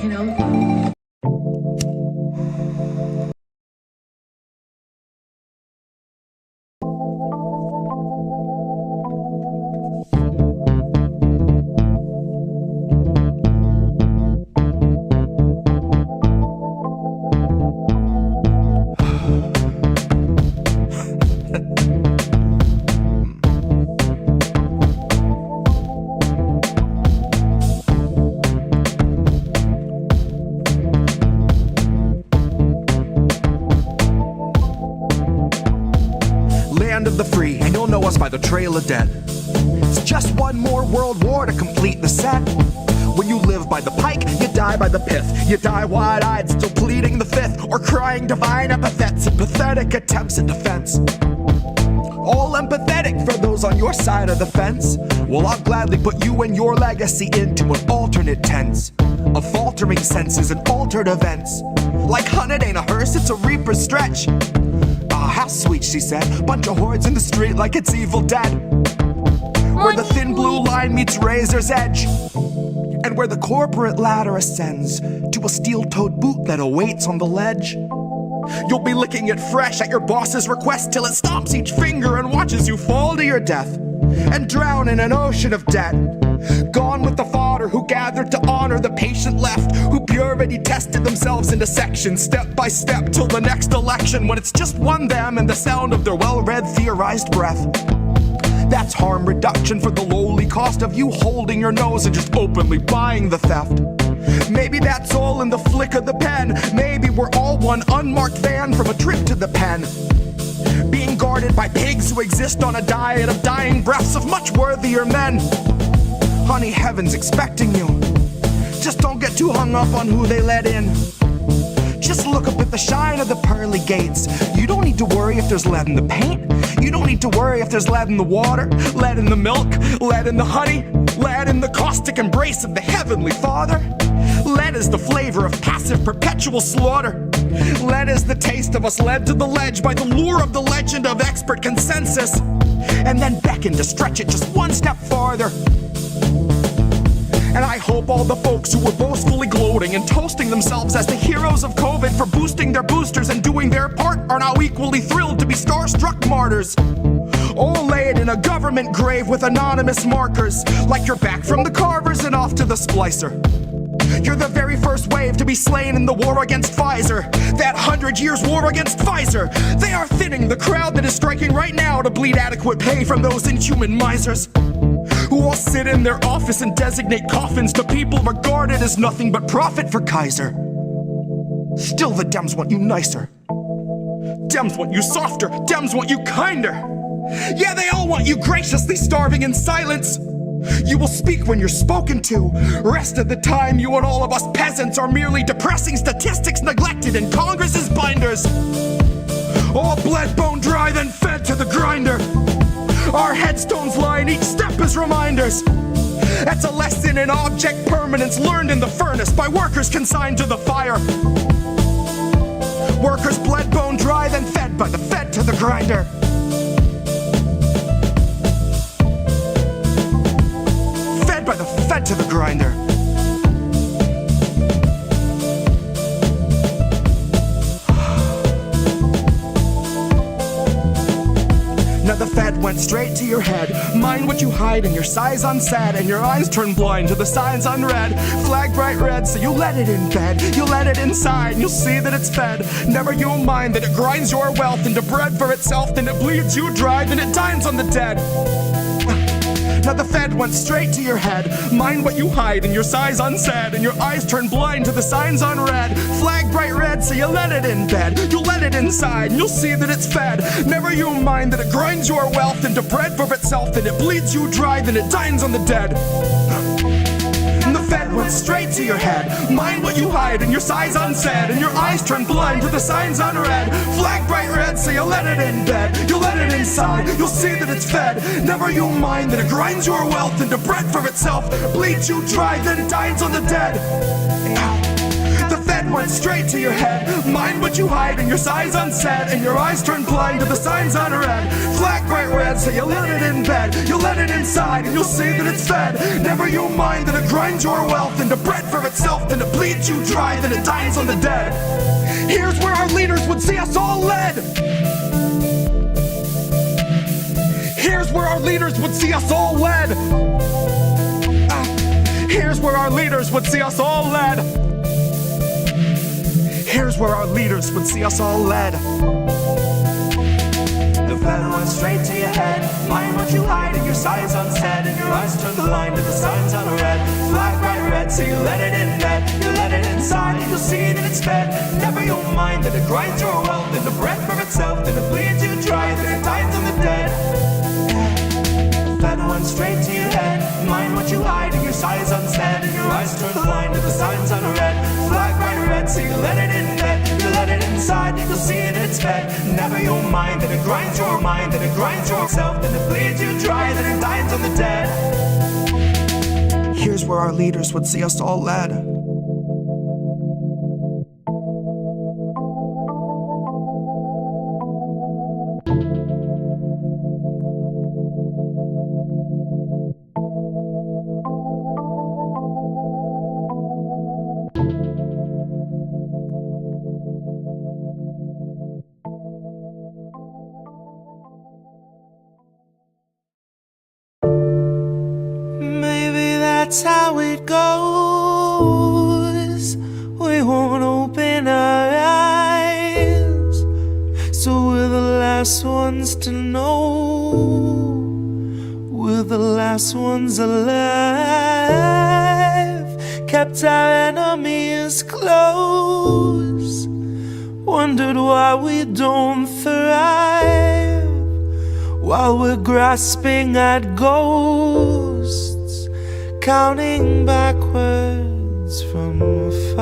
you know? Of the free, and you'll know us by the trail of dead. It's just one more world war to complete the set. When you live by the pike, you die by the pith. You die wide-eyed, still pleading the fifth, or crying divine epithets and pathetic attempts at defense. All empathetic for those on your side of the fence. Well, I'll gladly put you and your legacy into an alternate tense of faltering senses and altered events. Like hun, it ain't a hearse, it's a reaper's stretch. Ah, how sweet, she said. Bunch of hordes in the street like it's Evil Dead. Where the thin blue line meets razor's edge, and where the corporate ladder ascends to a steel-toed boot that awaits on the ledge. You'll be licking it fresh at your boss's request till it stomps each finger and watches you fall to your death and drown in an ocean of debt. Gone with the fodder who gathered to honor the patient left, who purity tested themselves into sections step by step till the next election, when it's just one them and the sound of their well-read theorized breath. That's harm reduction for the lowly cost of you holding your nose and just openly buying the theft. Maybe that's all in the flick of the pen. Maybe we're all one unmarked van from a trip to the pen, being guarded by pigs who exist on a diet of dying breaths of much worthier men. Honey, heaven's expecting you. Just don't get too hung up on who they let in. Just look up at the shine of the pearly gates. You don't need to worry if there's lead in the paint. You don't need to worry if there's lead in the water, lead in the milk, lead in the honey, lead in the caustic embrace of the Heavenly Father. Lead is the flavor of passive perpetual slaughter. Lead is the taste of us led to the ledge by the lure of the legend of expert consensus, and then beckon to stretch it just one step farther. And I hope all the folks who were boastfully gloating and toasting themselves as the heroes of COVID for boosting their boosters and doing their part are now equally thrilled to be starstruck martyrs, all laid in a government grave with anonymous markers, like you're back from the carvers and off to the splicer. You're the very first wave to be slain in the war against Pfizer, that 100 years war against Pfizer. They are thinning the crowd that is striking right now to bleed adequate pay from those inhuman misers, who all sit in their office and designate coffins to people regarded as nothing but profit for Kaiser. Still the Dems want you nicer. Dems want you softer. Dems want you kinder. Yeah, they all want you graciously starving in silence. You will speak when you're spoken to. Rest of the time, you and all of us peasants are merely depressing statistics neglected in Congress's binders. All bled, bone dry, then fed to the grinder. Our headstones line each step as reminders. That's a lesson in object permanence learned in the furnace by workers consigned to the fire. Workers bled, bone dry, then fed by the fed to the grinder. Fed by the fed to the grinder. Now the fed went straight to your head. Mind what you hide and your size unsaid, and your eyes turn blind to the signs unread. Flag bright red, so you let it in bed. You let it inside and you'll see that it's fed. Never you mind that it grinds your wealth into bread for itself, then it bleeds you dry, then it dines on the dead. Now the fed went straight to your head. Mind what you hide and your size unsaid, and your eyes turn blind to the signs unread. Flag bright red, so you let it in bed. You let it inside and you'll see that it's fed. Never you mind that it grinds your wealth into bread for itself, then it bleeds you dry, then it dines on the dead. And the fed went straight to your head. Mind what you hide and your size unsaid, and your eyes turn blind to the signs unread. Flag bright red, so you let it in bed. You let it inside, you'll see that it's fed. Never you mind that it grinds your wealth into bread for itself, bleeds you dry, then dines on the dead. The fed went straight to your head. Mind what you hide and your size unsaid, and your eyes turn blind to the signs unread. Flat bright red, so you let it in bed. You'll let it inside and you'll see that it's fed. Never you mind that it grinds your wealth into bread for itself, then it bleeds you dry, then it dines on the dead. Here's where our leaders would see us all led. Here's where our leaders would see us all led. Here's where our leaders would see us all led. Here's where our leaders would see us all led. The feather went straight to your head. Mind what you hide and your size unsaid, and your eyes turn blind to the signs unread. Flat bright red, so you let it in bed. You let it inside and you'll see that it's fed. Never you'll mind that it grinds your wealth into bread for itself, then it bleeds you dry, then it dines on the dead. Feather went straight to your head. Mind what you hide and your size unsaid, and your eyes turn blind to the signs unread. Flat bright red, so you let it in bed. You let it inside, you'll see it, it's fed. Never you'll mind that it grinds your mind, that it grinds yourself, then it bleeds you dry, then it dines on the dead. Here's where our leaders would see us all led. That's how it goes. We won't open our eyes, so we're the last ones to know. We're the last ones alive. Kept our enemies close. Wondered why we don't thrive while we're grasping at ghosts. Counting backwards from 5.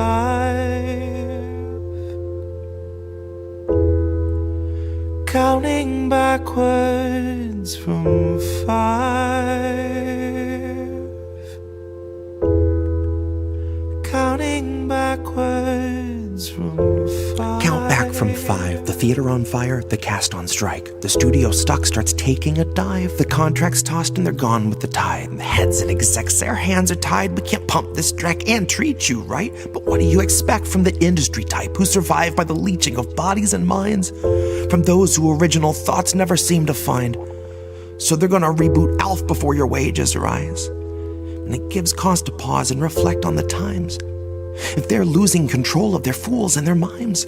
Counting backwards from 5. Counting backwards from 5. Count back from 5. The theater on fire, the cast on strike. The studio stuck starts taking a dive. The contract's tossed and they're gone with the tide. The heads and execs, their hands are tied. We can't pump this track and treat you right. But what do you expect from the industry type who survive by the leeching of bodies and minds? From those who original thoughts never seem to find. So they're gonna reboot ALF before your wages rise. And it gives cause to pause and reflect on the times. If they're losing control of their fools and their mimes,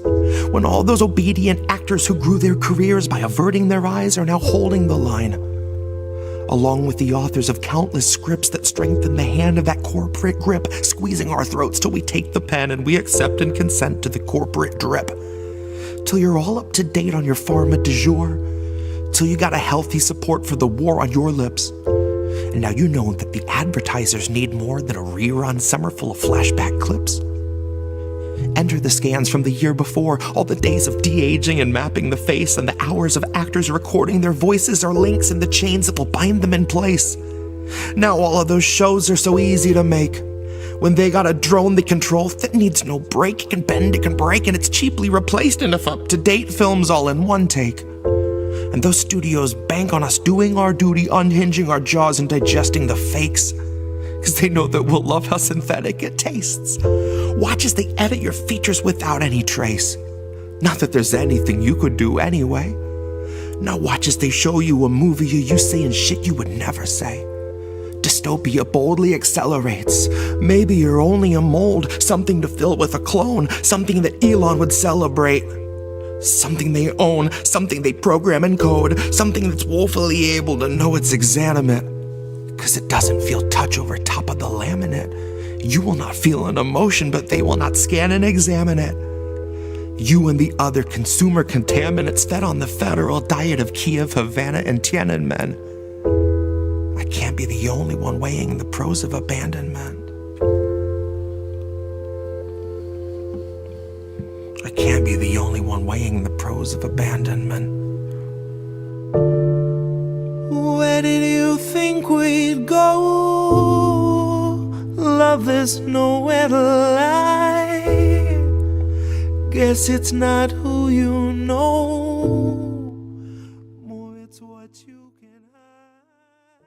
when all those obedient actors who grew their careers by averting their eyes are now holding the line, along with the authors of countless scripts that strengthen the hand of that corporate grip, squeezing our throats till we take the pen and we accept and consent to the corporate drip, till you're all up to date on your pharma du jour, till you got a healthy support for the war on your lips. And now you know that the advertisers need more than a rerun summer full of flashback clips. Enter the scans from the year before, all the days of de-aging and mapping the face, and the hours of actors recording their voices are links in the chains that will bind them in place. Now all of those shows are so easy to make. When they got a drone they control that needs no break, it can bend, it can break, and it's cheaply replaced enough up-to-date films all in one take. And those studios bank on us doing our duty, unhinging our jaws and digesting the fakes. Cause they know that we'll love how synthetic it tastes. Watch as they edit your features without any trace. Not that there's anything you could do anyway. Now watch as they show you a movie you saying shit you would never say. Dystopia boldly accelerates. Maybe you're only a mold, something to fill with a clone, something that Elon would celebrate. Something they own, something they program and code, something that's woefully able to know it's exanimate. Cause it doesn't feel touch over top of the laminate. You will not feel an emotion, but they will not scan and examine it. You and the other consumer contaminants fed on the federal diet of Kiev, Havana, and Tiananmen. I can't be the only one weighing the pros of abandonment. I can't be the only one weighing the pros of abandonment. Where did you think we'd go? Love, there's nowhere to lie. Guess it's not who you know, more it's what you can hide.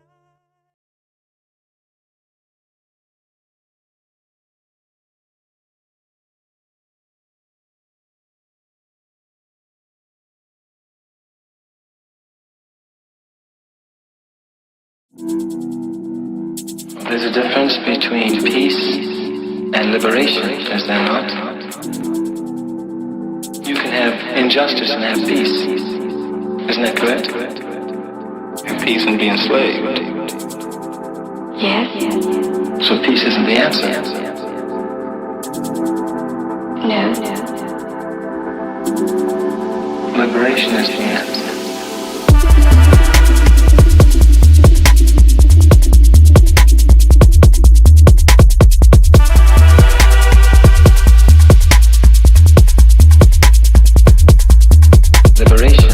There's a difference between peace and liberation, is there not? You can have injustice and have peace. Isn't that correct? Have peace and be enslaved. Yes. So peace isn't the answer. No. Liberation is the answer. Liberation.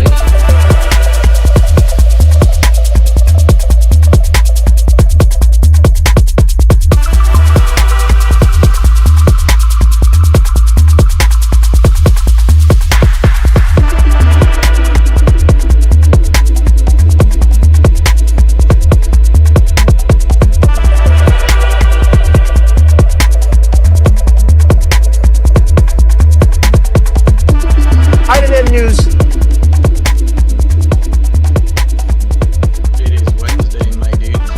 INN News. It is Wednesday, my dudes.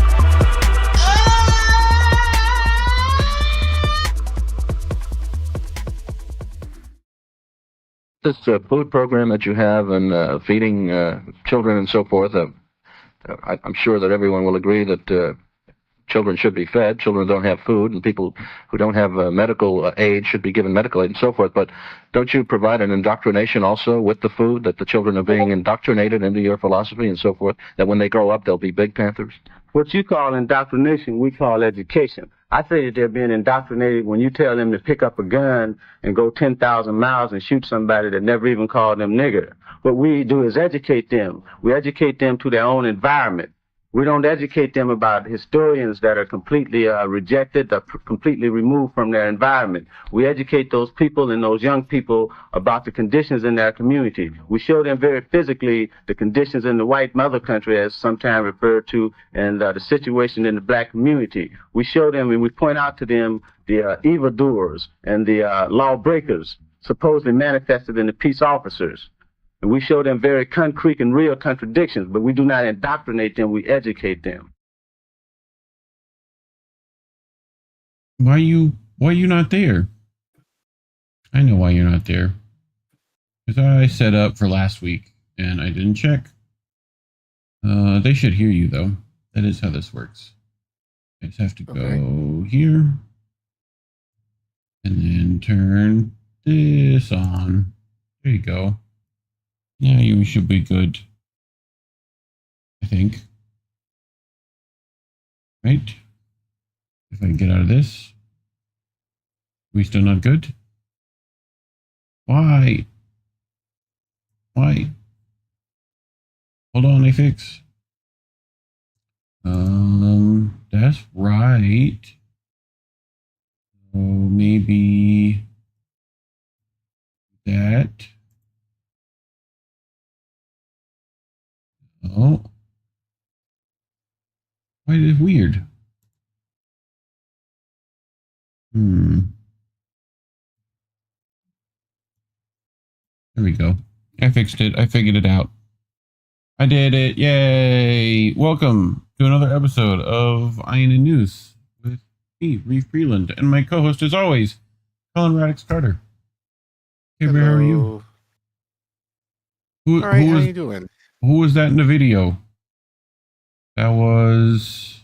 This food program that you have and feeding children and so forth, I'm sure that everyone will agree that children should be fed. Children don't have food, and people who don't have medical aid should be given medical aid and so forth. But don't you provide an indoctrination also with the food, that the children are being indoctrinated into your philosophy and so forth, that when they grow up they'll be big Panthers? What you call indoctrination, we call education. I say that they're being indoctrinated when you tell them to pick up a gun and go 10,000 miles and shoot somebody that never even called them nigger. What we do is educate them. We educate them to their own environment. We don't educate them about historians that are completely rejected, completely removed from their environment. We educate those people and those young people about the conditions in their community. We show them very physically the conditions in the white mother country, as sometimes referred to, and the situation in the black community. We show them and we point out to them the evildoers and the lawbreakers supposedly manifested in the peace officers. And we show them very concrete and real contradictions, but we do not indoctrinate them, we educate them. Why are you not there? I know why you're not there. Because I set up for last week and I didn't check. They should hear you though. That is how this works. I just have to go here and then turn this on. There you go. Yeah, you should be good. I think. Right? If I can get out of this. We still not good? Why? Why? Hold on, I fix. That's right. So maybe that. Oh. Why is it weird? There we go. I fixed it. I figured it out. I did it. Yay. Welcome to another episode of INN News with me, Reef Breland, and my co-host as always, Collin Radix-Carter. Hey, Bear, how are you? All right, how you doing? Who was that in the video? That was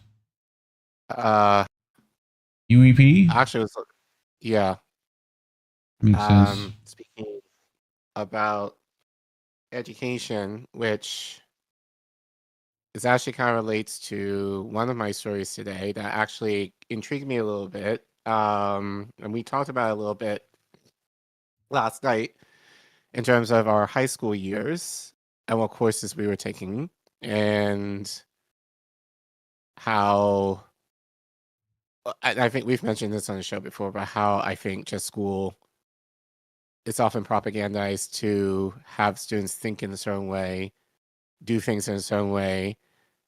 UEP? Actually, it was, yeah. Makes sense. Speaking about education, which is actually kind of relates to one of my stories today that actually intrigued me a little bit. And we talked about it a little bit last night in terms of our high school years and what courses we were taking and how I think we've mentioned this on the show before, but how I think just school it's often propagandized to have students think in a certain way, do things in a certain way,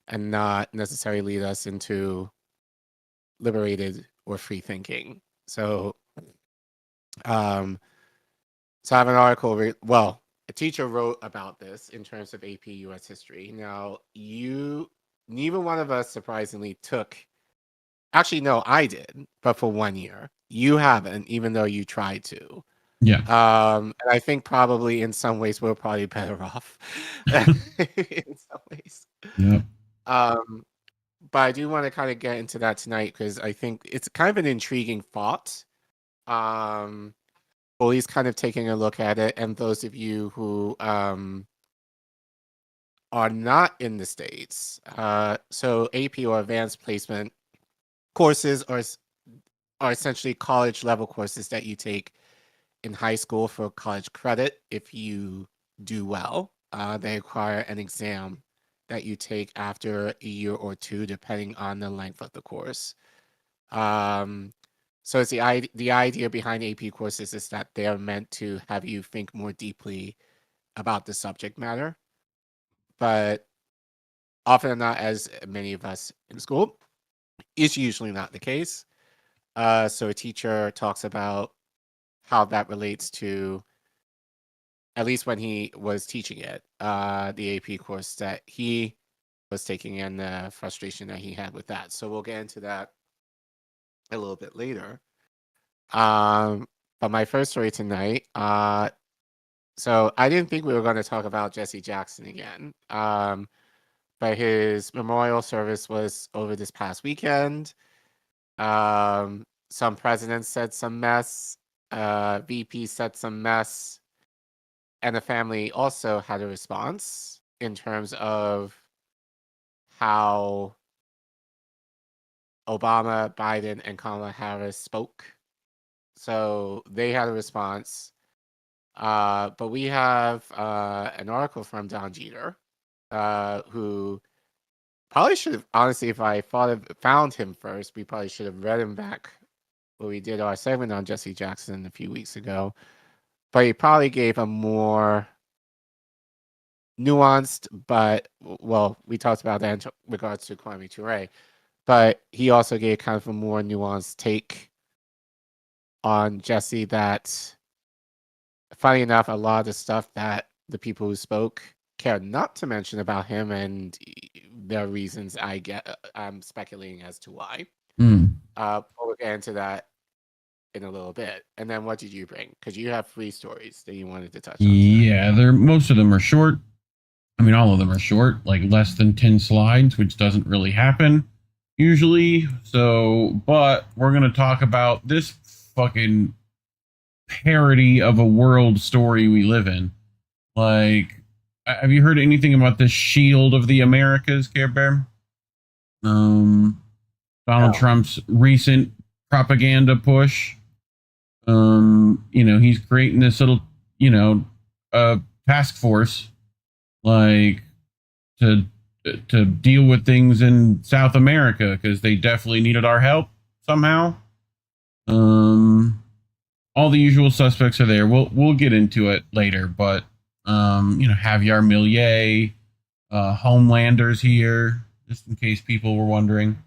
and not necessarily lead us into liberated or free thinking. So, um, so I have an article. A teacher wrote about this in terms of AP U.S. history. Now, neither one of us surprisingly took. Actually, no, I did, but for 1 year. You haven't, even though you tried to. Yeah. And I think probably in some ways we're probably better off in some ways. Yep. But I do want to kind of get into that tonight because I think it's kind of an intriguing thought. Bully's kind of taking a look at it, and those of you who are not in the States, so AP or advanced placement courses are essentially college level courses that you take in high school for college credit if you do well. They require an exam that you take after a year or two, depending on the length of the course. So it's the idea behind AP courses is that they are meant to have you think more deeply about the subject matter. But often or not, as many of us in school, is usually not the case. So a teacher talks about how that relates to, at least when he was teaching it, the AP course that he was taking and the frustration that he had with that. So we'll get into that a little bit later. But my first story tonight, so I didn't think we were going to talk about Jesse Jackson again. But his memorial service was over this past weekend. Some presidents said some mess. VP said some mess. And the family also had a response in terms of how Obama, Biden, and Kamala Harris spoke. So they had a response. But we have an article from Don Jeter, who probably should have, honestly, if I found him first, we probably should have read him back when we did our segment on Jesse Jackson a few weeks ago. But he probably gave a more nuanced, but, well, we talked about that in regards to Kwame Ture, but he also gave kind of a more nuanced take on Jesse that, funny enough, a lot of the stuff that the people who spoke cared not to mention about him, and there are reasons I'm speculating as to why. But we'll get into that in a little bit. And then what did you bring? Because you have 3 stories that you wanted to touch on. Yeah, most of them are short. I mean, all of them are short, like less than 10 slides, which doesn't really happen usually. So, but we're going to talk about this fucking parody of a world story we live in. Like, have you heard anything about this Shield of the Americas, Care Bear? Donald Trump's recent propaganda push. He's creating this little, task force, like, to deal with things in South America, because they definitely needed our help somehow. All the usual suspects are there. We'll get into it later, but Javier Milei, Homelander's here, just in case people were wondering.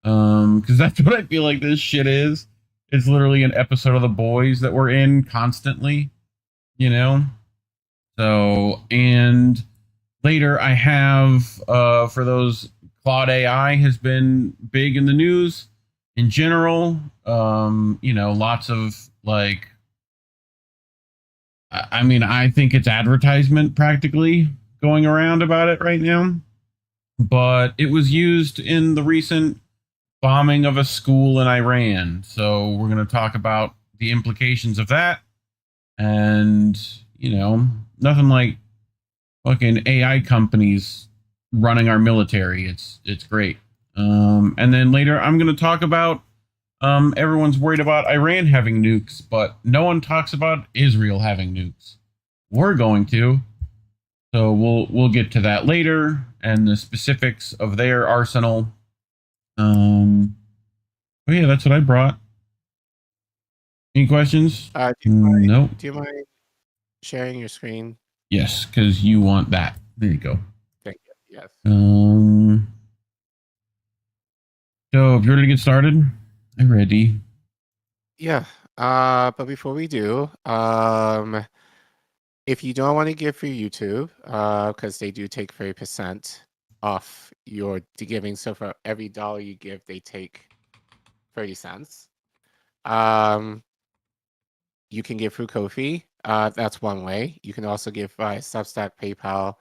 Because that's what I feel like this shit is. It's literally an episode of The Boys that we're in constantly, So, and later I have, for those, Claude AI has been big in the news in general. Lots of, like, I think it's advertisement practically going around about it right now. But it was used in the recent bombing of a school in Iran. So we're going to talk about the implications of that. And, nothing like fucking AI companies running our military. It's great. And then later I'm going to talk about everyone's worried about Iran having nukes, but no one talks about Israel having nukes. We're going to. So we'll get to that later and the specifics of their arsenal. But yeah, that's what I brought. Any questions? Do you mind, no. Do you mind sharing your screen? Yes, because you want that. There you go. Thank you. Yes. So if you're ready to get started, I'm ready. Yeah. But before we do, if you don't want to give for YouTube, because they do take 30% off your giving. So for every dollar you give, they take 30 cents. You can give through Ko-fi. That's one way. You can also give by Substack, PayPal,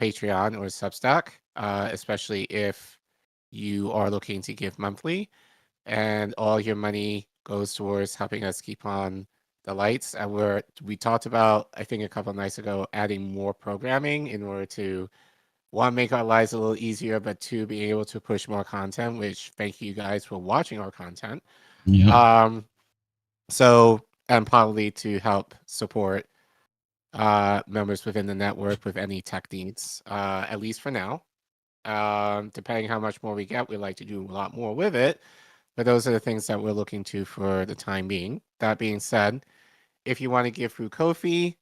Patreon, or Substack, especially if you are looking to give monthly. And all your money goes towards helping us keep on the lights. And we talked about, I think a couple of nights ago, adding more programming in order to, one, make our lives a little easier, but two, being able to push more content, which thank you guys for watching our content. Yeah. So, and probably to help support members within the network with any tech needs, at least for now. Depending how much more we get, we'd like to do a lot more with it. But those are the things that we're looking to for the time being. That being said, if you want to give through Ko-fi,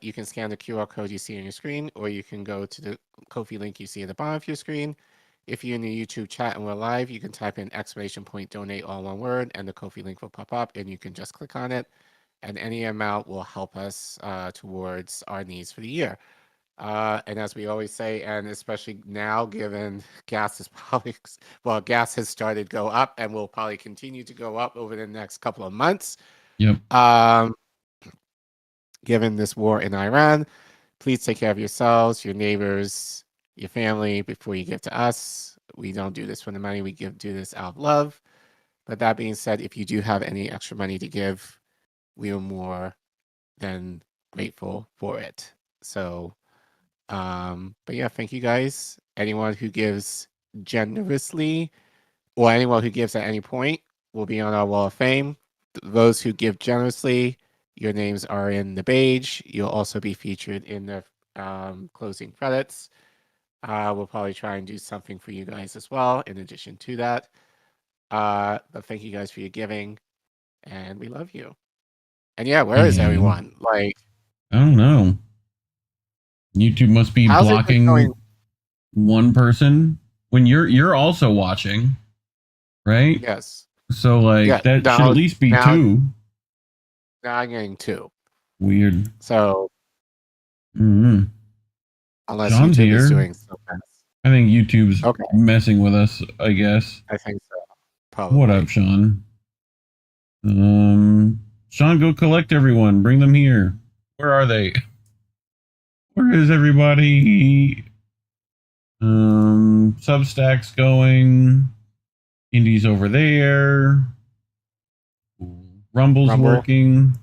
you can scan the QR code you see on your screen, or you can go to the Ko-fi link you see at the bottom of your screen. If you're in the YouTube chat and we're live, you can type in !donate all one word, and the Ko-fi link will pop up, and you can just click on it. And any amount will help us towards our needs for the year. And as we always say, and especially now, given gas is probably, well, gas has started to go up and will probably continue to go up over the next couple of months. Yep. Given this war in Iran, please take care of yourselves, your neighbors, your family before you give to us. We don't do this for the money. We do this out of love. But that being said, if you do have any extra money to give, we are more than grateful for it. So, but yeah, thank you guys. Anyone who gives generously, or anyone who gives at any point, will be on our wall of fame. Those who give generously, your names are in the page. You'll also be featured in the closing credits. We'll probably try and do something for you guys as well, in addition to that. But thank you guys for your giving, and we love you. And yeah, where is everyone? Like, I don't know. YouTube must be blocking one person when you're also watching, right? Yes. So like that should at least be two. Now I'm getting two. Weird. So unless John's YouTube is doing so fast. I think YouTube's messing with us, I guess. I think so. Probably. What up, Sean? Sean, go collect everyone. Bring them here. Where are they? Where is everybody? Substack's going. Indie's over there. Rumble's working.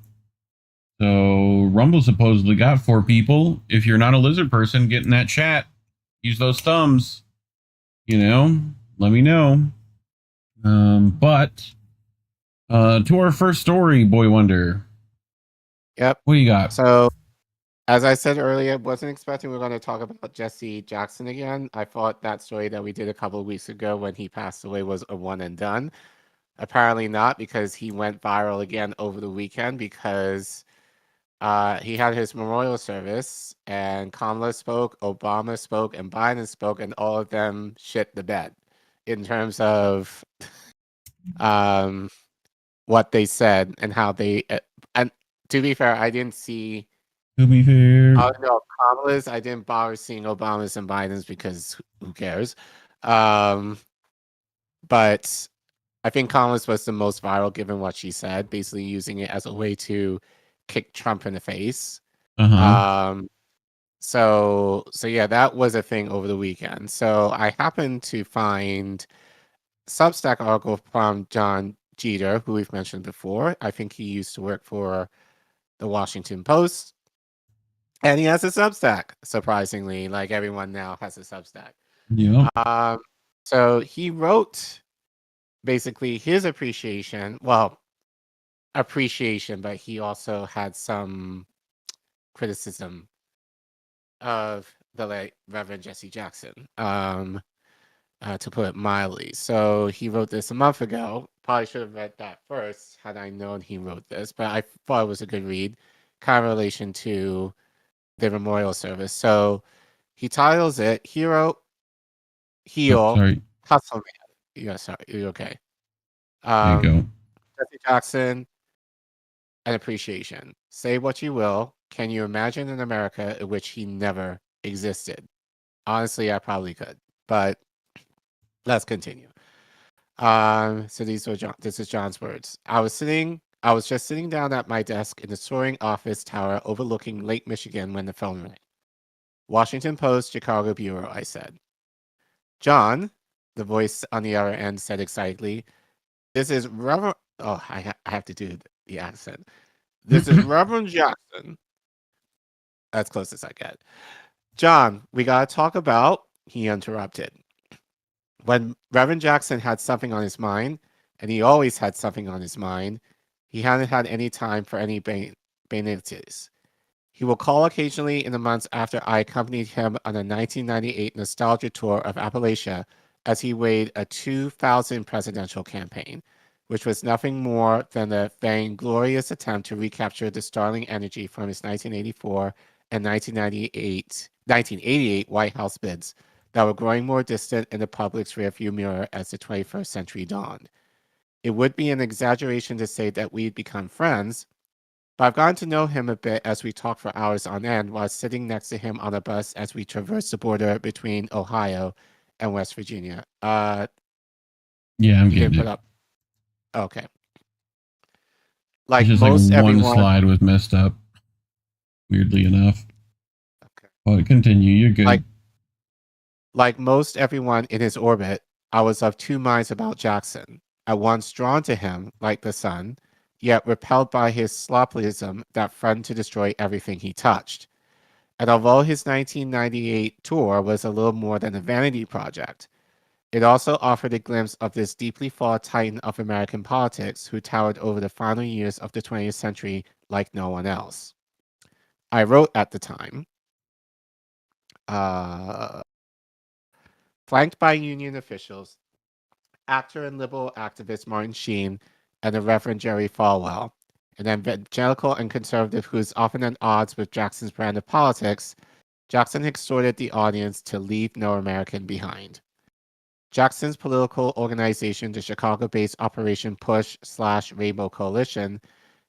So Rumble supposedly got 4 people. If you're not a lizard person, get in that chat. Use those thumbs. You know, let me know. But to our first story, Boy Wonder. Yep. What you got? So, as I said earlier, wasn't expecting we were going to talk about Jesse Jackson again. I thought that story that we did a couple of weeks ago when he passed away was a one and done. Apparently not, because he went viral again over the weekend because he had his memorial service and Kamala spoke, Obama spoke, and Biden spoke, and all of them shit the bed in terms of what they said and how they and to be fair, I didn't see. To be fair, no, Kamala's. I didn't bother seeing Obama's and Biden's because who cares? But I think Kamala's was the most viral given what she said, basically using it as a way to kick Trump in the face. So yeah, that was a thing over the weekend. So I happened to find Substack article from John Jeter, who we've mentioned before. I think he used to work for the Washington Post. And he has a Substack, surprisingly, like everyone now has a Substack. Yeah. So he wrote basically his appreciation, but he also had some criticism of the late Reverend Jesse Jackson, to put it mildly. So he wrote this a month ago. Probably should have read that first had I known he wrote this, but I thought it was a good read. kind of relation to the memorial service. So he titles it Hero, Heal, sorry. Hustle Man. Yeah, sorry, you're okay. There you go. Jesse Jackson, an appreciation. Say what you will. Can you imagine an America in which he never existed? Honestly, I probably could, but let's continue. So this is John's words. I was just sitting down at my desk in the soaring office tower overlooking Lake Michigan when the phone rang. Washington Post, Chicago Bureau, I said. John, the voice on the other end said excitedly, this is Reverend... Oh, I have to do the accent. This is Reverend Jackson. That's close as I get. John, we got to talk about... He interrupted. When Reverend Jackson had something on his mind, and he always had something on his mind, he hadn't had any time for any banalities. He will call occasionally in the months after I accompanied him on a 1998 nostalgia tour of Appalachia as he weighed a 2000 presidential campaign, which was nothing more than a vainglorious attempt to recapture the startling energy from his 1984 and 1988 White House bids that were growing more distant in the public's rearview mirror as the 21st century dawned. It would be an exaggeration to say that we'd become friends, but I've gotten to know him a bit as we talked for hours on end while sitting next to him on a bus as we traversed the border between Ohio and West Virginia. Yeah, I'm getting it. Okay. Like it's just most like one everyone, slide was messed up. Weirdly enough. Okay. Well, continue. You're good. Like most everyone in his orbit, I was of two minds about Jackson. At once drawn to him like the sun, yet repelled by his sloppiness that threatened to destroy everything he touched. And although his 1998 tour was a little more than a vanity project, it also offered a glimpse of this deeply flawed titan of American politics who towered over the final years of the 20th century like no one else. I wrote at the time, flanked by union officials, actor and liberal activist Martin Sheen, and the Reverend Jerry Falwell, an evangelical and conservative who's often at odds with Jackson's brand of politics, Jackson exhorted the audience to leave no American behind. Jackson's political organization, the Chicago-based Operation Push/Rainbow Coalition,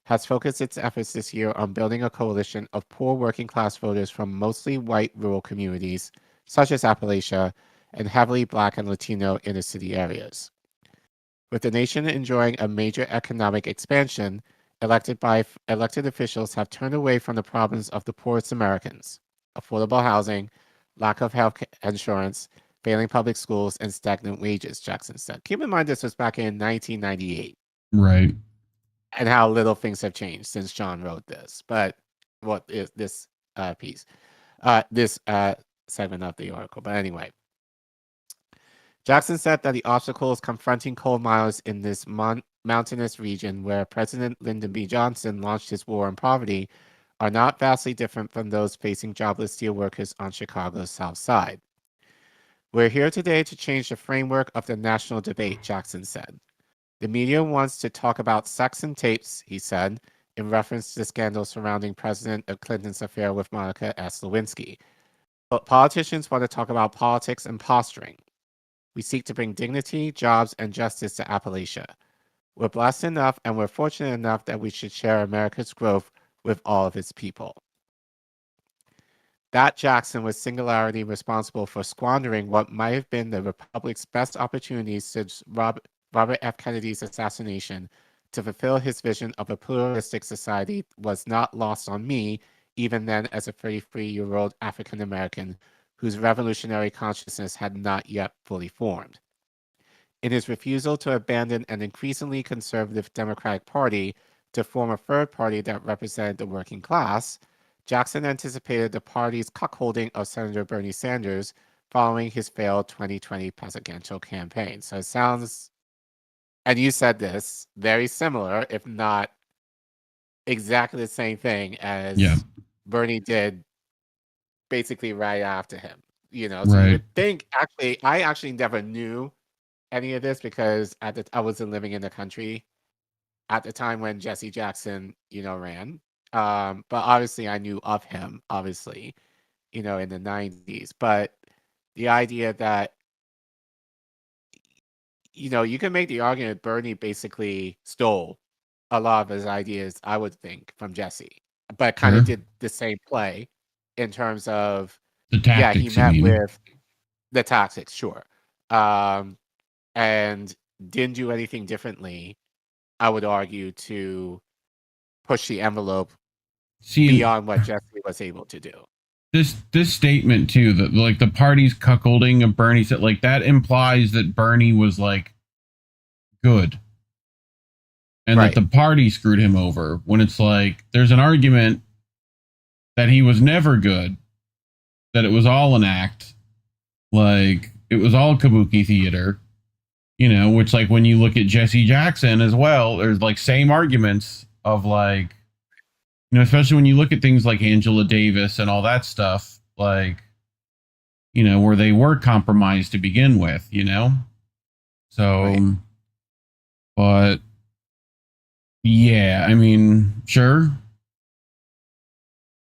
has focused its efforts this year on building a coalition of poor working-class voters from mostly white rural communities, such as Appalachia, and heavily Black and Latino inner-city areas. With the nation enjoying a major economic expansion, elected officials have turned away from the problems of the poorest Americans: affordable housing, lack of health insurance, failing public schools, and stagnant wages, Jackson said. Keep in mind this was back in 1998. Right. And how little things have changed since John wrote this. But what is this piece? This segment of the article. But anyway. Jackson said that the obstacles confronting coal miners in this mountainous region where President Lyndon B. Johnson launched his war on poverty are not vastly different from those facing jobless steelworkers on Chicago's South Side. We're here today to change the framework of the national debate, Jackson said. The media wants to talk about sex and tapes, he said, in reference to the scandal surrounding President Clinton's affair with Monica S. Lewinsky. But politicians want to talk about politics and posturing. We seek to bring dignity, jobs, and justice to Appalachia. We're blessed enough and we're fortunate enough that we should share America's growth with all of its people. That Jackson was singularly responsible for squandering what might have been the Republic's best opportunities since Robert F. Kennedy's assassination to fulfill his vision of a pluralistic society was not lost on me, even then as a 33-year-old African American whose revolutionary consciousness had not yet fully formed. In his refusal to abandon an increasingly conservative Democratic Party to form a third party that represented the working class, Jackson anticipated the party's cuckolding of Senator Bernie Sanders following his failed 2020 presidential campaign. So it sounds, and you said this, very similar, if not exactly the same thing as Bernie did basically right after him, you know. So you would think, actually, I actually never knew any of this because I wasn't living in the country at the time when Jesse Jackson, ran. But obviously I knew of him, obviously, in the 90s. But the idea that, you can make the argument Bernie basically stole a lot of his ideas, I would think, from Jesse, but kind of Sure. did the same play in terms of, The he tactics, you met mean? with the tactics, sure. And didn't do anything differently, I would argue, to push the envelope See, beyond what Jesse was able to do. this statement too, that like the party's cuckolding of Bernie, said like that implies that Bernie was like good, and Right. that the party screwed him over. When it's like there's an argument that he was never good, that it was all an act, like it was all kabuki theater. Which, like, when you look at Jesse Jackson as well, there's like same arguments of like, especially when you look at things like Angela Davis and all that stuff, like, where they were compromised to begin with, So, Right. But yeah, I mean, sure.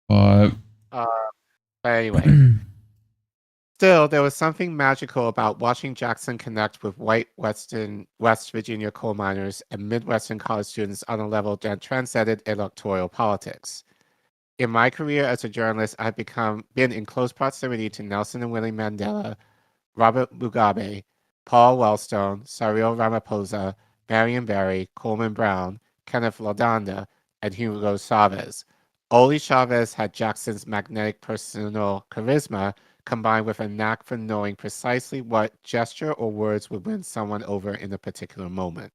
But anyway, still, there was something magical about watching Jackson connect with white West Virginia coal miners and Midwestern college students on a level that transcended electoral politics. In my career as a journalist, I've been in close proximity to Nelson and Winnie Mandela, Robert Mugabe, Paul Wellstone, Cyril Ramaphosa, Marion Barry, Coleman Brown, Kenneth Ladanda, and Hugo Chavez. Only Chavez had Jackson's magnetic personal charisma combined with a knack for knowing precisely what gesture or words would win someone over in a particular moment.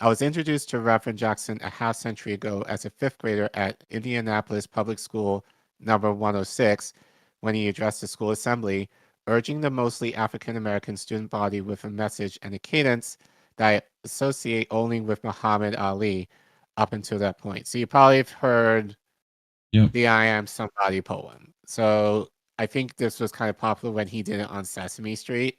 I was introduced to Reverend Jackson a half-century ago as a fifth grader at Indianapolis Public School number 106 when he addressed the school assembly, urging the mostly African-American student body with a message and a cadence that I associate only with Muhammad Ali up until that point. So you probably have heard the I Am Somebody poem. So I think this was kind of popular when he did it on Sesame Street.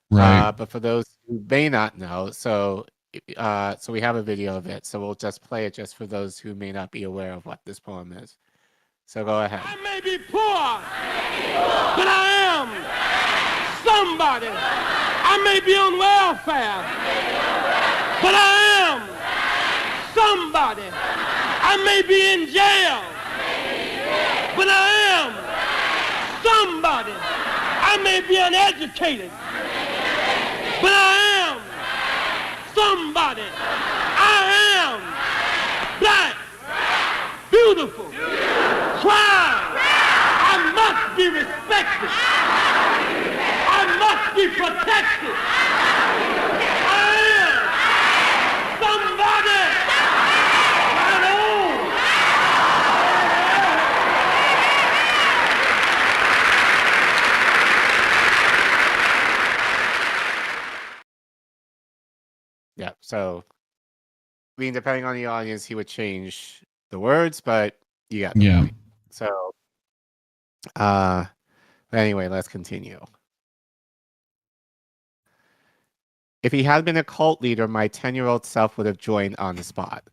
right. But for those who may not know, so we have a video of it. So we'll just play it just for those who may not be aware of what this poem is. So go ahead. I may be poor, but I am somebody. I may be on welfare, but I am somebody. I may be in jail, but I am somebody. I may be uneducated, but I am somebody. I am black, beautiful, proud. I must be respected. I must be protected. I am somebody. Right on. Yeah, so I mean, depending on the audience, he would change the words, but you got the point. So, anyway, let's continue. If he had been a cult leader, my 10-year-old self would have joined on the spot.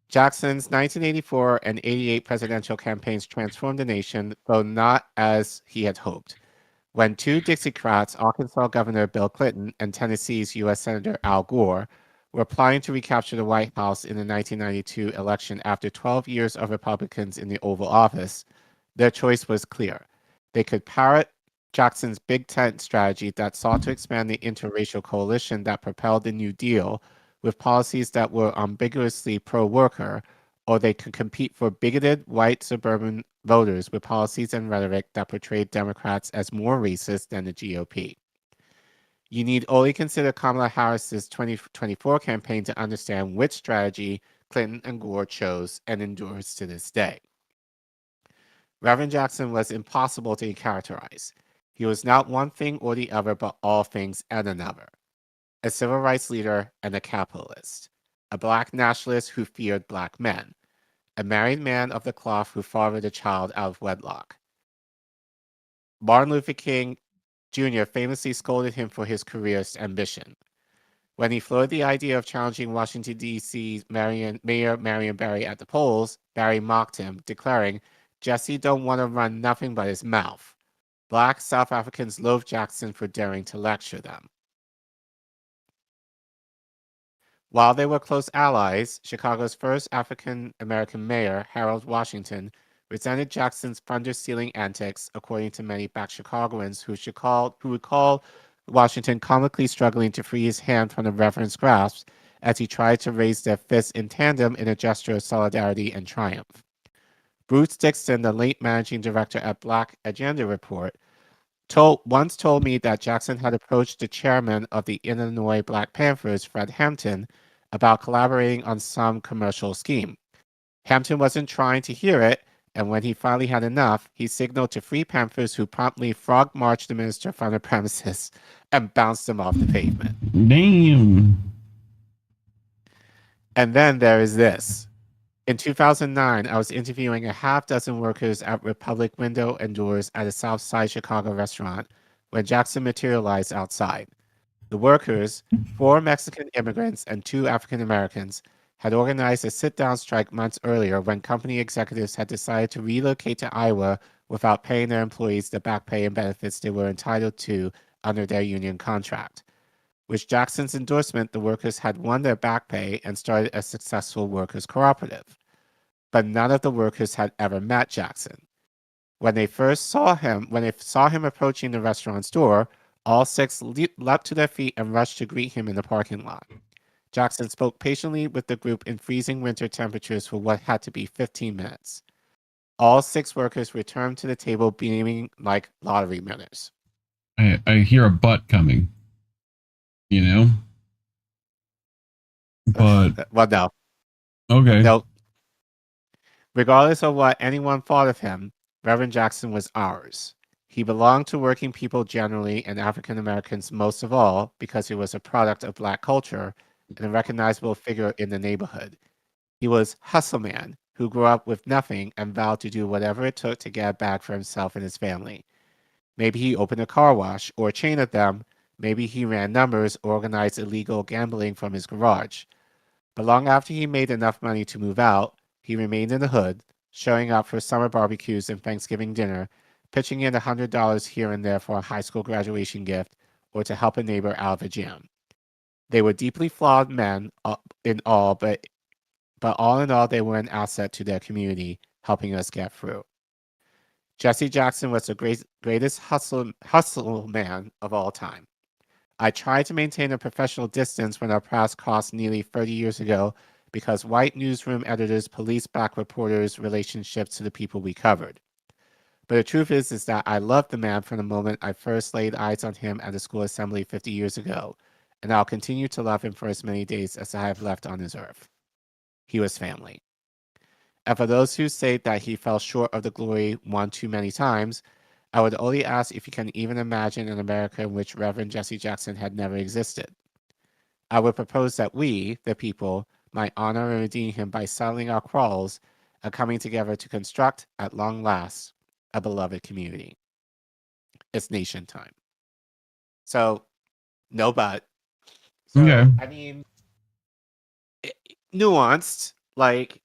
Jackson's 1984 and 88 presidential campaigns transformed the nation, though not as he had hoped. When two Dixiecrats, Arkansas Governor Bill Clinton and Tennessee's U.S. Senator Al Gore, were applying to recapture the White House in the 1992 election after 12 years of Republicans in the Oval Office, their choice was clear. They could parrot Jackson's Big Tent strategy that sought to expand the interracial coalition that propelled the New Deal with policies that were ambiguously pro-worker, or they could compete for bigoted white suburban voters with policies and rhetoric that portrayed Democrats as more racist than the GOP. You need only consider Kamala Harris's 2024 campaign to understand which strategy Clinton and Gore chose and endures to this day. Reverend Jackson was impossible to characterize. He was not one thing or the other, but all things and another. A civil rights leader and a capitalist. A black nationalist who feared black men. A married man of the cloth who fathered a child out of wedlock. Martin Luther King Jr. famously scolded him for his career's ambition. When he floated the idea of challenging Washington, D.C.'s Mayor Marion Barry at the polls, Barry mocked him, declaring, "Jesse don't want to run nothing but his mouth." Black South Africans loathed Jackson for daring to lecture them. While they were close allies, Chicago's first African-American mayor, Harold Washington, resented Jackson's thunder-stealing antics, according to many Black Chicagoans who recall Washington comically struggling to free his hand from the Reverend's grasp as he tried to raise their fists in tandem in a gesture of solidarity and triumph. Bruce Dixon, the late managing director at Black Agenda Report, once told me that Jackson had approached the chairman of the Illinois Black Panthers, Fred Hampton, about collaborating on some commercial scheme. Hampton wasn't trying to hear it, and when he finally had enough, he signaled to Free Panthers, who promptly frog-marched the minister from the premises and bounced him off the pavement. Damn. And then there is this. In 2009, I was interviewing a half dozen workers at Republic Window and Doors at a South Side Chicago restaurant when Jackson materialized outside. The workers, 4 Mexican immigrants and 2 African Americans, had organized a sit-down strike months earlier when company executives had decided to relocate to Iowa without paying their employees the back pay and benefits they were entitled to under their union contract. With Jackson's endorsement, the workers had won their back pay and started a successful workers' cooperative. But none of the workers had ever met Jackson. When they saw him approaching the restaurant's door, all 6 leapt to their feet and rushed to greet him in the parking lot. Jackson spoke patiently with the group in freezing winter temperatures for what had to be 15 minutes. All 6 workers returned to the table beaming like lottery winners. I hear a butt coming. You know? But... well, no. Okay. Nope. Regardless of what anyone thought of him, Reverend Jackson was ours. He belonged to working people generally and African Americans most of all because he was a product of Black culture and a recognizable figure in the neighborhood. He was Hustle Man, who grew up with nothing and vowed to do whatever it took to get a bag for himself and his family. Maybe he opened a car wash or a chain of them. Maybe he ran numbers or organized illegal gambling from his garage. But long after he made enough money to move out, he remained in the hood, showing up for summer barbecues and Thanksgiving dinner, pitching in $100 here and there for a high school graduation gift or to help a neighbor out of a jam. They were deeply flawed men in all, but all in all, they were an asset to their community, helping us get through. Jesse Jackson was the greatest hustle man of all time. I tried to maintain a professional distance when our paths crossed nearly 30 years ago because white newsroom editors policed Black reporters' relationships to the people we covered. But the truth is that I loved the man from the moment I first laid eyes on him at the school assembly 50 years ago, and I'll continue to love him for as many days as I have left on this earth. He was family. And for those who say that he fell short of the glory one too many times, I would only ask if you can even imagine an America in which Reverend Jesse Jackson had never existed. I would propose that we, the people, might honor and redeem him by settling our quarrels and coming together to construct, at long last, a beloved community. It's nation time. So, no but. So, okay. I mean, nuanced, like,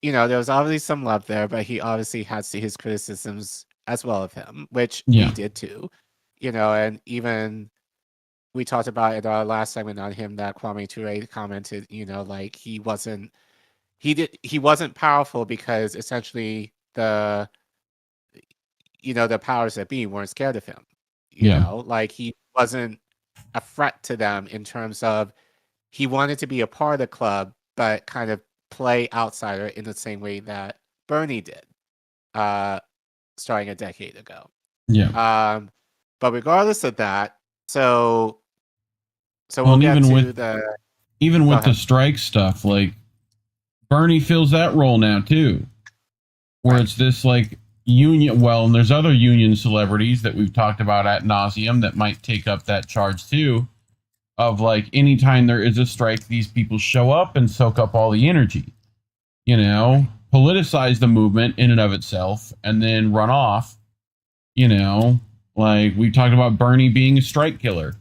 you know, there was obviously some love there, but he obviously had his criticisms as well of him, which we did too, you know, and even we talked about in our last segment on him that Kwame Ture commented, you know, like he wasn't powerful because essentially the powers that be weren't scared of him. You know, like he wasn't a threat to them in terms of he wanted to be a part of the club, but kind of play outsider in the same way that Bernie did, starting a decade ago. Yeah. But regardless of that, so well, we'll get even to with the strike stuff, like Bernie fills that role now too, where it's this like union. Well, and there's other union celebrities that we've talked about ad nauseum that might take up that charge too, of like anytime there is a strike, these people show up and soak up all the energy, you know, politicize the movement in and of itself, and then run off. You know, like we talked about Bernie being a strike killer.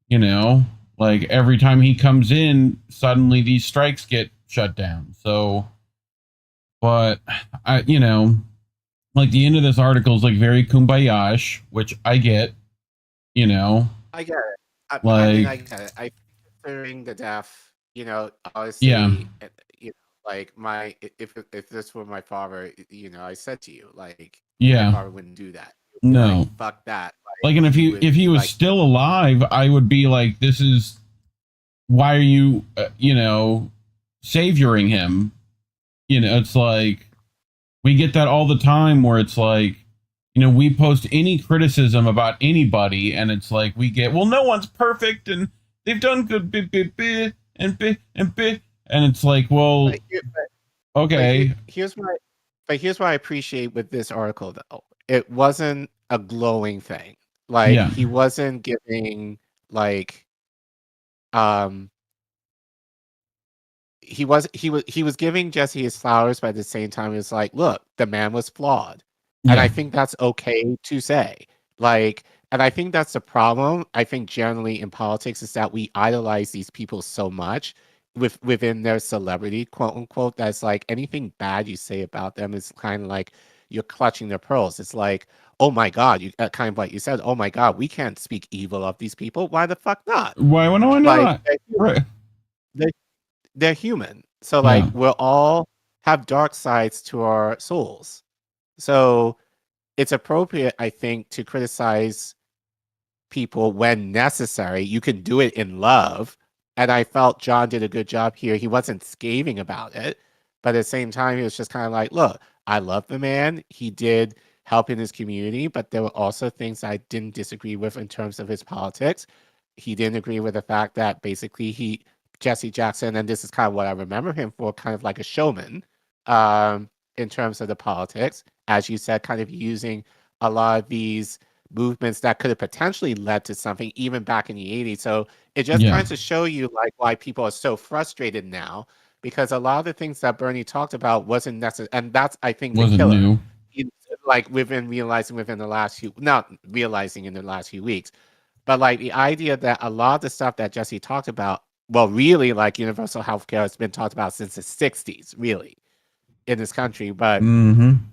You know, Like every time he comes in, suddenly these strikes get shut down. So, but I, like the end of this article is like very kumbaya-ish, which I get, I get it. I get it. I considering the death, obviously, Yeah. Like if this were my father, I said to you, like, Yeah. my father wouldn't do that. No. Like, fuck that. Like, and if he was still alive, I would be like, this is, why are you, savioring him? It's like, we get that all the time where it's like, we post any criticism about anybody and it's like, we get, well, no one's perfect and they've done good, and it's like, well, okay. Here's what I appreciate with this article, though. It wasn't a glowing thing. Like, he wasn't giving, like, he was giving Jesse his flowers, but at the same time, he was like, look, the man was flawed. And I think that's okay to say. Like, and I think that's the problem. I think generally in politics is that we idolize these people so much within their celebrity, quote unquote, that's like anything bad you say about them is kind of like you're clutching their pearls. It's like, oh my God, you kind of like you said, oh my God, we can't speak evil of these people. Why the fuck not? Why not? Right. They're human. So like we'll all have dark sides to our souls. So it's appropriate, I think, to criticize people when necessary. You can do it in love. And I felt John did a good job here. He wasn't scathing about it. But at the same time, he was just kind of like, look, I love the man. He did help in his community, but there were also things I didn't disagree with in terms of his politics. He didn't agree with the fact that basically Jesse Jackson, and this is kind of what I remember him for, kind of like a showman in terms of the politics. As you said, kind of using a lot of these movements that could have potentially led to something even back in the 80s. So it just kind of show you like why people are so frustrated now, because a lot of the things that Bernie talked about wasn't necessary. And that's, I think, the killer. New. Like realizing within the last few, not realizing in the last few weeks, but like the idea that a lot of the stuff that Jesse talked about, well, really like universal healthcare has been talked about since the 60s, really, in this country. But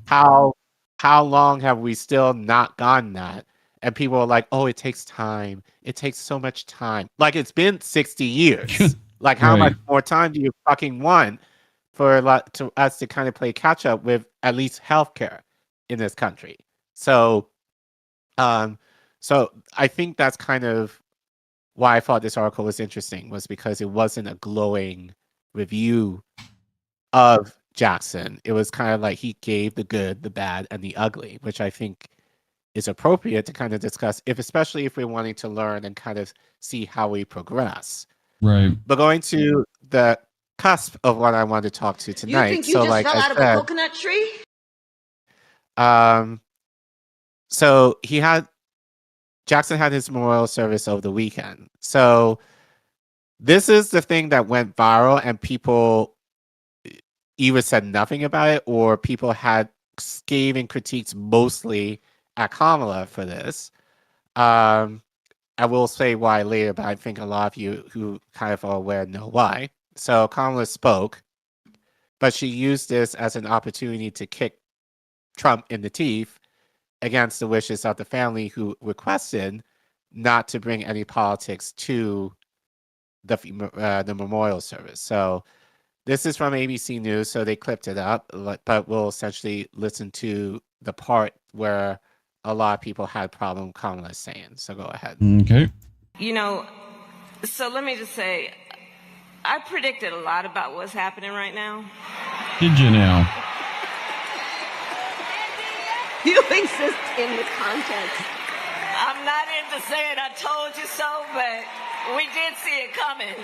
how long have we still not gotten that? And people are like, oh, it takes time. It takes so much time. Like, it's been 60 years. Like, how much more time do you fucking want for us to kind of play catch up with at least healthcare in this country? So, so I think that's kind of why I thought this article was interesting, was because it wasn't a glowing review of Jackson. It was kind of like he gave the good, the bad, and the ugly, which I think is appropriate to kind of discuss, especially if we're wanting to learn and kind of see how we progress. Right. But going to the cusp of what I want to talk to tonight. You think you just fell out of a coconut tree? So Jackson had his memorial service over the weekend. So this is the thing that went viral, and people either said nothing about it or people had scathing critiques mostly at Kamala for this. I will say why later, but I think a lot of you who kind of are aware know why. So Kamala spoke, but she used this as an opportunity to kick Trump in the teeth against the wishes of the family, who requested not to bring any politics to the memorial service. So this is from ABC News, so they clipped it up, but we'll essentially listen to the part where a lot of people had a problem Kamala saying. So go ahead. Okay. So let me just say, I predicted a lot about what's happening right now. Did you now? You exist in the context. I'm not into saying I told you so, but we did see it coming.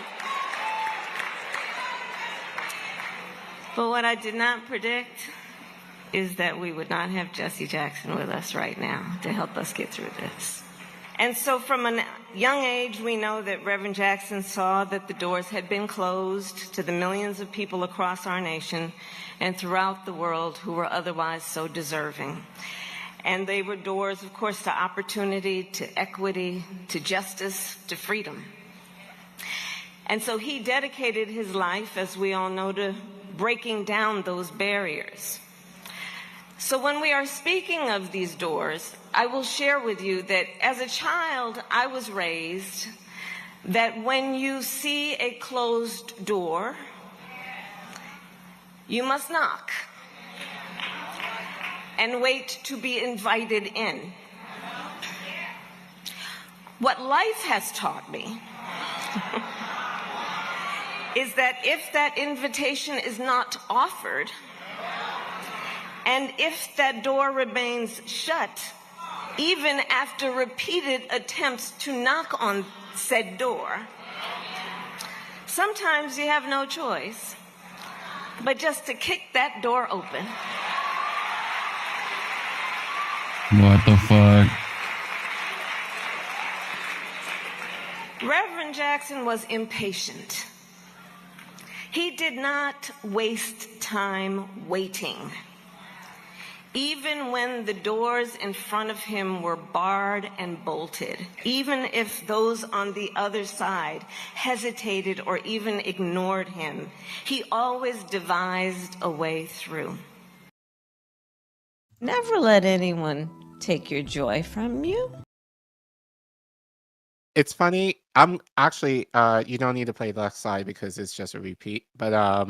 But what I did not predict is that we would not have Jesse Jackson with us right now to help us get through this. And so from a young age, we know that Reverend Jackson saw that the doors had been closed to the millions of people across our nation and throughout the world who were otherwise so deserving. And they were doors, of course, to opportunity, to equity, to justice, to freedom. And so he dedicated his life, as we all know, to breaking down those barriers. So when we are speaking of these doors, I will share with you that as a child, I was raised that when you see a closed door, you must knock and wait to be invited in. What life has taught me is that if that invitation is not offered, and if that door remains shut, even after repeated attempts to knock on said door, sometimes you have no choice but just to kick that door open. What the fuck? Reverend Jackson was impatient. He did not waste time waiting. Even when the doors in front of him were barred and bolted, even if those on the other side hesitated or even ignored him, he always devised a way through. Never let anyone take your joy from you. It's funny. I'm actually you don't need to play left side because it's just a repeat. But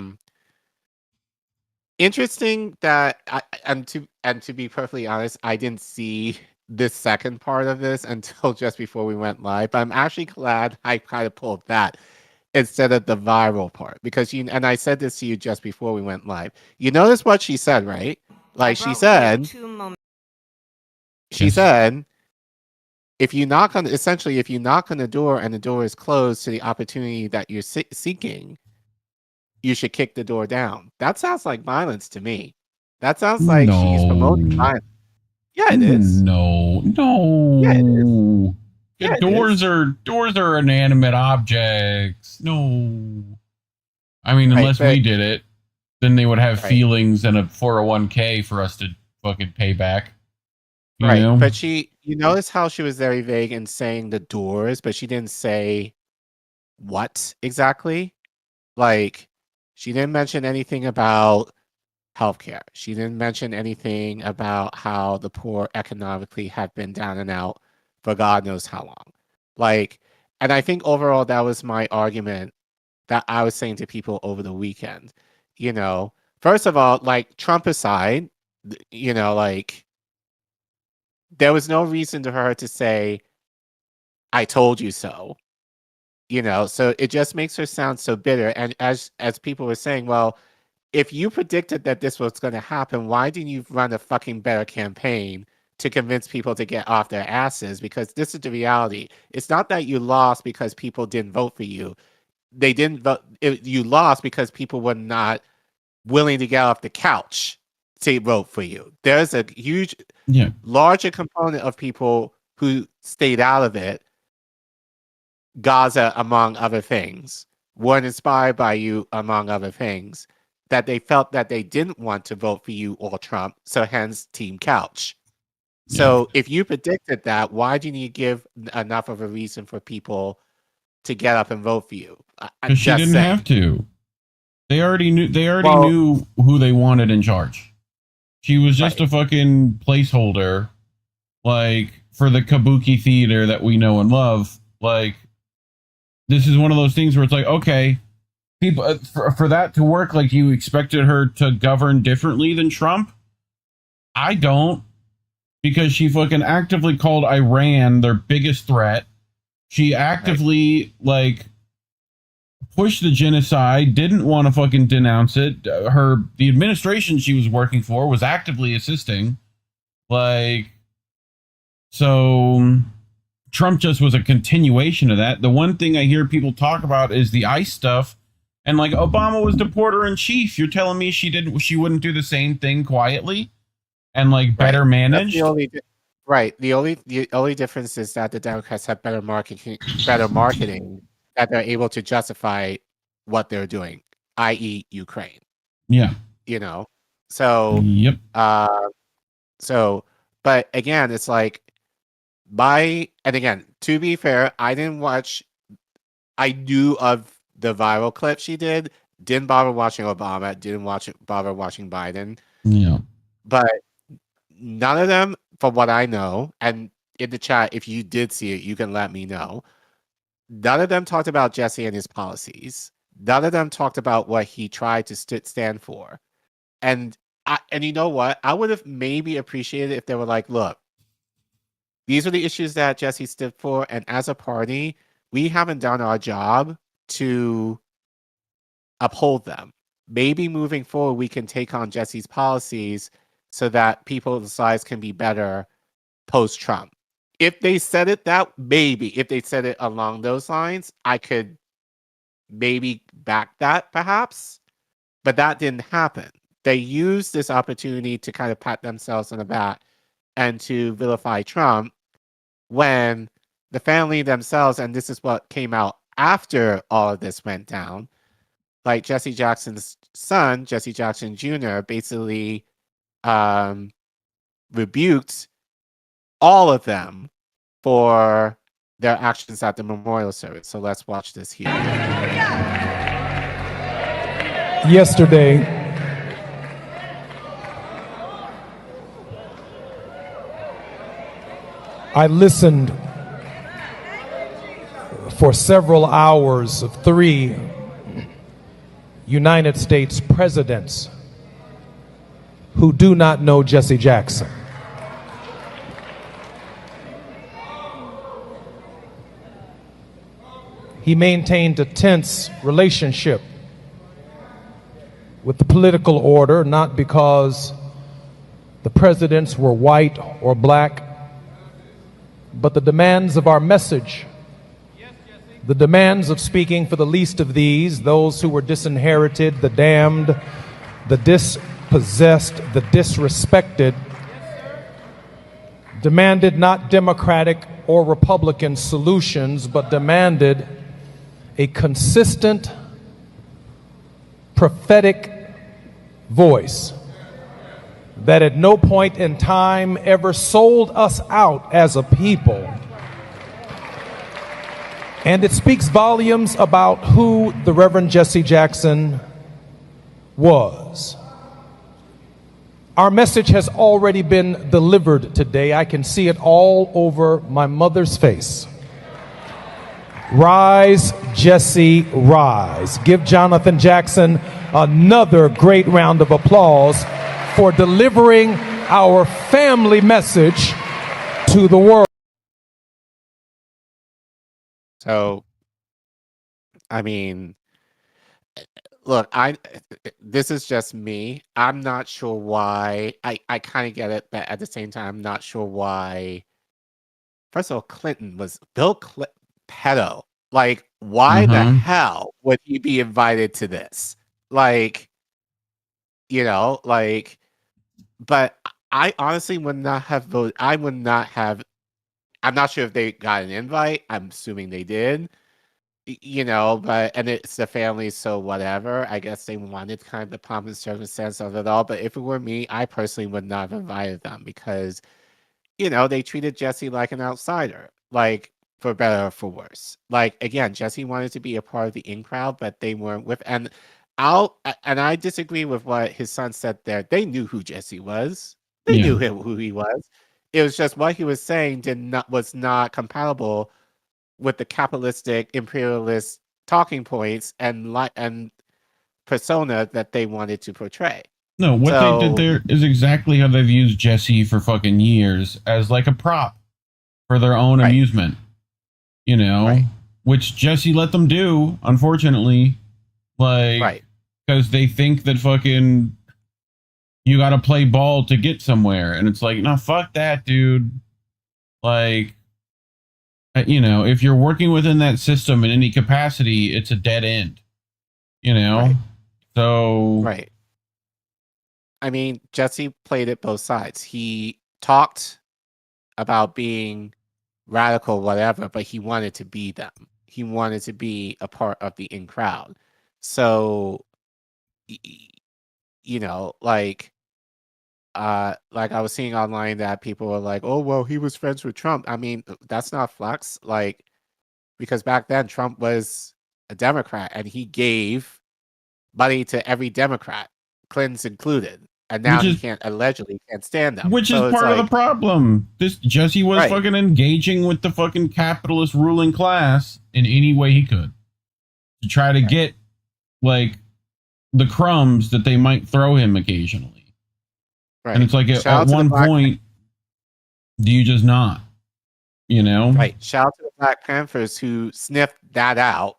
interesting that and to be perfectly honest, I didn't see this second part of this until just before we went live. But I'm actually glad I kind of pulled that instead of the viral part because and I said this to you just before we went live. You notice what she said, right? Like she said, if you knock on the door and the door is closed to the opportunity that you're seeking, you should kick the door down. That sounds like violence to me. That sounds like she's promoting violence. Yeah, it is. No. Yeah, it is. Yeah, doors are inanimate objects. No. I mean, unless we did it, then they would have feelings and a 401k for us to fucking pay back. You know? But you notice how she was very vague in saying the doors, but she didn't say what exactly. Like, she didn't mention anything about healthcare. She didn't mention anything about how the poor economically have been down and out for God knows how long. Like, and I think overall that was my argument that I was saying to people over the weekend. You know, first of all, like Trump aside, you know, like there was no reason to her to say, I told you so. You know, so it just makes her sound so bitter. And as people were saying, well, if you predicted that this was going to happen, why didn't you run a fucking better campaign to convince people to get off their asses? Because this is the reality. It's not that you lost because people didn't vote for you. They didn't vote. You lost because people were not willing to get off the couch to vote for you. There's a huge, larger component of people who stayed out of it, Gaza, among other things, weren't inspired by you, among other things, that they felt that they didn't want to vote for you or Trump, so hence Team Couch. So if you predicted that, why didn't you give enough of a reason for people to get up and vote for you? Because she didn't have to. They already knew who they wanted in charge. She was just a fucking placeholder, like, for the kabuki theater that we know and love. Like, this is one of those things where it's like, okay, people for that to work, like, you expected her to govern differently than Trump? I don't. Because she fucking actively called Iran their biggest threat. She actively, like, pushed the genocide, didn't want to fucking denounce it. The administration she was working for was actively assisting. Like, so Trump just was a continuation of that. The one thing I hear people talk about is the ICE stuff. And, like, Obama was deporter in chief. You're telling me she wouldn't do the same thing quietly and, like, better managed? The only difference is that the Democrats have better marketing that they're able to justify what they're doing, i.e. Ukraine. Yeah. You know? So, but again, it's like, and again, to be fair, I knew of the viral clip she didn't bother watching Obama, bother watching Biden. Yeah. But none of them, from what I know, and in the chat, if you did see it, you can let me know. None of them talked about Jesse and his policies. None of them talked about what he tried to stand for. And you know what? I would have maybe appreciated if they were like, look, these are the issues that Jesse stood for, and as a party, we haven't done our job to uphold them. Maybe moving forward, we can take on Jesse's policies so that people's lives can be better post-Trump. If they said it if they said it along those lines, I could maybe back that perhaps, but that didn't happen. They used this opportunity to kind of pat themselves on the back and to vilify Trump when the family themselves, and this is what came out after all of this went down, like Jesse Jackson's son, Jesse Jackson Jr., basically rebuked all of them for their actions at the memorial service. So let's watch this here. Yesterday, I listened for several hours of 3 United States presidents who do not know Jesse Jackson. He maintained a tense relationship with the political order, not because the presidents were white or black, but the demands of our message, the demands of speaking for the least of these, those who were disinherited, the damned, the dispossessed, the disrespected, demanded not Democratic or Republican solutions, but demanded a consistent, prophetic voice that at no point in time ever sold us out as a people. And it speaks volumes about who the Reverend Jesse Jackson was. Our message has already been delivered today. I can see it all over my mother's face. Rise, Jesse, rise. Give Jonathan Jackson another great round of applause for delivering our family message to the world. So, I mean, look, this is just me. I'm not sure why. I kind of get it, but at the same time, I'm not sure why. First of all, Bill Clinton, pedo. Like, why the hell would he be invited to this? Like, but I honestly would not have voted. I'm not sure if they got an invite. I'm assuming they did. And it's the family, so whatever. I guess they wanted kind of the pomp and circumstance of it all. But if it were me, I personally would not have invited them because, they treated Jesse like an outsider, like for better or for worse. Like, again, Jesse wanted to be a part of the in crowd, but they weren't with. And I disagree with what his son said there. They knew who Jesse was. They knew who he was. It was just what he was saying was not compatible with the capitalistic imperialist talking points and persona that they wanted to portray. No, what they did there is exactly how they've used Jesse for fucking years as like a prop for their own amusement. Which Jesse let them do, unfortunately. Like, because they think that fucking you got to play ball to get somewhere. And it's like, no, fuck that, dude. Like, if you're working within that system in any capacity, it's a dead end, So. Right. I mean, Jesse played it both sides. He talked about being radical, whatever, but he wanted to be them. He wanted to be a part of the in crowd. So, like I was seeing online that people were like, oh, well, he was friends with Trump. I mean, that's not flex. Like, because back then Trump was a Democrat, and he gave money to every Democrat, Clinton's included, and now he allegedly can't stand them. Which So is it's part of like, the problem. This Jesse was Right. fucking engaging with the fucking capitalist ruling class in any way he could to try to get like the crumbs that they might throw him occasionally. Right. And it's like Shout at out to the one Black point, do you just not? You know? Right. Shout out to the Black Panthers who sniffed that out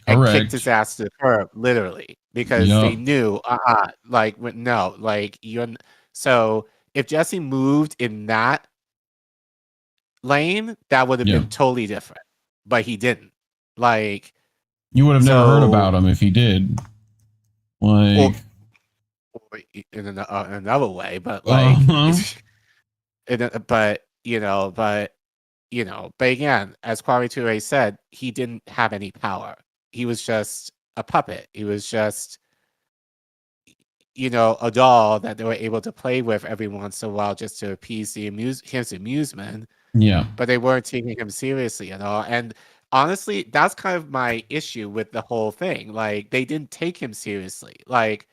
and Correct. kicked his ass to the curb, literally, because Yup. they knew, like, no, like, so if Jesse moved in that lane, that would have Yeah. been totally different, but he didn't. Like, You would have never heard so- about him if he did. Like, or in another way, but like, but again, as Kwame Ture said, he didn't have any power. He was just a puppet. He was just, a doll that they were able to play with every once in a while just to appease his amusement. yeah. But they weren't taking him seriously at all. And honestly, that's kind of my issue with the whole thing. Like, they didn't take him seriously. Like,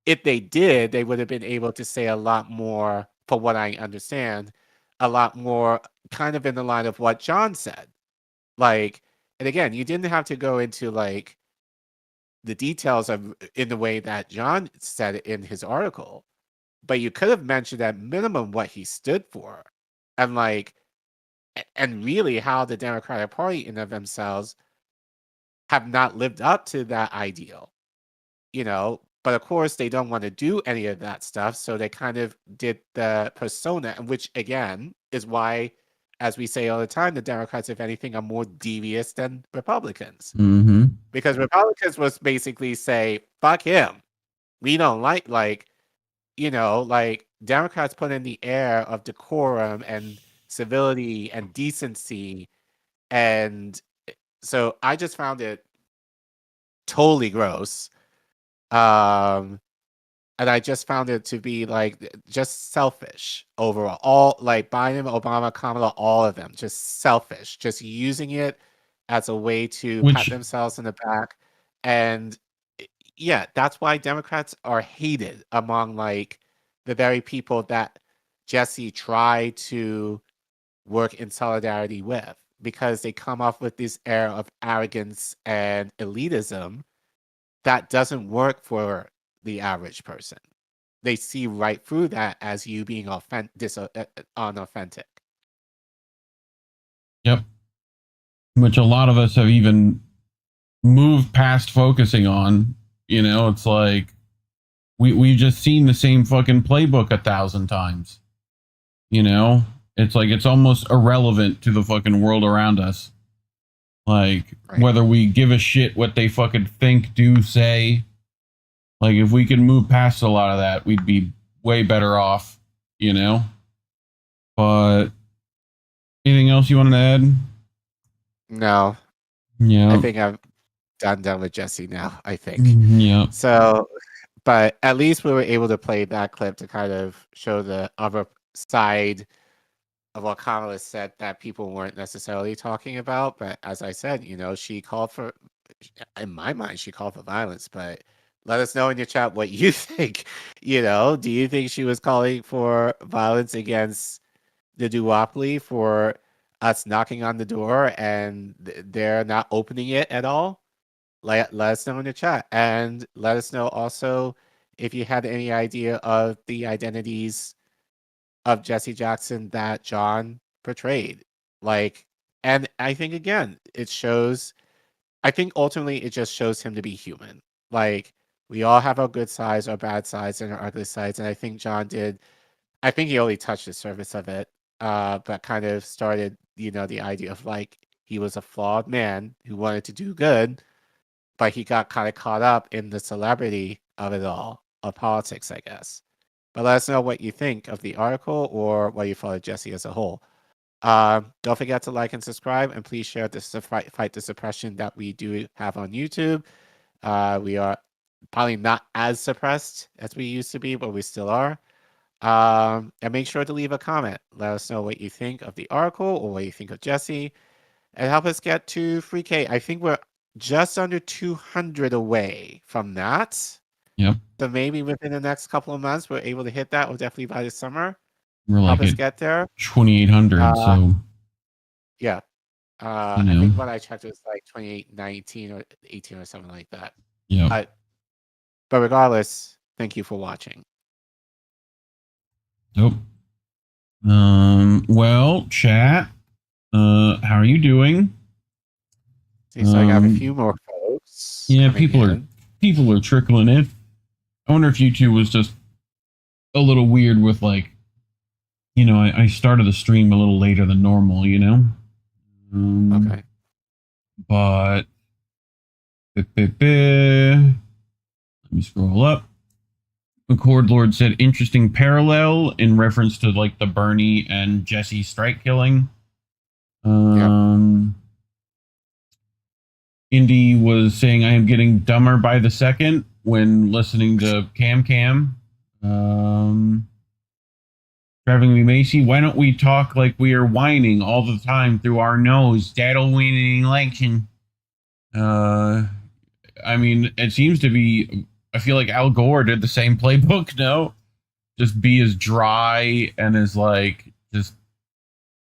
if they did, they would have been able to say a lot more, for what I understand, a lot more kind of in the line of what John said. Like, and again, you didn't have to go into like the details of in the way that John said it in his article, but you could have mentioned at minimum what he stood for, and like, and really how the Democratic Party in of themselves have not lived up to that ideal, But of course, they don't want to do any of that stuff, so they kind of did the persona, which again is why, as we say all the time, the Democrats, if anything, are more devious than Republicans. Mm-hmm. Because Republicans was basically say, fuck him. We don't like, Democrats put in the air of decorum and civility and decency. And so I just found it totally gross. And I just found it to be like just selfish overall. All like Biden, Obama, Kamala, all of them just selfish, just using it as a way to pat themselves in the back. And yeah, that's why Democrats are hated among like the very people that Jesse tried to work in solidarity with, because they come off with this air of arrogance and elitism that doesn't work for the average person. They see right through that as you being unauthentic. Yep. Which a lot of us have even moved past focusing on. It's like we've just seen the same fucking playbook 1,000 times. It's like it's almost irrelevant to the fucking world around us. Like, Right. whether we give a shit what they fucking think, do, say. Like, if we could move past a lot of that, we'd be way better off, But anything else you wanted to add? No. Yeah. I think I'm done with Jesse now, I think. Yeah. So, but at least we were able to play that clip to kind of show the other side of what Kamala said that people weren't necessarily talking about. But as I said, she called for, in my mind, she called for violence. But let us know in your chat what you think. Do you think she was calling for violence against the duopoly for us knocking on the door and they're not opening it at all? Let us know in the chat. And let us know also if you had any idea of the identities of Jesse Jackson that John portrayed. And I think, again, I think ultimately it just shows him to be human. Like, we all have our good sides, our bad sides, and our ugly sides. And I think John did. I think he only touched the surface of it, but kind of started, the idea of like he was a flawed man who wanted to do good, but he got kind of caught up in the celebrity of it all, of politics, I guess. But let us know what you think of the article or what you thought of Jesse as a whole. Don't forget to like and subscribe, and please share this to fight the suppression that we do have on YouTube. We are probably not as suppressed as we used to be, but we still are. And make sure to leave a comment. Let us know what you think of the article or what you think of Jesse, and help us get to 3K. I think we're just under 200 away from that. Yep. So maybe within the next couple of months, we're able to hit that, or definitely by the summer. We're Help like us at get there. 2,800. So Yeah. I know. think when I checked, it was like 2819 or 18 or something like that. Yeah. But regardless, thank you for watching. Nope. Well, chat. How are you doing? Seems like I have a few more folks. Yeah, coming people are trickling in. I wonder if YouTube was just a little weird with like, you know, I started the stream a little later than normal, you know. Okay. But let me scroll up. McCord Lord said interesting parallel in reference to like the Bernie and Jesse strike killing. Indy was saying I am getting dumber by the second when listening to Cam. Driving me Macy, why don't we talk like we are whining all the time through our nose? That'll win an election. I mean, it seems to be. I feel like Al Gore did the same playbook. No, just be as dry and as like just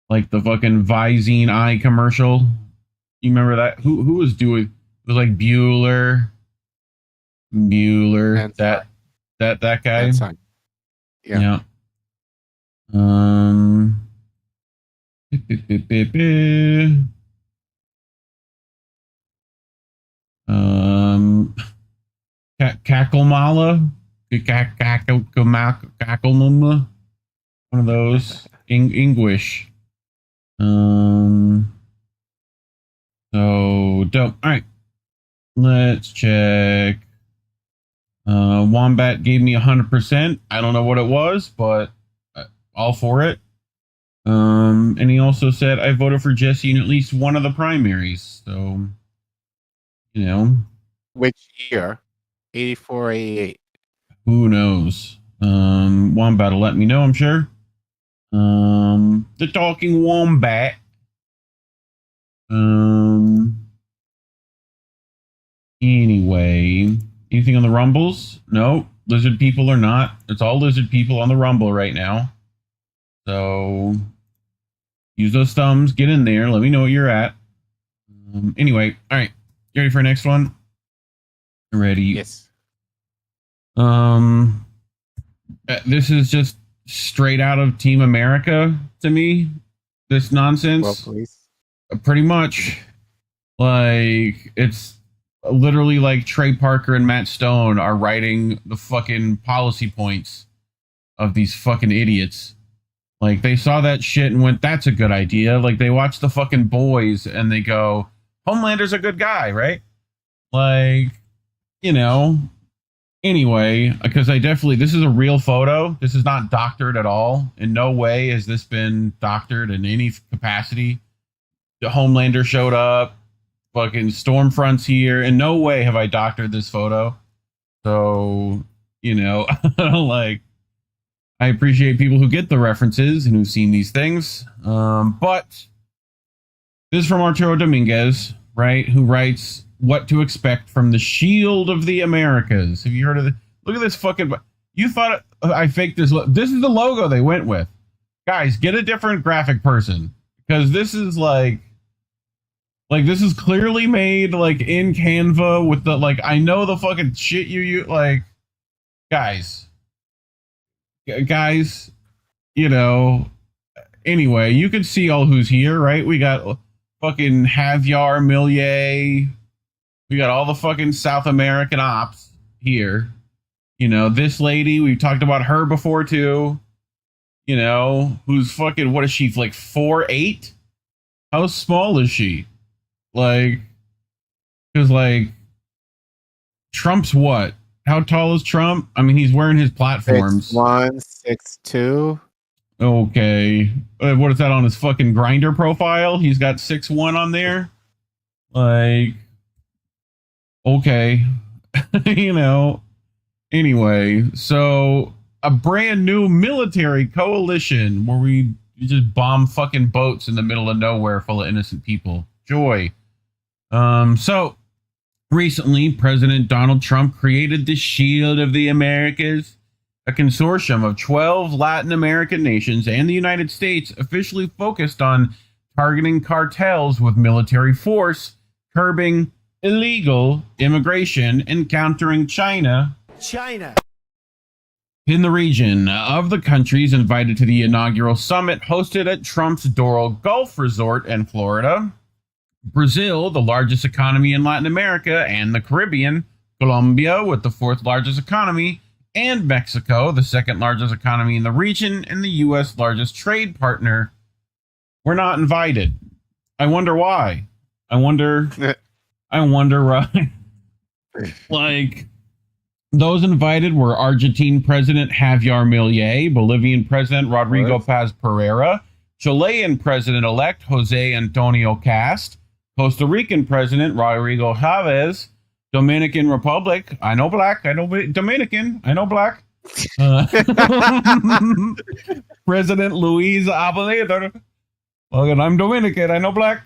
like the fucking Visine eye commercial. You remember that? Who was doing? It was like Bueller. That guy. Yeah. Cacklemala, Cacklemala, one of those English. So dope. All right, let's check. Wombat gave me 100%. I don't know what it was, but all for it. And he also said I voted for Jesse in at least one of the primaries. So, you know, which year? 84, 88. Who knows? Wombat will let me know, I'm sure. The talking wombat. Anyway, anything on the Rumbles? No, lizard people are not. It's all lizard people on the Rumble right now. So use those thumbs, get in there, let me know what you're at. Anyway, all right, you ready for the next one? Ready? Yes. This is just straight out of Team America to me. This nonsense. Well, please. Pretty much. Like, it's literally like Trey Parker and Matt Stone are writing the fucking policy points of these fucking idiots. Like, they saw that shit and went, that's a good idea. Like, they watch the fucking Boys and they go, Homelander's a good guy, right? Like, you know. Anyway, because this is a real photo. This is not doctored at all. In no way has this been doctored in any capacity. The Homelander showed up. Fucking Stormfront's here. In no way have I doctored this photo. So, you know, like, I appreciate people who get the references and who've seen these things. But this is from Arturo Dominguez, right? Who writes what to expect from the Shield of the Americas. Have you heard of it? Look at this fucking... You thought I faked this. This is the logo they went with. Guys, get a different graphic person. Because this is like... Like, this is clearly made, like, in Canva with the, like, I know the fucking shit you like... Guys, you know... Anyway, you can see all who's here, right? We got fucking Javier Millet... We got all the fucking South American ops here. You know, this lady, we've talked about her before too. You know, who's fucking, what is she, like 4'8"? How small is she? Like, because like, Trump's what? How tall is Trump? I mean, he's wearing his platforms. 6'1", 6'2". Okay. What is that on his fucking Grinder profile? He's got 6'1" on there. Like... Okay, you know, anyway, so a brand new military coalition where we just bomb fucking boats in the middle of nowhere full of innocent people. Joy. So Recently, President Donald Trump created the Shield of the Americas, a consortium of 12 Latin American nations and the United States officially focused on targeting cartels with military force, curbing illegal immigration, and countering China in the region. Of the countries invited to the inaugural summit hosted at Trump's Doral Gulf Resort in Florida, Brazil, the largest economy in Latin America and the Caribbean, Colombia, with the fourth largest economy, and Mexico, the second largest economy in the region and the U.S. largest trade partner, were not invited. I wonder why. I wonder why. Like, those invited were Argentine President Javier Milei, Bolivian President Rodrigo Paz Pereira, Chilean President-elect Jose Antonio Cast, Costa Rican President Rodrigo Chavez, Dominican Republic, I know black, I know Dominican, I know black. President Luis Abinader, well, I'm Dominican, I know black.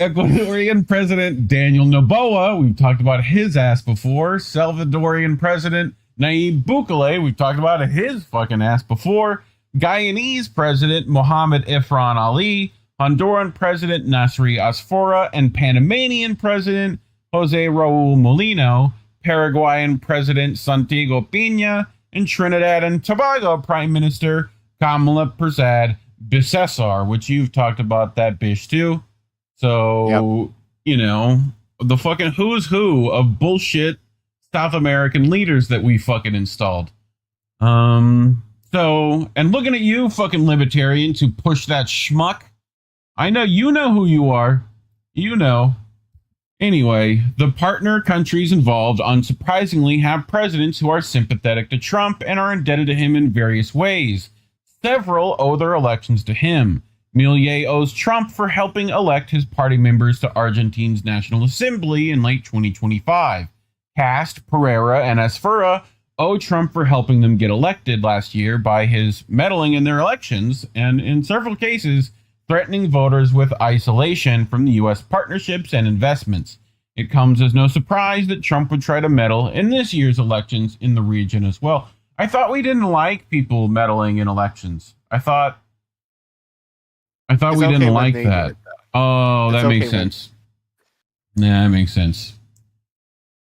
Ecuadorian President Daniel Noboa, we've talked about his ass before. Salvadorian President Nayib Bukele, we've talked about his fucking ass before. Guyanese President Mohamed Ifran Ali, Honduran President Nasri Asfora, and Panamanian President Jose Raul Molino, Paraguayan President Santiago Peña, and Trinidad and Tobago Prime Minister Kamala Persad Bissessar, which you've talked about that bitch too. So, you know, the fucking who's who of bullshit South American leaders that we fucking installed. So, and looking at you fucking libertarians who push that schmuck, I know you know who you are. You know. Anyway, the partner countries involved unsurprisingly have presidents who are sympathetic to Trump and are indebted to him in various ways. Several owe their elections to him. Milei owes Trump for helping elect his party members to Argentina's National Assembly in late 2025. Cast, Pereira, and Asfura owe Trump for helping them get elected last year by his meddling in their elections and, in several cases, threatening voters with isolation from the U.S. partnerships and investments. It comes as no surprise that Trump would try to meddle in this year's elections in the region as well. I thought we didn't like people meddling in elections. I thought we didn't like that. Oh, that makes sense. Yeah, that makes sense.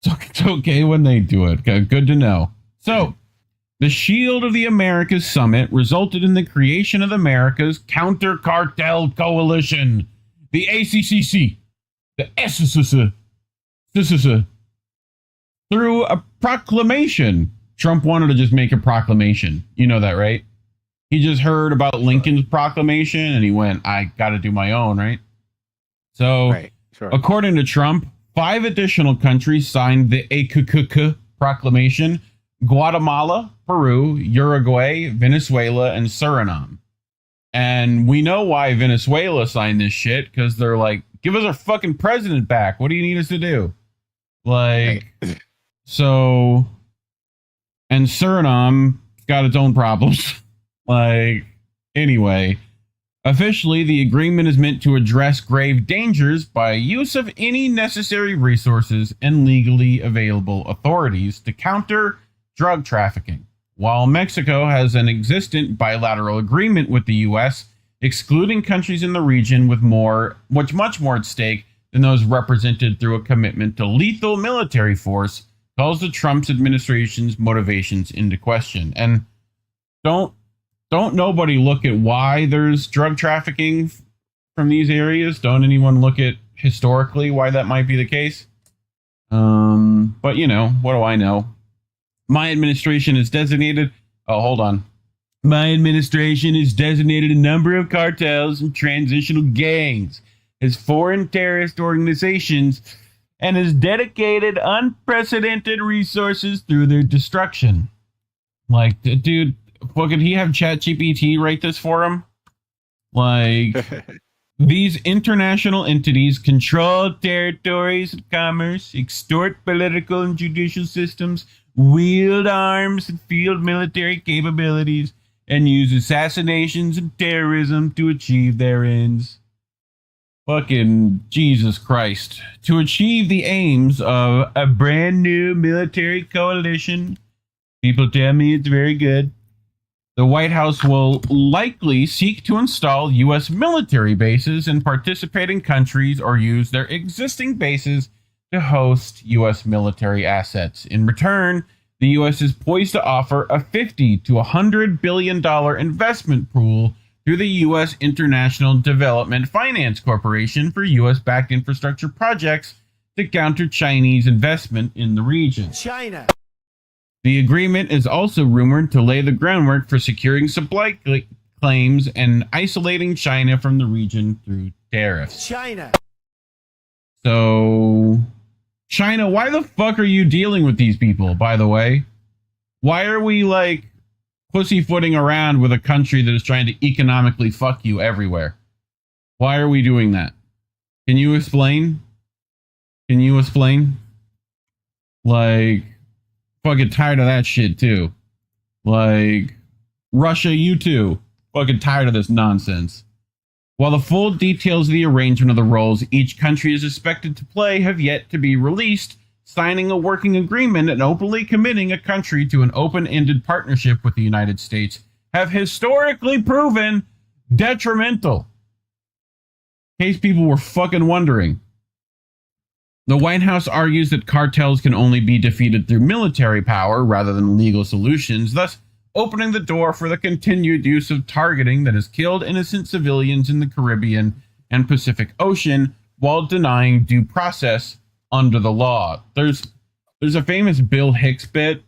It's okay when they do it. Good to know. So, the Shield of the Americas Summit resulted in the creation of America's Counter Cartel Coalition, the ACCC, the SSS, through a proclamation. Trump wanted to just make a proclamation. You know that, right? He just heard about Lincoln's proclamation and he went, I got to do my own, right? So, according to Trump, 5 additional countries signed the ACCC proclamation: Guatemala, Peru, Uruguay, Venezuela, and Suriname. And we know why Venezuela signed this shit, because they're like, give us our fucking president back. What do you need us to do? Like, so, and Suriname got its own problems. Like, anyway, officially, the agreement is meant to address grave dangers by use of any necessary resources and legally available authorities to counter drug trafficking, while Mexico has an existent bilateral agreement with the U.S., excluding countries in the region with much more at stake than those represented through a commitment to lethal military force, calls the Trump administration's motivations into question. And don't nobody look at why there's drug trafficking from these areas. Don't anyone look at historically why that might be the case. But you know, what do I know? My administration has designated My administration has designated a number of cartels and transitional gangs as foreign terrorist organizations and has dedicated unprecedented resources through their destruction. Like, dude, could he have ChatGPT write this for him? Like, these international entities control territories of commerce, extort political and judicial systems, wield arms and field military capabilities, and use assassinations and terrorism to achieve their ends. Fucking Jesus Christ. To achieve the aims of a brand new military coalition, people tell me it's very good, the White House will likely seek to install U.S. military bases in participating countries or use their existing bases to host U.S. military assets. In return, the U.S. is poised to offer a $50 to $100 billion investment pool through the U.S. International Development Finance Corporation for U.S.-backed infrastructure projects to counter Chinese investment in the region. China. The agreement is also rumored to lay the groundwork for securing supply claims and isolating China from the region through tariffs. China. So, China, why the fuck are you dealing with these people, by the way? Why are we, like, pussyfooting around with a country that is trying to economically fuck you everywhere? Why are we doing that? Can you explain? Can you explain? Like, fucking tired of that shit too. Like, Russia, you too. Fucking tired of this nonsense. While the full details of the arrangement of the roles each country is expected to play have yet to be released, signing a working agreement and openly committing a country to an open-ended partnership with the United States have historically proven detrimental. In case people were fucking wondering. The White House argues that cartels can only be defeated through military power rather than legal solutions, thus opening the door for the continued use of targeting that has killed innocent civilians in the Caribbean and Pacific Ocean while denying due process under the law. There's a famous Bill Hicks bit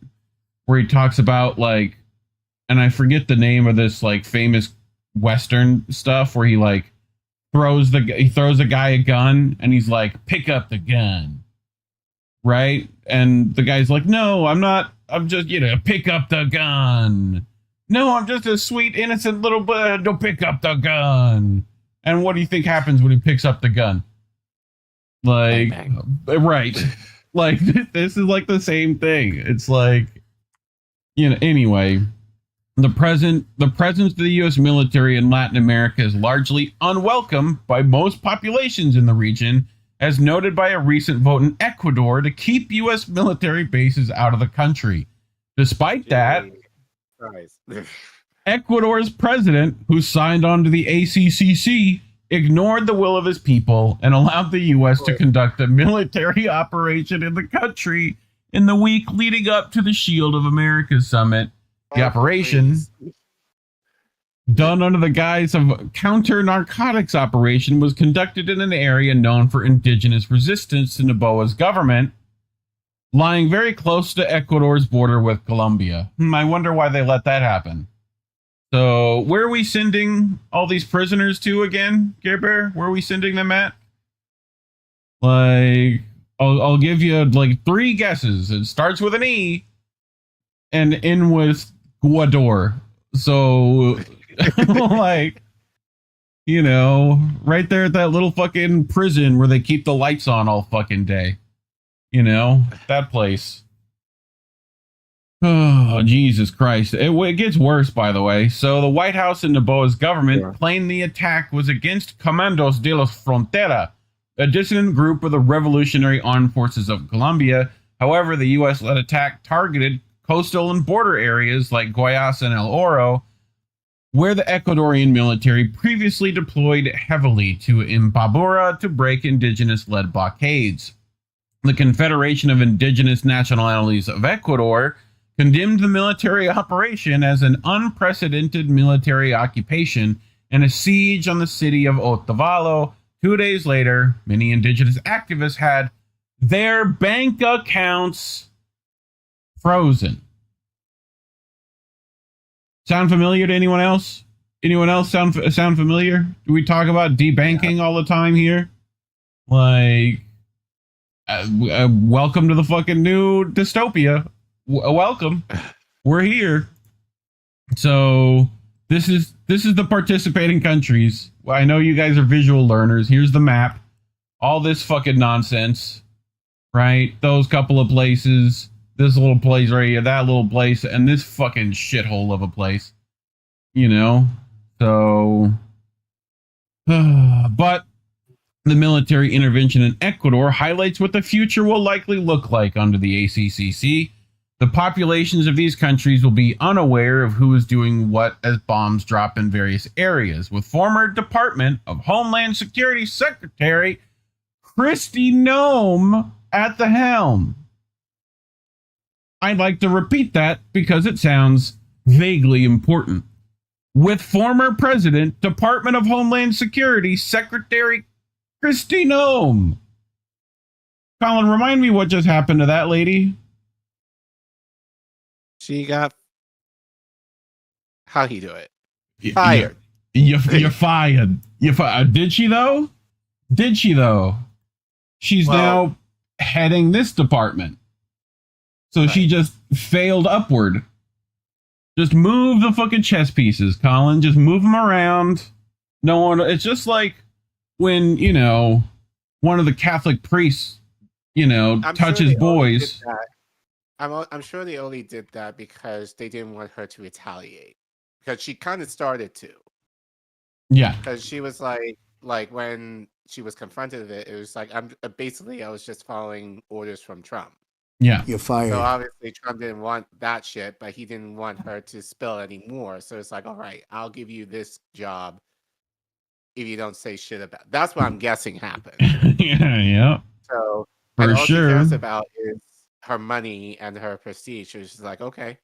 where he talks about, like, and I forget the name of this, like, famous Western stuff where he, like, throws a guy a gun and he's like, pick up the gun, right? And the guy's like, no, I'm just, pick up the gun. No, I'm just a sweet innocent little bird, don't pick up the gun. And what do you think happens when he picks up the gun? Like, bang, bang. Right. Like, this is like the same thing. It's like, anyway, the presence of the U.S. military in Latin America is largely unwelcome by most populations in the region, as noted by a recent vote in Ecuador to keep U.S. military bases out of the country. Despite that, Ecuador's president, who signed on to the ACCC, ignored the will of his people and allowed the U.S. to conduct a military operation in the country in the week leading up to the Shield of America summit. The operation, done under the guise of counter-narcotics operation, was conducted in an area known for indigenous resistance to Noboa's government, lying very close to Ecuador's border with Colombia. I wonder why they let that happen. So, where are we sending all these prisoners to again, Care Bear? Where are we sending them at? Like, I'll give you, like, 3 guesses. It starts with an E and ends with Ecuador. So, like, right there at that little fucking prison where they keep the lights on all fucking day. That place. Oh, Jesus Christ. It gets worse, by the way. So the White House and Noboa's government claimed the attack was against Comandos de la Frontera, a dissident group of the Revolutionary Armed Forces of Colombia. However, the U.S.-led attack targeted coastal and border areas like Guayas and El Oro, where the Ecuadorian military previously deployed heavily to Imbabura to break indigenous-led blockades. The Confederation of Indigenous Nationalities of Ecuador condemned the military operation as an unprecedented military occupation and a siege on the city of Otavalo. 2 days later, many indigenous activists had their bank accounts frozen. Sound familiar to anyone else? Anyone else sound familiar? Do we talk about debanking all the time here? Like, welcome to the fucking new dystopia. Welcome. We're here. So this is the participating countries. I know you guys are visual learners. Here's the map. All this fucking nonsense, right? Those couple of places, this little place right here, that little place, and this fucking shithole of a place. So, but The military intervention in Ecuador highlights what the future will likely look like under the ACCC. The populations of these countries will be unaware of who is doing what as bombs drop in various areas, with former Department of Homeland Security Secretary Kristi Noem at the helm. I'd like to repeat that because it sounds vaguely important. With former President, Department of Homeland Security Secretary Kristi Noem. Collin, remind me what just happened to that lady. She got, how he do it? Fired. You're fired. You're fired. Did she though? She's now heading this department. So she just failed upward. Just move the fucking chess pieces, Collin. Just move them around. No one. It's just like when, you know, one of the Catholic priests, you know, touches boys. I'm sure they only did that because they didn't want her to retaliate. Because she kind of started to. Yeah. Because she was like when she was confronted with it, it was like, I was just following orders from Trump. Yeah. You're fired. So obviously Trump didn't want that shit, but he didn't want her to spill any more. So it's like, all right, I'll give you this job if you don't say shit about. That's what I'm guessing happened. Yeah. So for all sure. she cares about is her money and her prestige. So she's like, okay.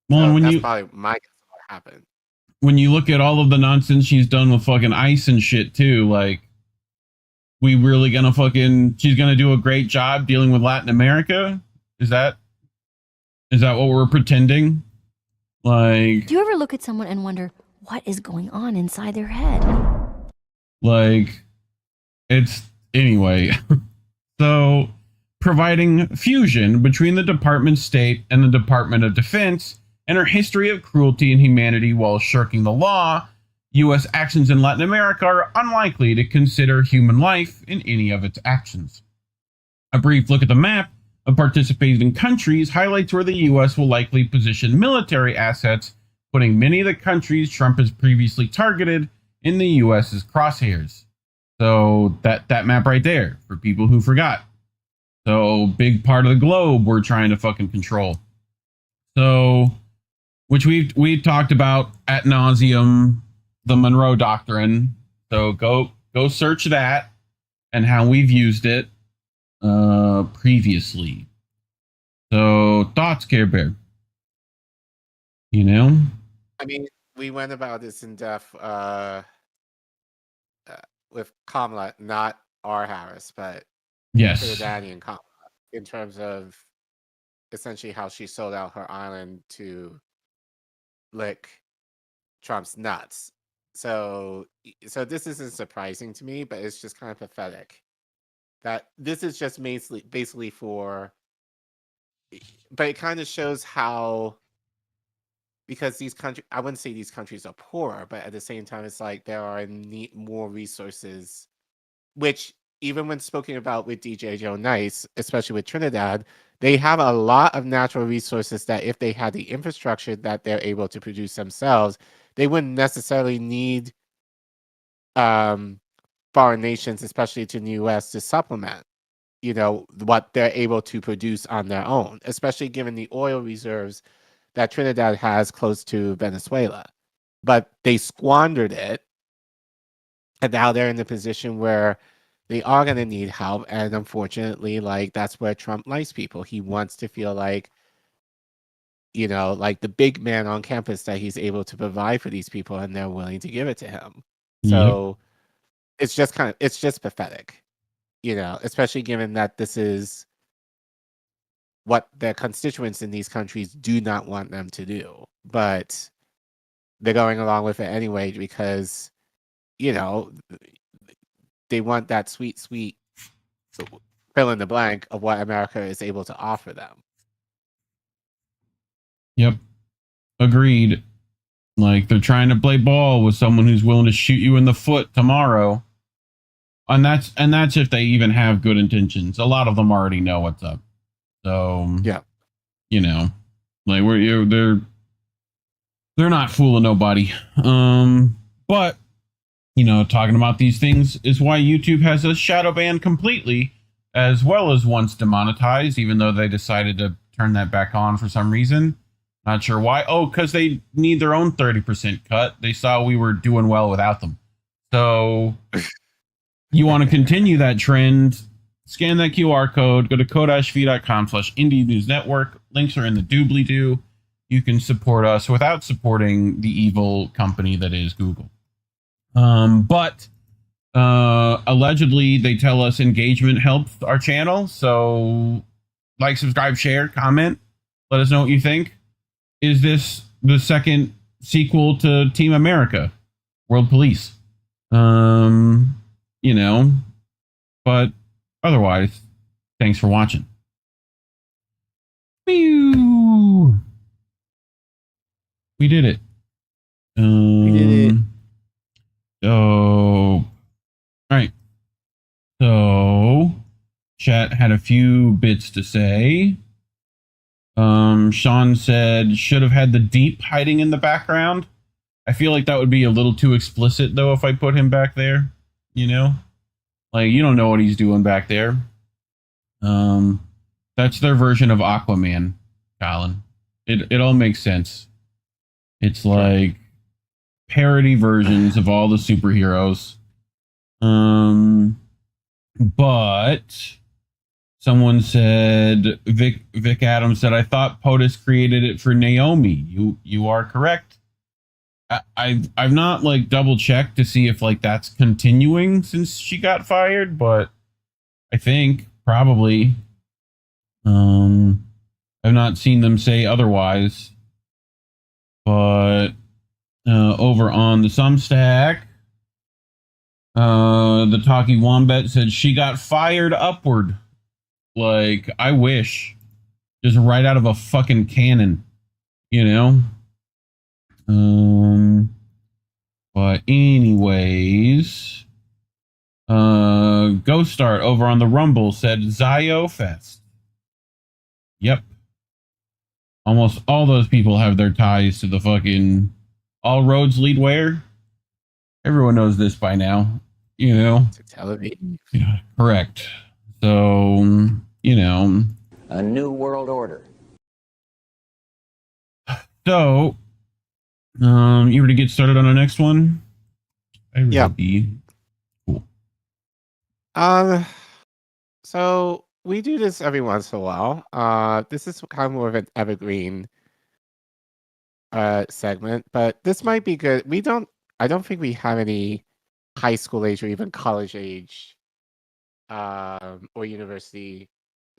Well, so when that's you probably my guess of what happened. When you look at all of the nonsense she's done with fucking ICE and shit too, like, we really gonna she's gonna do a great job dealing with Latin America? Is that what we're pretending? Like, do you ever look at someone and wonder what is going on inside their head? Like, it's anyway. So, providing fusion between the Department of State and the Department of Defense and her history of cruelty and humanity while shirking the law, U.S. actions in Latin America are unlikely to consider human life in any of its actions. A brief look at the map of participating countries highlights where the U.S. will likely position military assets, putting many of the countries Trump has previously targeted in the U.S.'s crosshairs. So that map right there, for people who forgot. So big part of the globe we're trying to fucking control. So, which we've talked about ad nauseum, the Monroe Doctrine. So go search that and how we've used it previously. So thoughts, Care Bear? You know? I mean, we went about this in depth with Kamala, not R. Harris, but yes, Trinidadian and Kamala, in terms of essentially how she sold out her island to lick Trump's nuts. So this isn't surprising to me, but it's just kind of pathetic that this is just basically for. But it kind of shows how, because these countries, I wouldn't say these countries are poor, but at the same time, it's like there are more resources, which even when spoken about with DJ Joe Nice, especially with Trinidad, they have a lot of natural resources that if they had the infrastructure that they're able to produce themselves, they wouldn't necessarily need foreign nations, especially to the U.S., to supplement, you know, what they're able to produce on their own, especially given the oil reserves that Trinidad has close to Venezuela. But they squandered it, and now they're in a position where they are going to need help. And unfortunately, like, that's where Trump likes people. He wants to feel like, you know, like the big man on campus that he's able to provide for these people, and they're willing to give it to him. So it's just pathetic, you know, especially given that this is what their constituents in these countries do not want them to do. But they're going along with it anyway because, you know, they want that sweet fill in the blank of what America is able to offer them. Yep. Agreed. Like, they're trying to play ball with someone who's willing to shoot you in the foot tomorrow. And that's if they even have good intentions. A lot of them already know what's up. So, yeah, you know, like they're not fooling nobody. But talking about these things is why YouTube has us shadow banned completely, as well as once demonetized, even though they decided to turn that back on for some reason. Not sure why. Oh, because they need their own 30% cut. They saw we were doing well without them. So you want to continue that trend, scan that QR code, go to ko-fi.com/Indie News Network. Links are in the doobly-doo. You can support us without supporting the evil company that is Google. But allegedly, they tell us engagement helps our channel. So like, subscribe, share, comment. Let us know what you think. Is this the second sequel to Team America, World Police? But otherwise, thanks for watching. Pew! We did it. We did it. So, all right. So, chat had a few bits to say. Sean said, should have had the Deep hiding in the background. I feel like that would be a little too explicit, though, if I put him back there. Like, you don't know what he's doing back there. That's their version of Aquaman, Collin. It all makes sense. It's like parody versions of all the superheroes. But someone said, Vic Adams said, I thought POTUS created it for Naomi. You are correct. I've not like double checked to see if like that's continuing since she got fired, but I think probably. I've not seen them say otherwise. But over on the Substack, the Talkie Wombat said she got fired upward. Like, I wish. Just right out of a fucking cannon. But anyways, Ghost Start over on the Rumble said Zio Fest. Yep. Almost all those people have their ties to the fucking All Roads Lead Where. Everyone knows this by now. To Tel Aviv. Yeah, correct. So, A new world order. So, you ready to get started on the next one? Yeah. Cool. So we do this every once in a while. This is kind of more of an evergreen segment, but this might be good. I don't think we have any high school age or even college age or university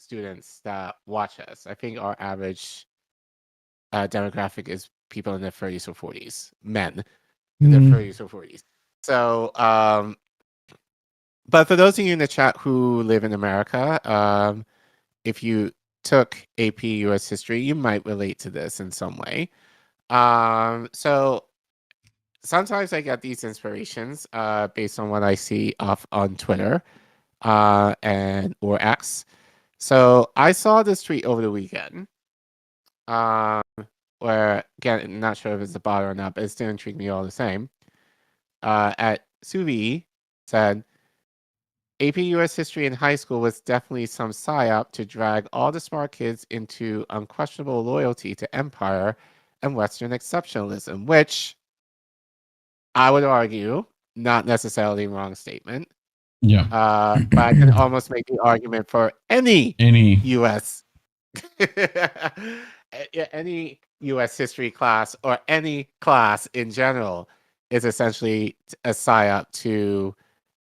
students that watch us. I think our average demographic is people in their 30s or 40s, men in their 30s or 40s. So, but for those of you in the chat who live in America, if you took AP US History, you might relate to this in some way. So sometimes I get these inspirations based on what I see off on Twitter or X. So I saw this tweet over the weekend. Where, again, I'm not sure if it's a bot or not, but it still intrigued me all the same. At Suvi said, AP US History in high school was definitely some psyop to drag all the smart kids into unquestionable loyalty to empire and Western exceptionalism, which I would argue, not necessarily a wrong statement. Yeah. But I can almost make the argument for any US any U.S. history class or any class in general is essentially a psyop to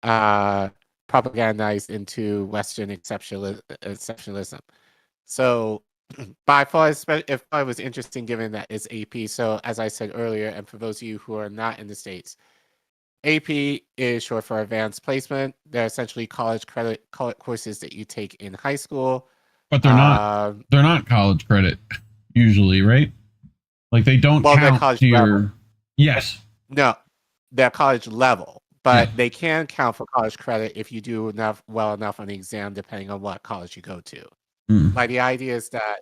propagandize into Western exceptionalism. So by far, if I was interesting, given that it's AP. So as I said earlier, and for those of you who are not in the States, AP is short for Advanced Placement. They're essentially college credit courses that you take in high school. But they're not. They're not college credit usually, right? Like they don't count to your. Yes. No, they're college level, but they can count for college credit if you do well enough on the exam, depending on what college you go to. Like the idea is that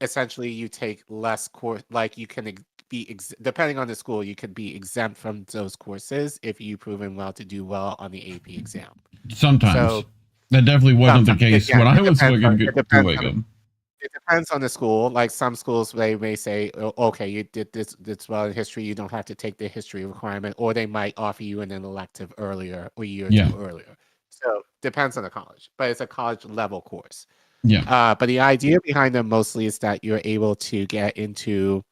essentially you take less course, like you can be depending on the school, you could be exempt from those courses if you've proven to do well on the AP exam. Sometimes. So That definitely wasn't the case when I was looking to Wigan. It depends on the school. Like some schools, they may say, okay, you did this well in history, you don't have to take the history requirement, or they might offer you an elective earlier or a year or two earlier. So depends on the college, but it's a college level course. Yeah. But the idea behind them mostly is that you're able to get into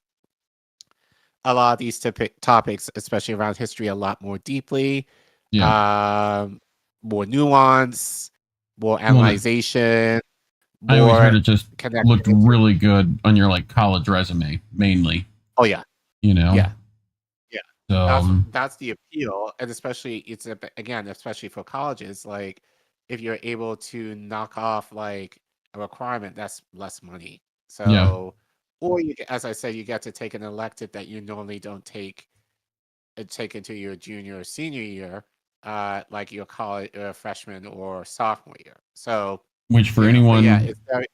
a lot of these topics, especially around history, a lot more deeply. More nuance, more analyzation. I always heard it just looked really good on your like college resume, mainly. Oh yeah. Yeah. So that's the appeal, and especially especially for colleges, like if you're able to knock off like a requirement, that's less money. So or you, as I said, you get to take an elective that you normally don't take into your junior or senior year, like your college freshman or sophomore year. So which for anyone, I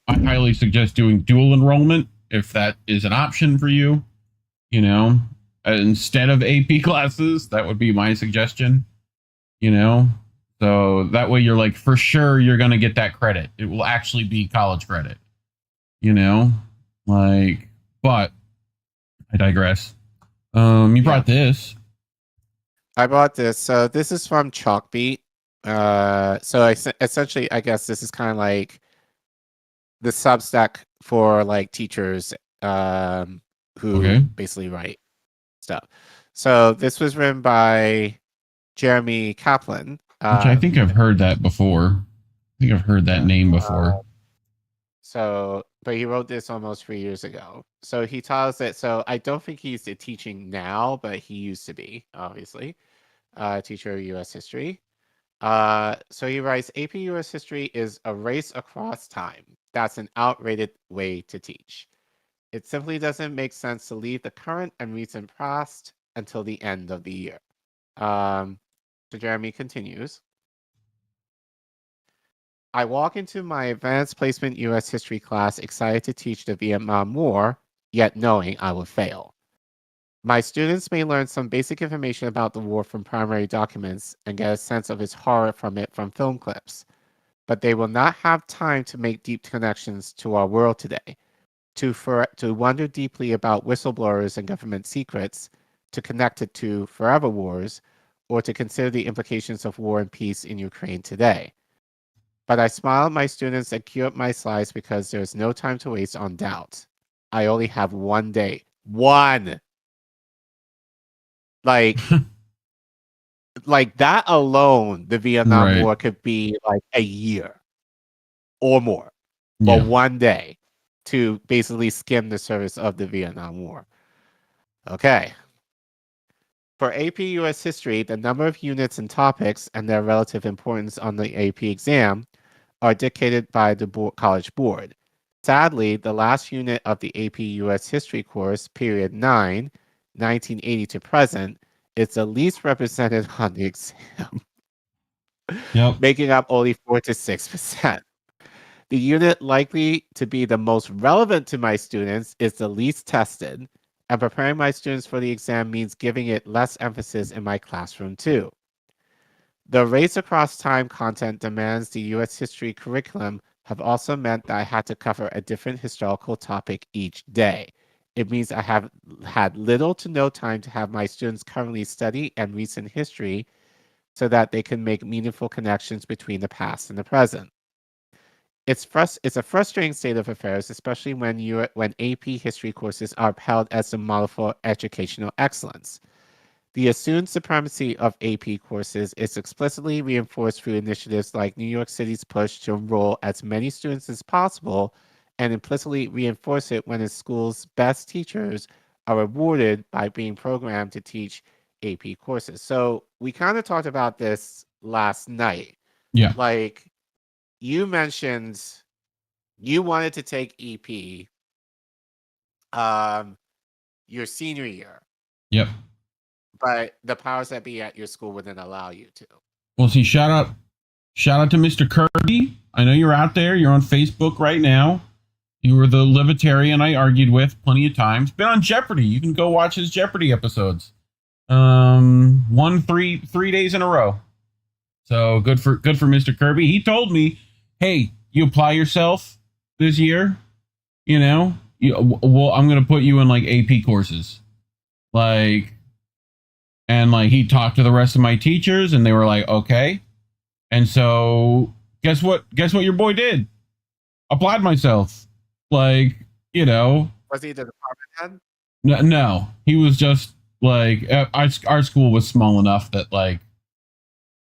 highly suggest doing dual enrollment if that is an option for you. Instead of AP classes, that would be my suggestion. So that way you're like for sure you're gonna get that credit. It will actually be college credit. But I digress. You brought this. I bought this. So this is from Chalkbeat. So essentially, I guess this is kind of like the Substack for like teachers who basically write stuff. So this was written by Jeremy Kaplan. Which I think I've heard that before. I think I've heard that name before. But he wrote this almost 3 years ago. So he tells it. So I don't think he's teaching now, but he used to be, obviously, teacher of U.S. history. So he writes, AP U.S. history is a race across time. That's an outrated way to teach. It simply doesn't make sense to leave the current and recent past until the end of the year. So Jeremy continues. I walk into my advanced placement U.S. history class excited to teach the Vietnam War, yet knowing I will fail. My students may learn some basic information about the war from primary documents and get a sense of its horror from it from film clips, but they will not have time to make deep connections to our world today, to wonder deeply about whistleblowers and government secrets, to connect it to forever wars, or to consider the implications of war and peace in Ukraine today. But I smile at my students and cue up my slides because there is no time to waste on doubt. I only have 1 day. One! Like that alone, the Vietnam War could be like a year or more. But 1 day to basically skim the surface of the Vietnam War. Okay. For AP US history, the number of units and topics and their relative importance on the AP exam are dictated by the college board. Sadly, the last unit of the AP US history course, period 9, 1980 to present, is the least represented on the exam, making up only 4 to 6%. The unit likely to be the most relevant to my students is the least tested, and preparing my students for the exam means giving it less emphasis in my classroom too. The race across time content demands the U.S. history curriculum have also meant that I had to cover a different historical topic each day. It means I have had little to no time to have my students currently study and recent history so that they can make meaningful connections between the past and the present. It's a frustrating state of affairs, especially when AP history courses are upheld as the model for educational excellence. The assumed supremacy of AP courses is explicitly reinforced through initiatives like New York City's push to enroll as many students as possible and implicitly reinforce it when its school's best teachers are rewarded by being programmed to teach AP courses. So we kind of talked about this last night. Yeah. Like you mentioned you wanted to take EP your senior year. Yep. But the powers that be at your school wouldn't allow you to. Well, see, shout out to Mr. Kirby. I know you're out there. You're on Facebook right now. You were the libertarian I argued with plenty of times. Been on Jeopardy. You can go watch his Jeopardy episodes. Won three days in a row. So good for Mr. Kirby. He told me, hey, you apply yourself this year, you know, well, I'm going to put you in like AP courses. Like, and like he talked to the rest of my teachers and they were like, okay. And so guess what your boy did? Applied myself. Like, you know. Was he the department head? No, he was just like, our school was small enough that like,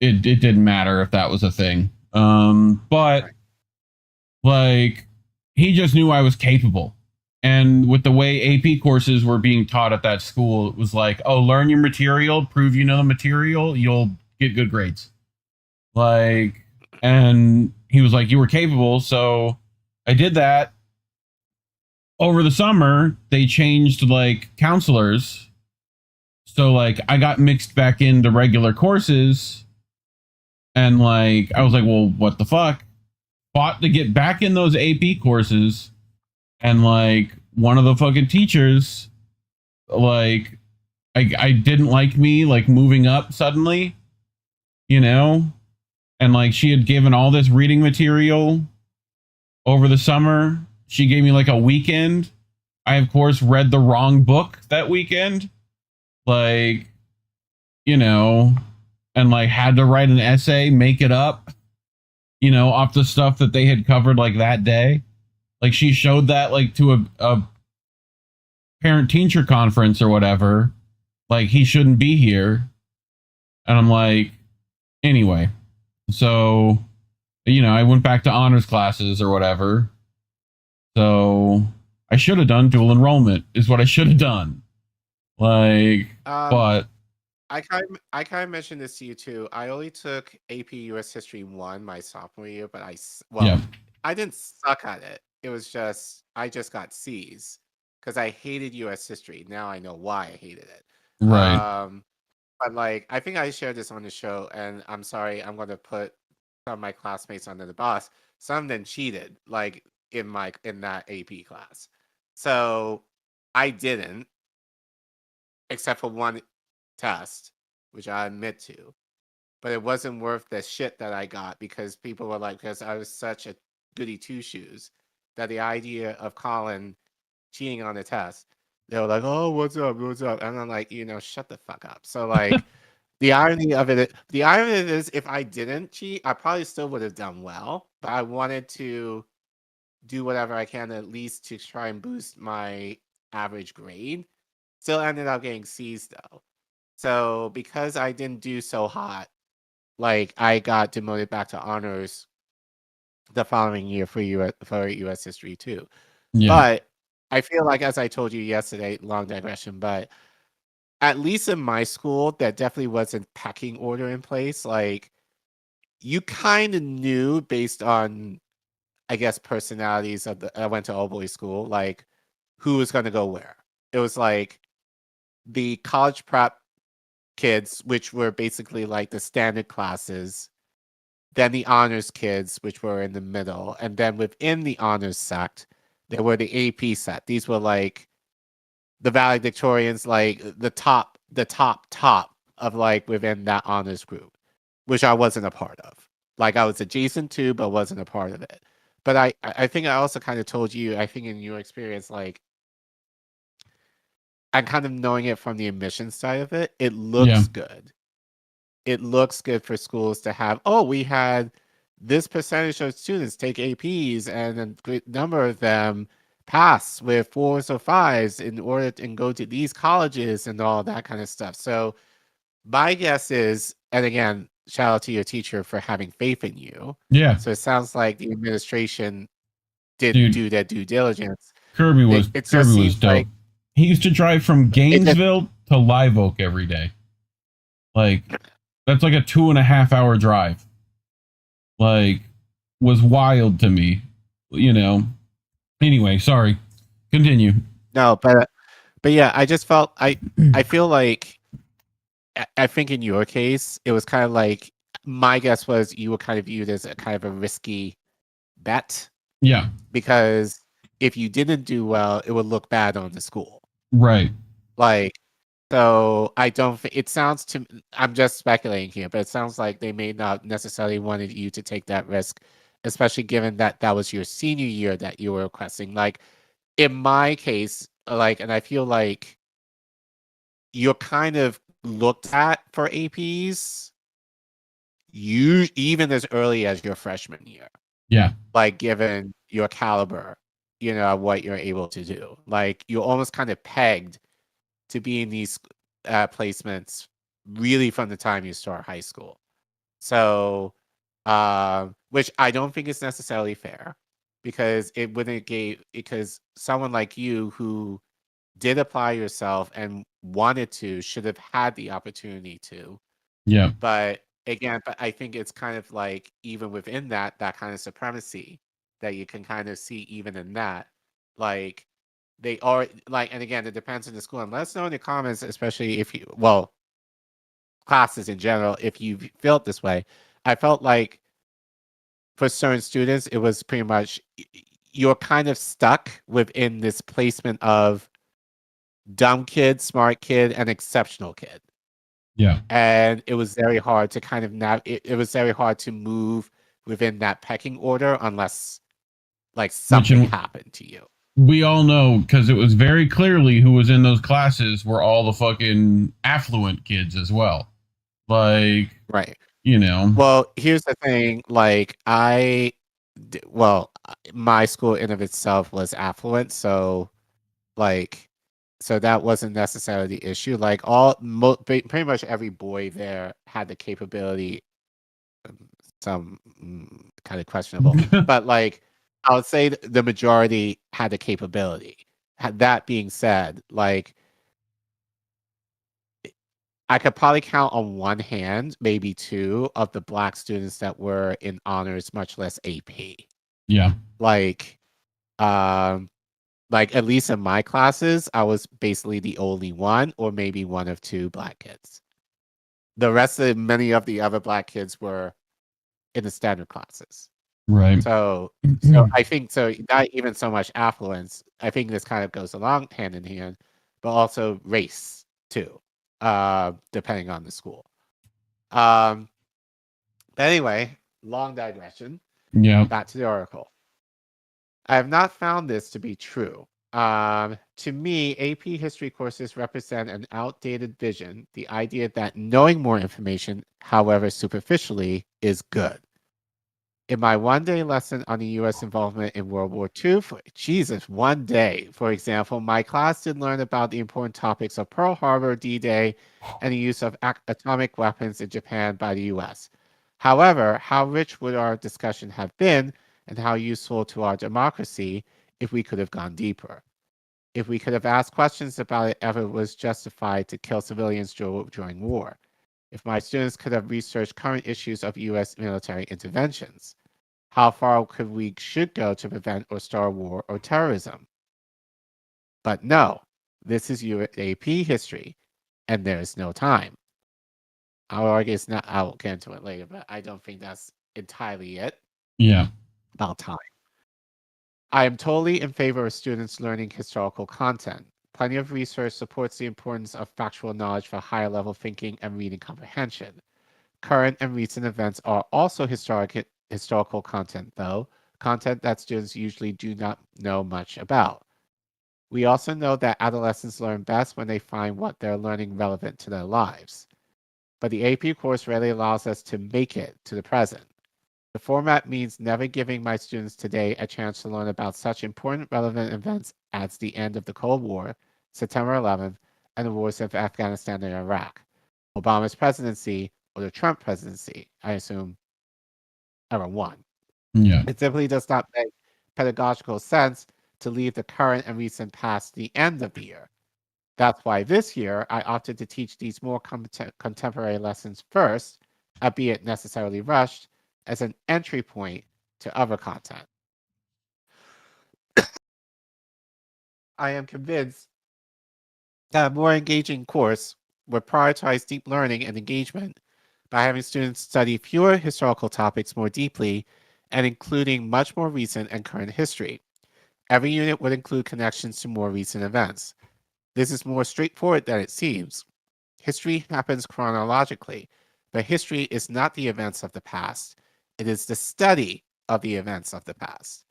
it didn't matter if that was a thing. But like, he just knew I was capable. And with the way AP courses were being taught at that school, it was like, oh, learn your material, prove you know the material, you'll get good grades. Like, and he was like, you were capable. So I did that. Over the summer, they changed like counselors. So like I got mixed back into regular courses. And like, I was like, well, what the fuck? Fought to get back in those AP courses. And like one of the fucking teachers, like I didn't like me like moving up suddenly, you know? And like she had given all this reading material over the summer. She gave me like a weekend. I, of course, read the wrong book that weekend. Like, you know, and like had to write an essay, make it up, you know, off the stuff that they had covered like that day. Like she showed that like to a parent teacher conference or whatever. Like he shouldn't be here. And I'm like, anyway. So, you know, I went back to honors classes or whatever. So I should have done dual enrollment is what I should have done. Like, but I kind of mentioned this to you too. I only took AP US History 1 my sophomore year, but I didn't suck at it. It was just I just got C's because I hated US History. Now I know why I hated it. Right. But like I think I shared this on the show, and I'm sorry, I'm going to put some of my classmates under the bus. Some of them cheated, like in that AP class. So I didn't, except for one test, which I admit to. But it wasn't worth the shit that I got because people were like, because I was such a goody two shoes, that the idea of Collin cheating on the test, they were like, oh, what's up? And I'm like, you know, shut the fuck up. So like the irony of it is if I didn't cheat, I probably still would have done well. But I wanted to do whatever I can at least to try and boost my average grade. Still ended up getting C's though. So because I didn't do so hot, like I got demoted back to honors the following year for US History too. Yeah. But I feel like, as I told you yesterday, long digression, but at least in my school, there definitely wasn't pecking order in place. Like you kind of knew based on, I guess, personalities I went to old boy school, like who was going to go where. It was like the college prep kids, which were basically like the standard classes, then the honors kids, which were in the middle, and then within the honors sect, there were the AP set. These were like the valedictorians, like the top of like within that honors group, which I wasn't a part of. Like I was adjacent to, but wasn't a part of it. But I think I also kind of told you, I think in your experience, like I'm kind of knowing it from the admissions side of it. It looks good. It looks good for schools to have, oh, we had this percentage of students take APs and a great number of them pass with 4s or 5s in order to go to these colleges and all that kind of stuff. So my guess is, and again, shout out to your teacher for having faith in you. Yeah. So it sounds like the administration didn't do their due diligence. Kirby was dope. Like, he used to drive from Gainesville to Live Oak every day. Like that's like a 2.5 hour drive. Like was wild to me, you know. Anyway, sorry. Continue. No, but yeah, I just felt I feel like I think in your case it was kind of like my guess was you were kind of viewed as a kind of a risky bet. Yeah. Because if you didn't do well, it would look bad on the school. Right. Like, so I don't think it sounds to I'm just speculating here, but it sounds like they may not necessarily wanted you to take that risk, especially given that that was your senior year that you were requesting. Like in my case, like, and I feel like you're kind of looked at for APs you even as early as your freshman year. Yeah. Like given your caliber, you know, what you're able to do. Like you're almost kind of pegged to be in these placements really from the time you start high school. So, which I don't think is necessarily fair because it wouldn't give, because someone like you who did apply yourself and wanted to should have had the opportunity to. Yeah. But again, but I think it's kind of like even within that kind of supremacy that you can kind of see even in that, like they are like, and again, it depends on the school. And let us know in the comments, especially if you, well, classes in general, if you felt this way. I felt like for certain students, it was pretty much you're kind of stuck within this placement of dumb kid, smart kid, and exceptional kid. Yeah. And it was very hard to kind of it was very hard to move within that pecking order unless like something happened to you. We all know because it was very clearly who was in those classes were all the fucking affluent kids as well. Like, right. You know. Well, here's the thing. Like my school in of itself was affluent. So like, so that wasn't necessarily the issue. Like pretty much every boy there had the capability, some kind of questionable, but like I would say the majority had the capability. That being said, like I could probably count on one hand, maybe two, of the Black students that were in honors, much less AP. Yeah. Like at least in my classes, I was basically the only one, or maybe one of two Black kids. The rest of many of the other Black kids were in the standard classes. Right. So I think so not even so much affluence. I think this kind of goes along hand in hand, but also race too, depending on the school. But anyway, long digression. Yeah. Back to the article. I have not found this to be true. To me, AP history courses represent an outdated vision, the idea that knowing more information, however superficially, is good. In my one-day lesson on the U.S. involvement in World War II, one day, for example, my class did learn about the important topics of Pearl Harbor, D-Day, and the use of atomic weapons in Japan by the U.S. However, how rich would our discussion have been and how useful to our democracy if we could have gone deeper? If we could have asked questions about it ever was justified to kill civilians during war? If my students could have researched current issues of U.S. military interventions? How far should go to prevent or start war or terrorism? But no, this is AP history, and there is no time. I'll argue it's not. I'll get into it later, but I don't think that's entirely it. Yeah. About time. I am totally in favor of students learning historical content. Plenty of research supports the importance of factual knowledge for higher level thinking and reading comprehension. Current and recent events are also historical content, though, content that students usually do not know much about. We also know that adolescents learn best when they find what they're learning relevant to their lives. But the AP course rarely allows us to make it to the present. The format means never giving my students today a chance to learn about such important relevant events as the end of the Cold War, September 11th, and the wars of Afghanistan and Iraq, Obama's presidency, or the Trump presidency, I assume, ever one. Yeah. It simply does not make pedagogical sense to leave the current and recent past the end of the year. That's why this year I opted to teach these more contemporary lessons first, albeit necessarily rushed, as an entry point to other content. I am convinced that a more engaging course would prioritize deep learning and engagement by having students study fewer historical topics more deeply and including much more recent and current history. Every unit would include connections to more recent events. This is more straightforward than it seems. History happens chronologically, but history is not the events of the past. It is the study of the events of the past.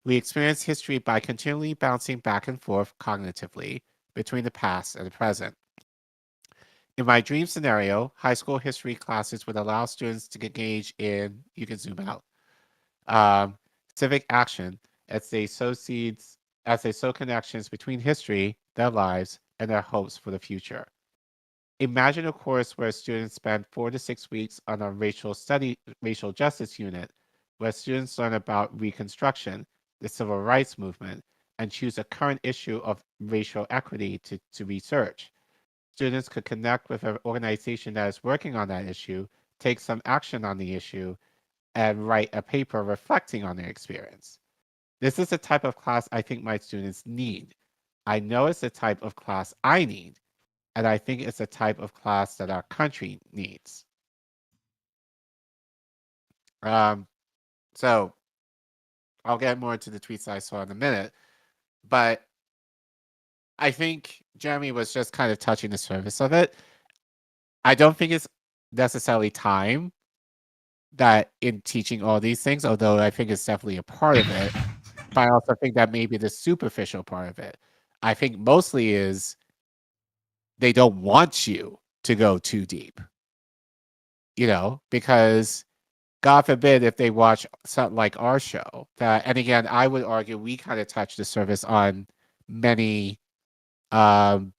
We experience history by continually bouncing back and forth cognitively between the past and the present. In my dream scenario, high school history classes would allow students to engage in, you can zoom out, civic action as they sow connections between history, their lives, and their hopes for the future. Imagine a course where students spend 4 to 6 weeks on a racial justice unit, where students learn about Reconstruction, the civil rights movement, and choose a current issue of racial equity to research. Students could connect with an organization that is working on that issue, take some action on the issue, and write a paper reflecting on their experience. This is the type of class I think my students need. I know it's the type of class I need, and I think it's the type of class that our country needs. So I'll get more into the tweets I saw in a minute, but I think Jeremy was just kind of touching the surface of it. I don't think it's necessarily time that in teaching all these things, although I think it's definitely a part of it, but I also think that maybe the superficial part of it. I think mostly is they don't want you to go too deep, because God forbid if they watch something like our show, and again, I would argue we kind of touch the surface on many, like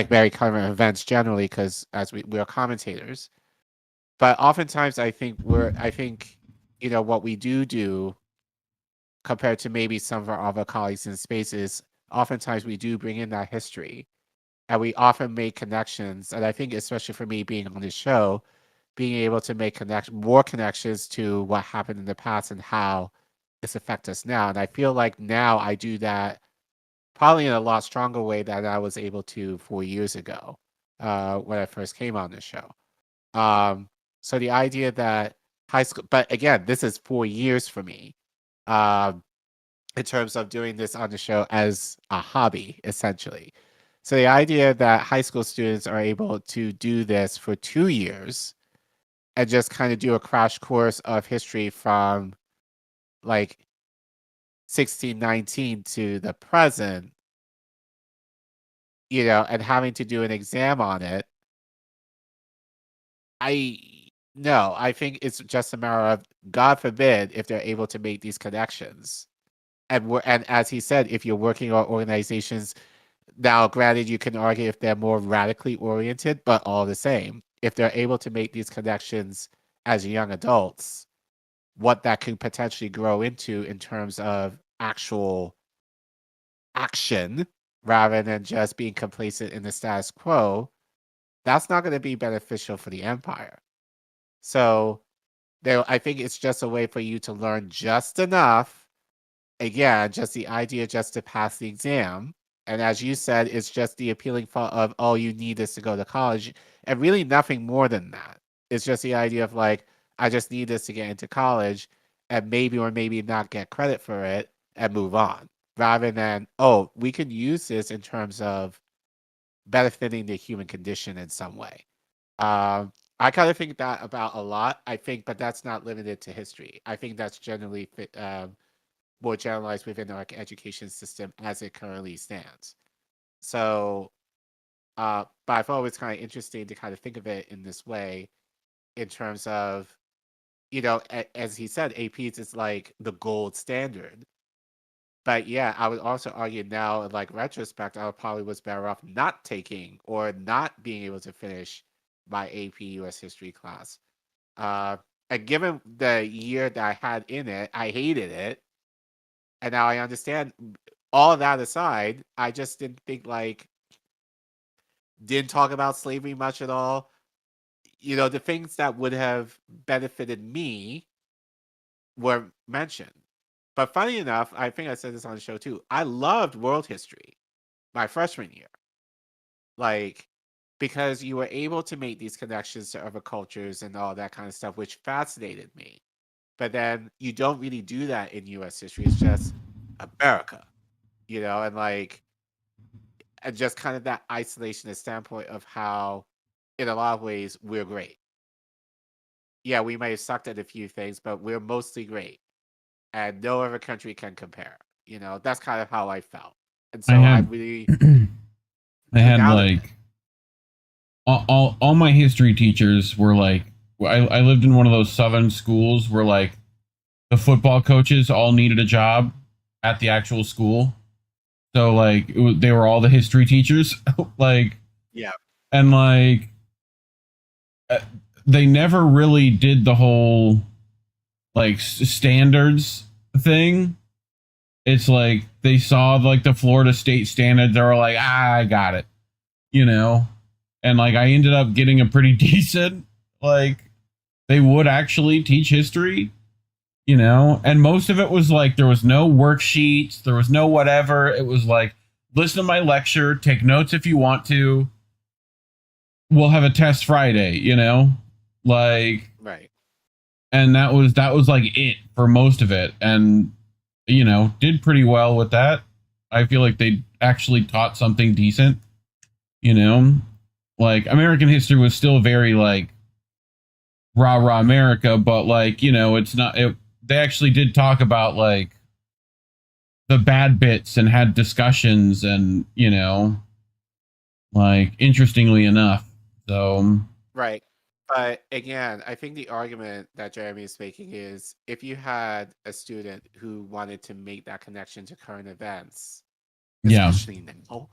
very current events generally, because as we are commentators, but oftentimes I think what we do compared to maybe some of our other colleagues in space is oftentimes we do bring in that history, and we often make connections, and I think especially for me being on this show, being able to make more connections to what happened in the past and how it's affected us now. And I feel like now I do that probably in a lot stronger way than I was able to 4 years ago when I first came on this show. So the idea that high school, but again, this is 4 years for me in terms of doing this on the show as a hobby, essentially. So the idea that high school students are able to do this for 2 years and just kind of do a crash course of history from like 1619 to the present, and having to do an exam on it, I think it's just a matter of, God forbid, if they're able to make these connections. And as he said, if you're working on organizations, now granted, you can argue if they're more radically oriented, but all the same, if they're able to make these connections as young adults, what that could potentially grow into in terms of actual action rather than just being complacent in the status quo, that's not going to be beneficial for the empire. So I think it's just a way for you to learn just enough. Again, just the idea just to pass the exam. And as you said, it's just the appealing thought of, all you need is to go to college, and really nothing more than that. It's just the idea of like, I just need this to get into college and maybe or maybe not get credit for it and move on, rather than, we can use this in terms of benefiting the human condition in some way. I kind of think that about a lot, but that's not limited to history. I think that's generally more generalized within our education system as it currently stands. So, but I thought it was kind of interesting to kind of think of it in this way, in terms of, as he said, APs is like the gold standard. But yeah, I would also argue now, in like retrospect, I probably was better off not taking or not being able to finish my AP US history class. And given the year that I had in it, I hated it. And now I understand. All of that aside, I just didn't talk about slavery much at all. The things that would have benefited me were mentioned. But funny enough, I think I said this on the show too, I loved world history my freshman year. Because you were able to make these connections to other cultures and all that kind of stuff, which fascinated me. But then you don't really do that in US history. It's just America, and like, and just kind of that isolationist standpoint of how, in a lot of ways, we're great. Yeah, we may have sucked at a few things, but we're mostly great, and no other country can compare. That's kind of how I felt, and so I really I had out of like all my history teachers were like, I lived in one of those southern schools where like the football coaches all needed a job at the actual school. So like they were all the history teachers, like, yeah, and like they never really did the whole like standards thing. It's like they saw like the Florida State standards. They were like, I got it, and like I ended up getting a pretty decent, like they would actually teach history, and most of it was like there was no worksheets, there was no whatever. It was like, listen to my lecture, take notes if you want to. We'll have a test Friday, like, right. And that was like it for most of it, and did pretty well with that. I feel like they actually taught something decent, like American history was still very like rah America, but like, it's not, they actually did talk about like the bad bits and had discussions and, like interestingly enough. So, right. But again, I think the argument that Jeremy is making is if you had a student who wanted to make that connection to current events, especially now,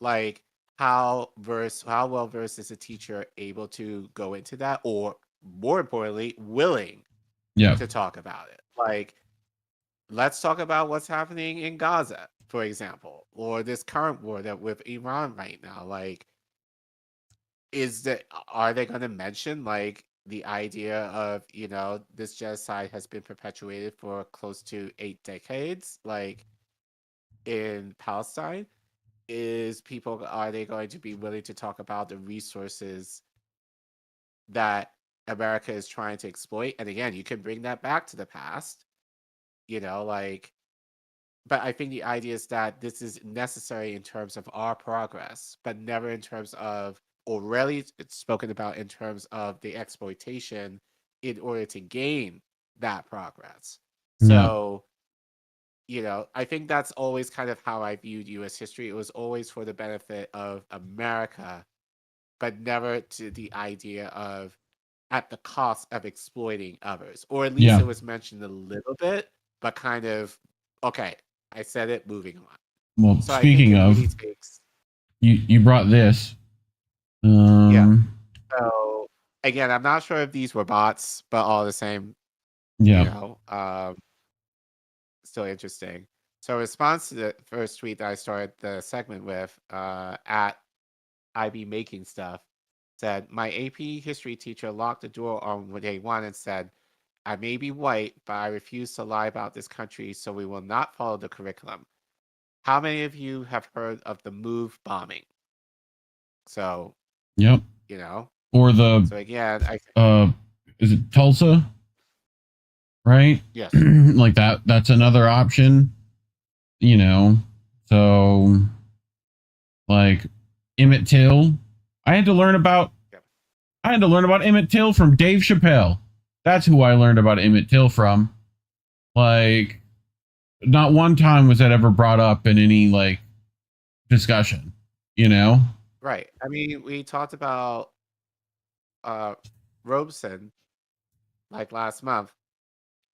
like how well versed is a teacher able to go into that, or more importantly, willing to talk about it? Like, let's talk about what's happening in Gaza, for example, or this current war that with Iran right now. Like, are they going to mention like the idea of this genocide has been perpetuated for close to 8 decades, like in Palestine? Are they going to be willing to talk about the resources that America is trying to exploit? And again, you can bring that back to the past, like, but I think the idea is that this is necessary in terms of our progress, but never in terms of, or rarely it's spoken about in terms of the exploitation in order to gain that progress. So, I think that's always kind of how I viewed U.S. history. It was always for the benefit of America, but never to the idea of at the cost of exploiting others. Or at least it was mentioned a little bit, but kind of, okay, I said it, moving on. Well, so speaking of, really takes, you brought this. yeah. So again, I'm not sure if these were bots, but all the same, still interesting. So in response to the first tweet that I started the segment with, at IB Making Stuff, said, my AP history teacher locked the door on day one and said, I may be white, but I refuse to lie about this country, so we will not follow the curriculum. How many of you have heard of the MOVE bombing? So, or the, so again, is it Tulsa? Right? Yes. Like that's another option, so like Emmett Till. I had to learn about Emmett Till from Dave Chappelle. That's who I learned about Emmett Till from. Like, not one time was that ever brought up in any like discussion, Right. I mean, we talked about Robeson like last month.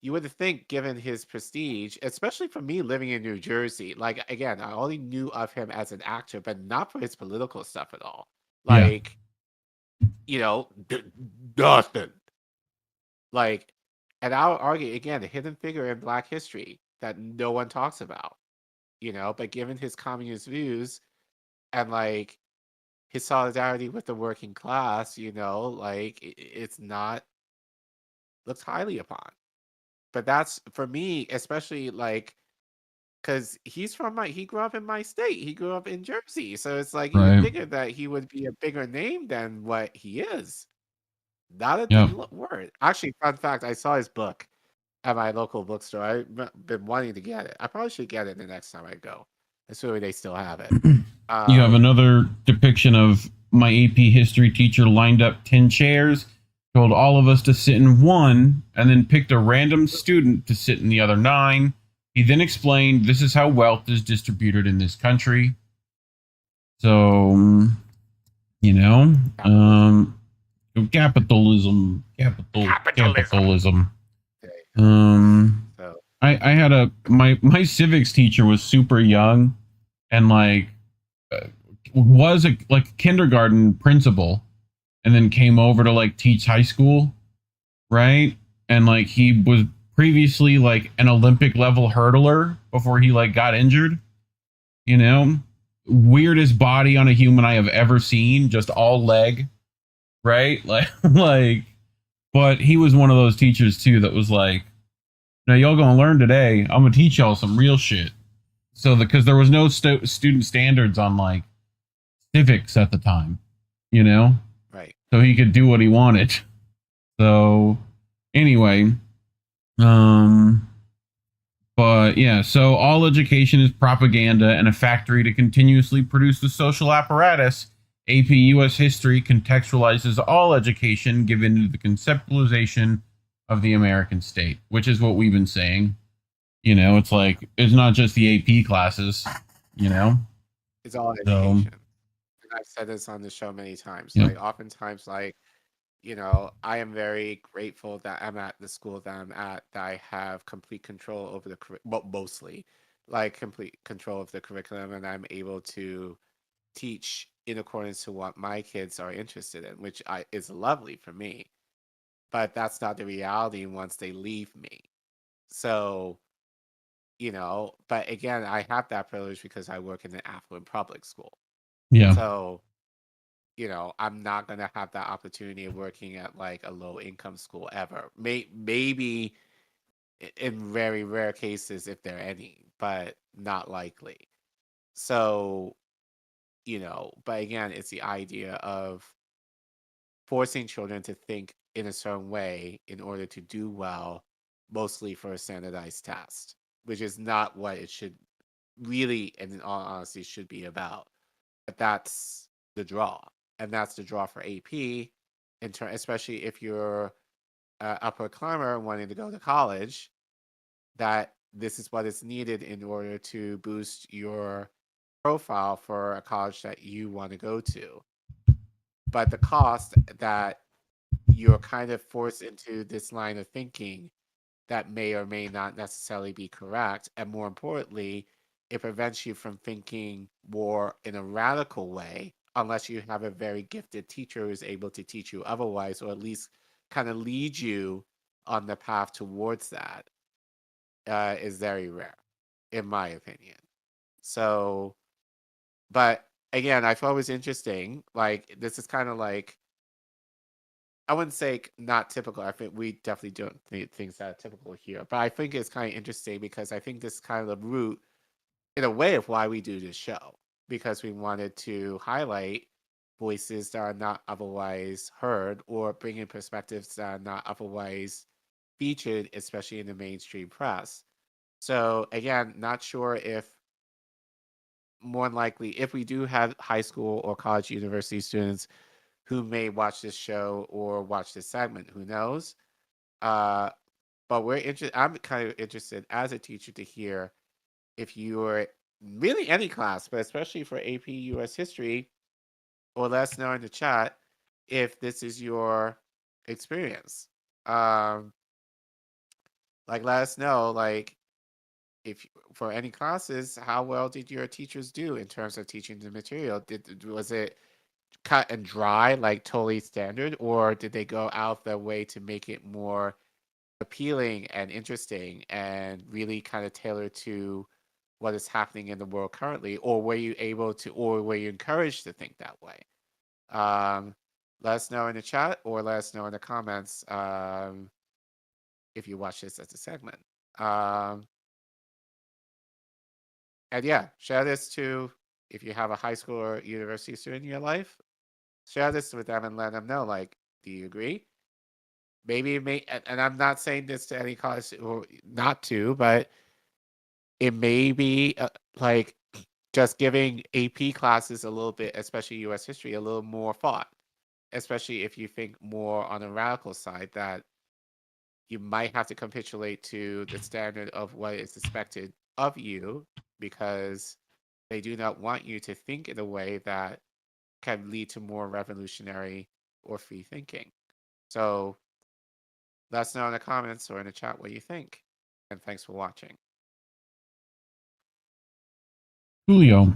You would think, given his prestige, especially for me living in New Jersey, like again, I only knew of him as an actor, but not for his political stuff at all. Like, Dustin. Like, and I'll argue again, a hidden figure in Black history that no one talks about, but given his communist views and like his solidarity with the working class, like it's not looked highly upon. But that's for me, especially like, because he grew up in my state. He grew up in Jersey. So it's like, you would figure that he would be a bigger name than what he is. Not a word. Actually, fun fact, I saw his book. at my local bookstore. I've been wanting to get it. I probably should get it the next time I go, assuming they still have it. You have another depiction of my AP history teacher lined up 10 chairs, told all of us to sit in one, and then picked a random student to sit in the other 9. He then explained, this is how wealth is distributed in this country. So, you know, capitalism. I had my civics teacher was super young, and like was a kindergarten principal, and then came over to like teach high school, right? And like he was previously like an Olympic level hurdler before he like got injured. You know, weirdest body on a human I have ever seen, just all leg, right? Like, but he was one of those teachers too that was like, now y'all gonna learn today. I'm gonna teach y'all some real shit. So because there was no student standards on like civics at the time, you know, right? So he could do what he wanted. So anyway, but yeah, so all education is propaganda and a factory to continuously produce the social apparatus. AP US History contextualizes all education given to the conceptualization of the American state, which is what we've been saying. You know, it's like, it's not just the AP classes, you know? It's all education. And I've said this on the show many times. Yep. Like, oftentimes, like, you know, I am very grateful that I'm at the school that I'm at, that I have complete control over the mostly, like complete control of the curriculum, and I'm able to teach in accordance to what my kids are interested in, which is lovely for me. But that's not the reality once they leave me. So, you know, but again, I have that privilege because I work in an affluent public school. Yeah. So, you know, I'm not going to have that opportunity of working at like a low income school ever. Maybe in very rare cases, if there are any, but not likely. So, you know, but again, it's the idea of forcing children to think in a certain way in order to do well, mostly for a standardized test, which is not what it should really, and in all honesty, should be about. But that's the draw. And that's the draw for AP, especially if you're an upper climber wanting to go to college, that this is what is needed in order to boost your profile for a college that you want to go to. But the cost that you're kind of forced into this line of thinking that may or may not necessarily be correct. And more importantly, it prevents you from thinking more in a radical way, unless you have a very gifted teacher who is able to teach you otherwise, or at least kind of lead you on the path towards that, is very rare, in my opinion. So, but again, I thought it was interesting. Like, this is kind of like, I wouldn't say not typical. I think we definitely don't think things that are typical here. But I think it's kind of interesting because I think this is kind of the root, in a way, of why we do this show. Because we wanted to highlight voices that are not otherwise heard, or bring in perspectives that are not otherwise featured, especially in the mainstream press. So again, not sure if, more than likely, if we do have high school or college university students who may watch this show or watch this segment, who knows? But we're interested. I'm kind of interested as a teacher to hear if you're really any class, but especially for AP US History, or let us know in the chat if this is your experience. Like, let us know, like, if for any classes, how well did your teachers do in terms of teaching the material? Was it cut and dry, like totally standard, or did they go out their way to make it more appealing and interesting and really kind of tailored to what is happening in the world currently? Or were you able to, or were you encouraged to think that way? Let us know in the chat, or let us know in the comments if you watch this as a segment. And yeah, share this to, if you have a high school or university student in your life, share this with them and let them know, like, do you agree? maybe it may, and I'm not saying this to any college or not to, but it may be like just giving AP classes a little bit, especially U.S. history, a little more thought, especially if you think more on the radical side that you might have to capitulate to the standard of what is expected of you because they do not want you to think in a way that can lead to more revolutionary or free thinking. So let us know in the comments or in the chat what you think. And thanks for watching. Julio.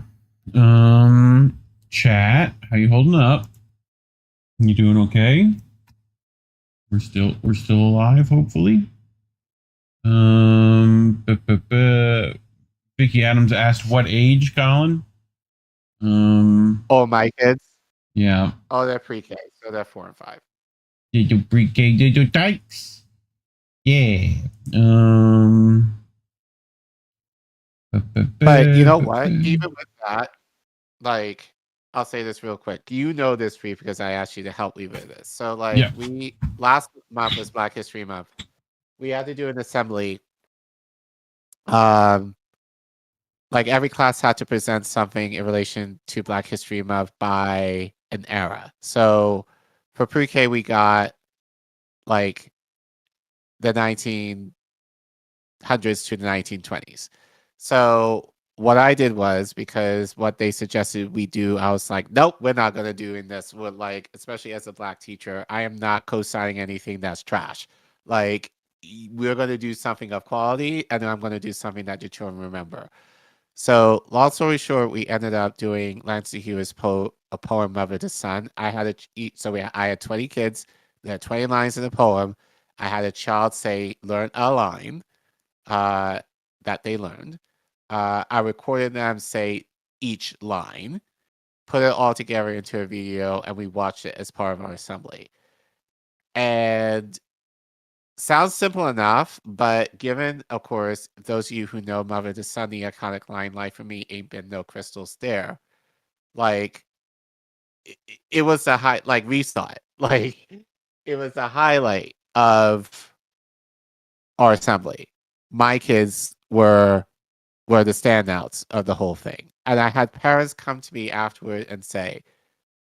Chat, how you holding up? You doing okay? We're still alive, hopefully. Vicky Adams asked what age, Collin? Oh, my kids? Yeah. Oh, they're pre-K, so they're 4 and 5. Did you pre-K, did you dykes? Yeah. But you know what? Even with that, like, I'll say this real quick. You know this, Reef, because I asked you to help me with this. So, like, Yeah. we last month was Black History Month. We had to do an assembly. Like every class had to present something in relation to Black History Month by an era. So for pre-K, we got like the 1900s to the 1920s. So what I did was, because what they suggested we do, I was like, nope, we're not going to do in this. With like, especially as a Black teacher, I am not co-signing anything that's trash. Like, we're going to do something of quality, and then I'm going to do something that the children remember. So, long story short, we ended up doing Langston Hughes' a poem, Mother to Son. I had I had 20 kids. There had 20 lines in the poem. I had a child learn a line that they learned. I recorded them say each line, put it all together into a video, and we watched it as part of our assembly. And sounds simple enough, but given, of course, those of you who know Mother to Son, the iconic line, "Life for me ain't been no crystal stair," like, it was a high, like, Reef saw it. Like, it was a highlight of our assembly. My kids were the standouts of the whole thing. And I had parents come to me afterward and say,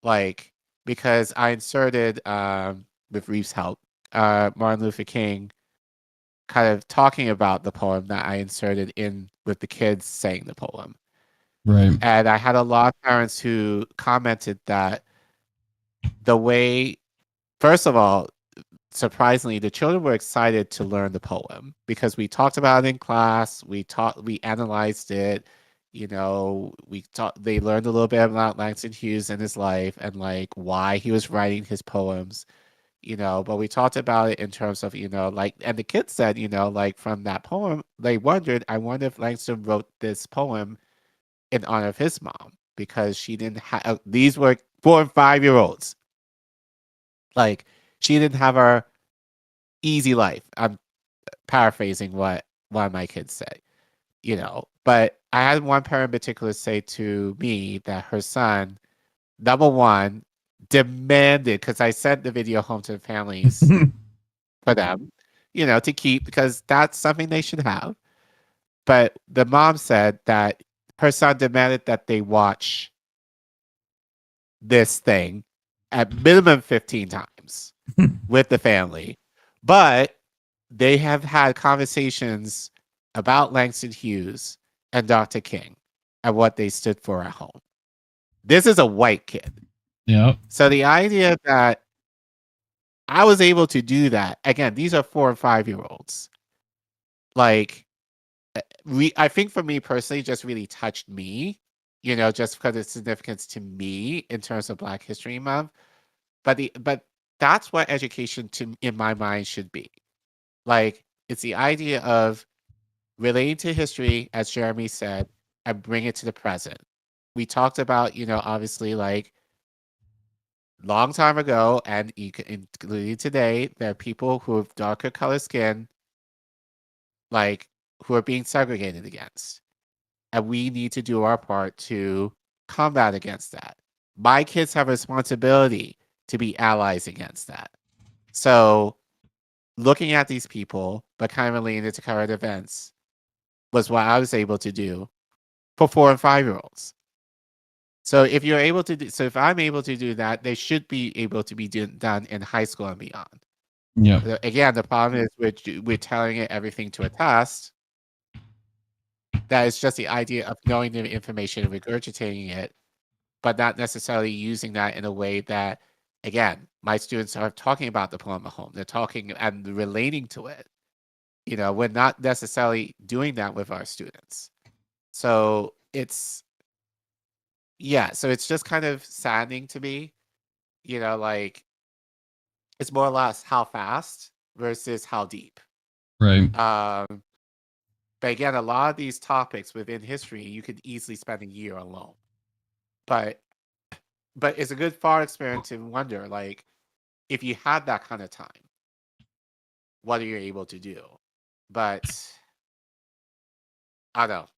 like, because I inserted, with Reef's help, Martin Luther King kind of talking about the poem that I inserted in with the kids saying the poem. Right. And I had a lot of parents who commented that the way, first of all, surprisingly, the children were excited to learn the poem because we talked about it in class. We analyzed it. You know, they learned a little bit about Langston Hughes and his life and like why he was writing his poems. You know, but we talked about it in terms of, you know, like, and the kids said, you know, like from that poem, they wondered, I wonder if Langston wrote this poem in honor of his mom because she didn't have, these were 4 and 5-year-olds. Like, she didn't have her easy life. I'm paraphrasing what one of my kids said, you know, but I had one parent in particular say to me that her son, number one, demanded, because I sent the video home to the families for them, you know, to keep, because that's something they should have. But the mom said that her son demanded that they watch this thing at minimum 15 times with the family. But they have had conversations about Langston Hughes and Dr. King and what they stood for at home. This is a white kid. Yeah. So the idea that I was able to do that, again, these are 4 and 5-year-olds. Like, I think for me personally, just really touched me, you know, just because of its significance to me in terms of Black History Month. But that's what education in my mind should be. Like, it's the idea of relating to history, as Jeremy said, and bring it to the present. We talked about, you know, obviously, like, long time ago, and including today, there are people who have darker color skin, like, who are being segregated against. And we need to do our part to combat against that. My kids have a responsibility to be allies against that. So looking at these people, but kind of relating it to current events, was what I was able to do for 4 and 5-year-olds. So if you're able to do, so if I'm able to do that, they should be able to be done in high school and beyond. Yeah. Again, the problem is we're telling it everything to a test. That is just the idea of knowing the information and regurgitating it, but not necessarily using that in a way that, again, my students are talking about the Paloma home. They're talking and relating to it. You know, we're not necessarily doing that with our students. So it's just kind of saddening to me, you know, like it's more or less how fast versus how deep. Right. But again, a lot of these topics within history, you could easily spend a year alone. But it's a good thought experiment to wonder, like, if you had that kind of time, what are you able to do? But I don't know.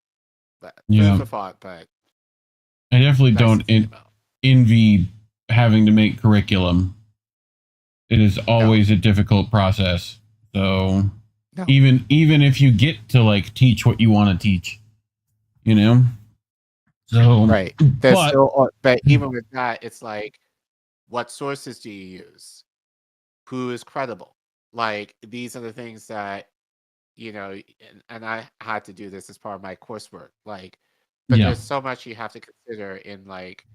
But food for thought, but I definitely don't envy having to make curriculum. It is always a difficult process. So even if you get to like teach what you want to teach, you know. So right. But even with that, it's like, what sources do you use? Who is credible? Like, these are the things that, you know, and I had to do this as part of my coursework. Like, but there's so much you have to consider in like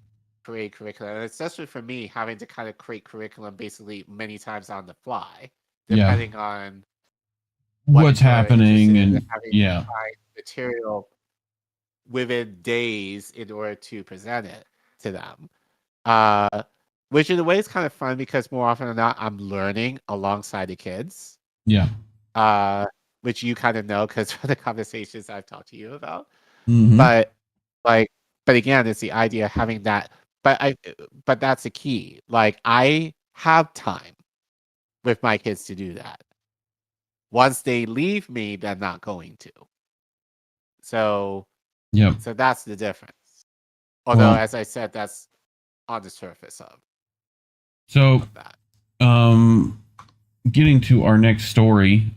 create curriculum, and especially for me, having to kind of create curriculum basically many times on the fly, depending on what's happening and having to find material within days in order to present it to them. Which in a way is kind of fun because more often than not, I'm learning alongside the kids. Yeah. Which you kind of know because for the conversations I've talked to you about. Mm-hmm. But again, it's the idea of having that. But that's the key. Like, I have time with my kids to do that. Once they leave me, they're not going to. So that's the difference. Although, as I said, that's on the surface of. So, getting to our next story,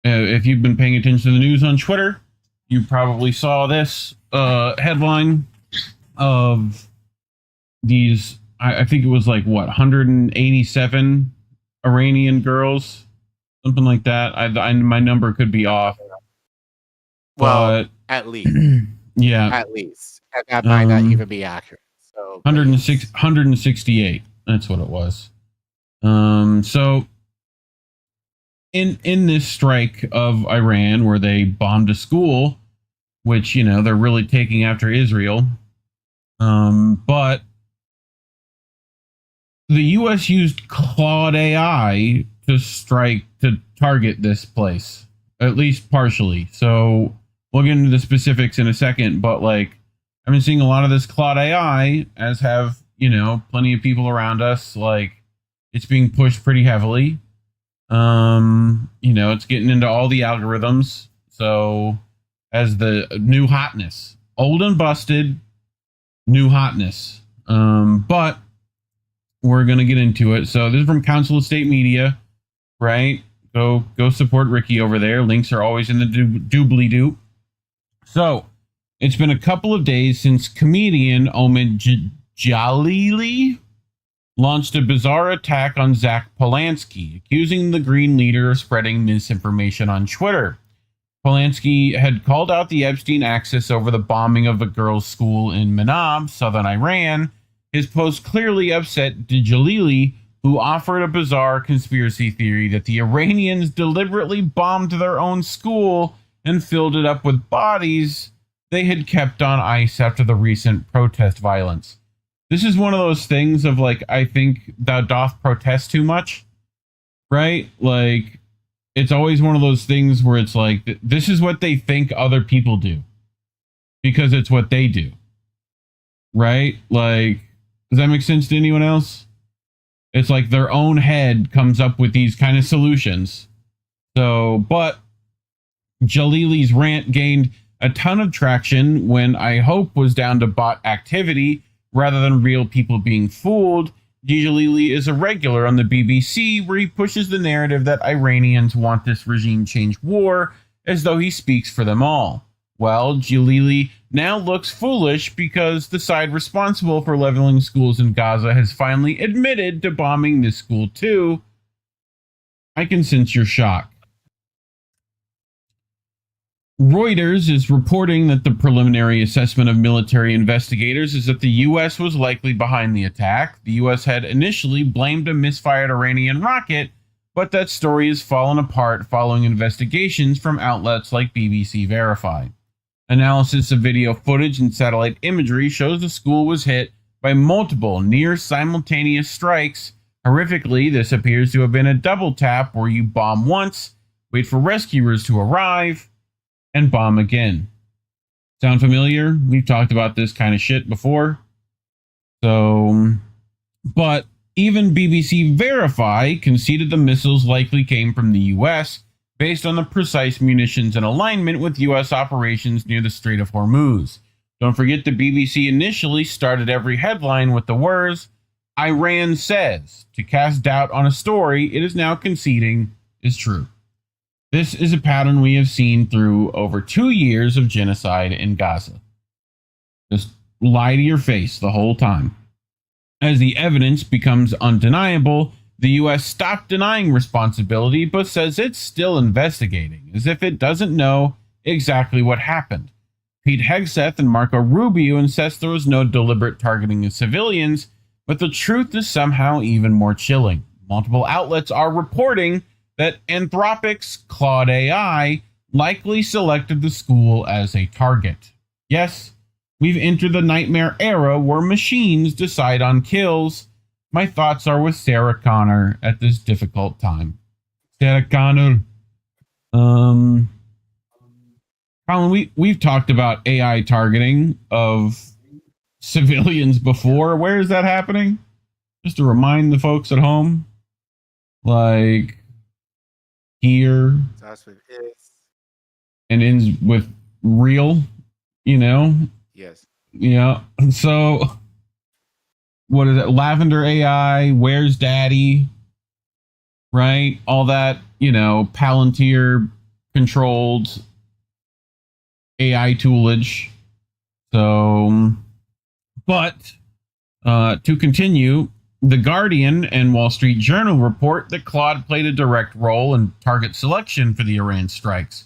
if you've been paying attention to the news on Twitter, you probably saw this headline of these, I think it was like, 187 Iranian girls, something like that. My number could be off. Well, at least. Yeah. At least. And that might not even be accurate. So 168. That's what it was. So in this strike of Iran, where they bombed a school, which, you know, they're really taking after Israel. But the U.S. used CLAUDE AI to target this place, at least partially. So we'll get into the specifics in a second, but like, I've been seeing a lot of this CLAUDE AI, as have, you know, plenty of people around us. Like, it's being pushed pretty heavily. You know, it's getting into all the algorithms. So as the new hotness, old and busted, new hotness. But we're going to get into it. So this is from Council of State Media, right? Go support Ricky over there. Links are always in the doobly-doo. So it's been a couple of days since comedian Omid Jalili launched a bizarre attack on Zach Polanski, accusing the Green leader of spreading misinformation on Twitter. Polanski had called out the Epstein axis over the bombing of a girls' school in Manab, southern Iran. His post clearly upset Jalili, who offered a bizarre conspiracy theory that the Iranians deliberately bombed their own school and filled it up with bodies they had kept on ice after the recent protest violence. This is one of those things of like, I think thou doth protest too much, right? Like, it's always one of those things where it's like, this is what they think other people do because it's what they do, right? Like, does that make sense to anyone else? It's like their own head comes up with these kind of solutions. So, but Jalili's rant gained a ton of traction when I hope was down to bot activity rather than real people being fooled. Jalili is a regular on the BBC, where he pushes the narrative that Iranians want this regime change war as though he speaks for them all. Well, Jalili now looks foolish because the side responsible for leveling schools in Gaza has finally admitted to bombing this school too. I can sense your shock. Reuters is reporting that the preliminary assessment of military investigators is that the U.S. was likely behind the attack. The U.S. had initially blamed a misfired Iranian rocket, but that story has fallen apart following investigations from outlets like BBC Verify. Analysis of video footage and satellite imagery shows the school was hit by multiple near-simultaneous strikes. Horrifically, this appears to have been a double tap where you bomb once, wait for rescuers to arrive, and bomb again. Sound familiar? We've talked about this kind of shit before. But even BBC Verify conceded the missiles likely came from the US based on the precise munitions and alignment with US operations near the Strait of Hormuz. Don't forget the BBC initially started every headline with the words, Iran says, to cast doubt on a story it is now conceding is true. This is a pattern we have seen through over 2 years of genocide in Gaza. Just lie to your face the whole time. As the evidence becomes undeniable, the U.S. stopped denying responsibility but says it's still investigating, as if it doesn't know exactly what happened. Pete Hegseth and Marco Rubio insist there was no deliberate targeting of civilians, but the truth is somehow even more chilling. Multiple outlets are reporting that Anthropic's Claude AI likely selected the school as a target. Yes, we've entered the nightmare era where machines decide on kills. My thoughts are with Sarah Connor at this difficult time. Sarah Connor. Collin, we've talked about AI targeting of civilians before. Where is that happening? Just to remind the folks at home. Like, here Starts with is. and ends with real, you know? Yes. Yeah. So, what is it? Lavender AI, Where's Daddy? Right? All that, Palantir controlled AI toolage. So, but to continue, The Guardian and Wall Street Journal report that Claude played a direct role in target selection for the Iran strikes,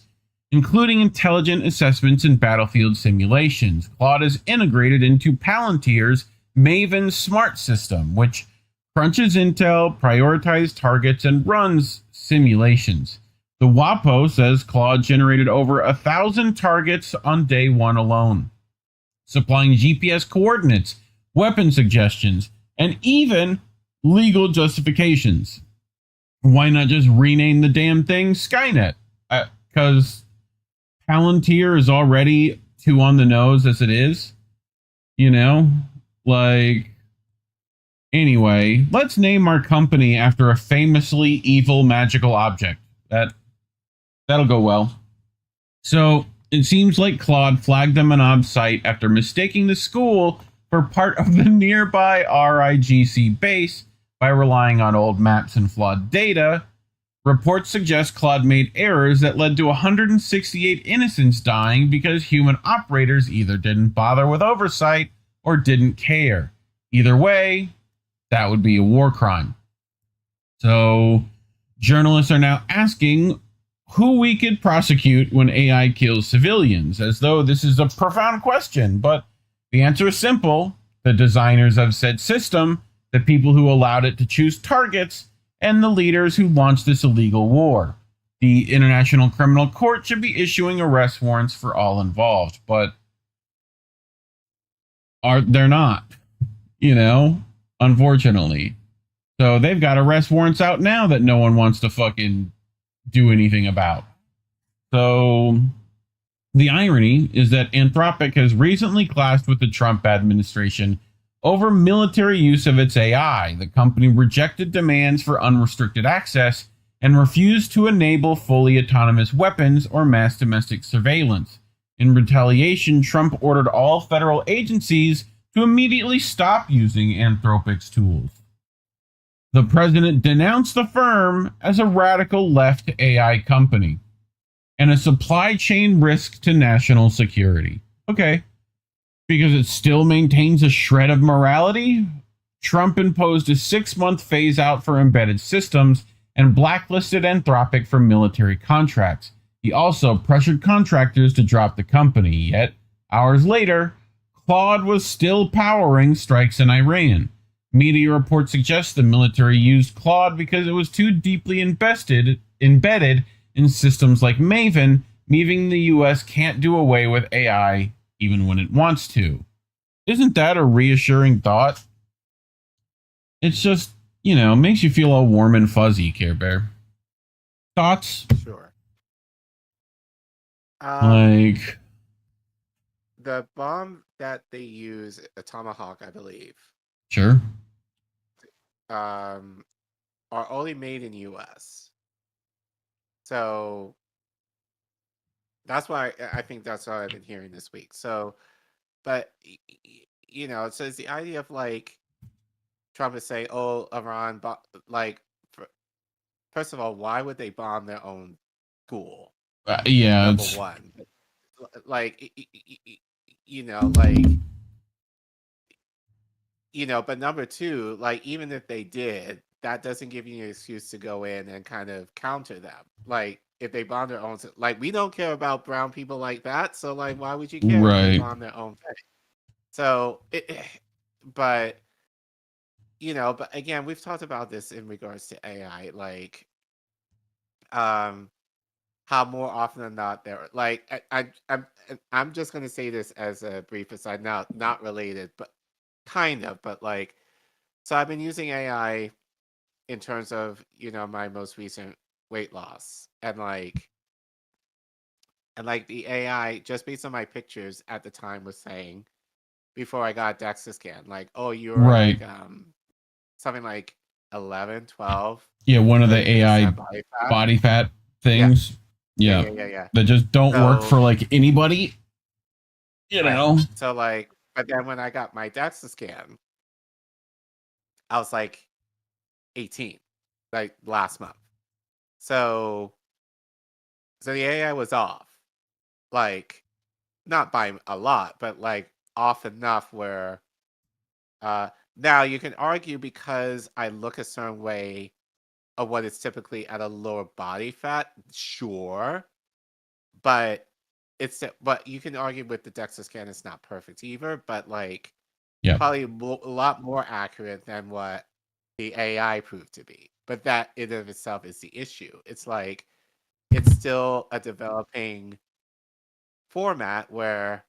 including intelligent assessments and battlefield simulations. Claude is integrated into Palantir's Maven smart system, which crunches intel, prioritizes targets, and runs simulations. The WAPO says Claude generated over 1,000 targets on day one alone, supplying GPS coordinates, weapon suggestions, and even legal justifications. Why not just rename the damn thing Skynet? Because Palantir is already too on the nose as it is. Anyway, let's name our company after a famously evil magical object. That'll go well. So, it seems like Claude flagged the Manab site after mistaking the school for part of the nearby RIGC base by relying on old maps and flawed data. Reports suggest Claude made errors that led to 168 innocents dying because human operators either didn't bother with oversight or didn't care. Either way, that would be a war crime. So, journalists are now asking who we could prosecute when AI kills civilians, as though this is a profound question, but the answer is simple. The designers of said system, the people who allowed it to choose targets, and the leaders who launched this illegal war. The International Criminal Court should be issuing arrest warrants for all involved, but they're not, unfortunately. So they've got arrest warrants out now that no one wants to fucking do anything about. So the irony is that Anthropic has recently clashed with the Trump administration over military use of its AI. The company rejected demands for unrestricted access and refused to enable fully autonomous weapons or mass domestic surveillance. In retaliation, Trump ordered all federal agencies to immediately stop using Anthropic's tools. The president denounced the firm as a radical left AI company and a supply chain risk to national security. Okay. Because it still maintains a shred of morality, Trump imposed a 6-month phase out for embedded systems and blacklisted Anthropic from military contracts. He also pressured contractors to drop the company, yet hours later, CLAUDE was still powering strikes in Iran. Media reports suggest the military used CLAUDE because it was too deeply embedded in systems like Maven, meaning the US can't do away with AI even when it wants to. Isn't that a reassuring thought? It's just, makes you feel all warm and fuzzy, Care Bear. Thoughts? Sure. Like the bomb that they use, a Tomahawk, I believe. Sure. Are only made in U.S. So that's why I think that's what I've been hearing this week. So, but so it's the idea of like Trump is saying, "Oh, Iran, first of all, why would they bomb their own school?" Yeah, Number one, but number two, like, even if they did, that doesn't give you an excuse to go in and kind of counter them. Like, if they bomb their own, like, we don't care about brown people like that. So, like, why would you care if they bomb their own thing? So, but again, we've talked about this in regards to AI, like, how more often than not I'm just gonna say this as a brief aside, not related, but kind of, but like, so I've been using AI in terms of my most recent weight loss, and the AI, just based on my pictures at the time, was saying, before I got DEXA scan, like, oh, you're right, like something like 11, 12. Yeah, one of the AI body fat things. Yeah. That just don't work for like anybody. So like, but then when I got my DEXA scan, I was like 18, like last month. So the AI was off, like, not by a lot, but like off enough where now you can argue because I look a certain way of what is typically at a lower body fat, sure, but you can argue with the DEXA scan it's not perfect either, but like, probably a lot more accurate than what the AI proved to be. But that in of itself is the issue. It's like, it's still a developing format where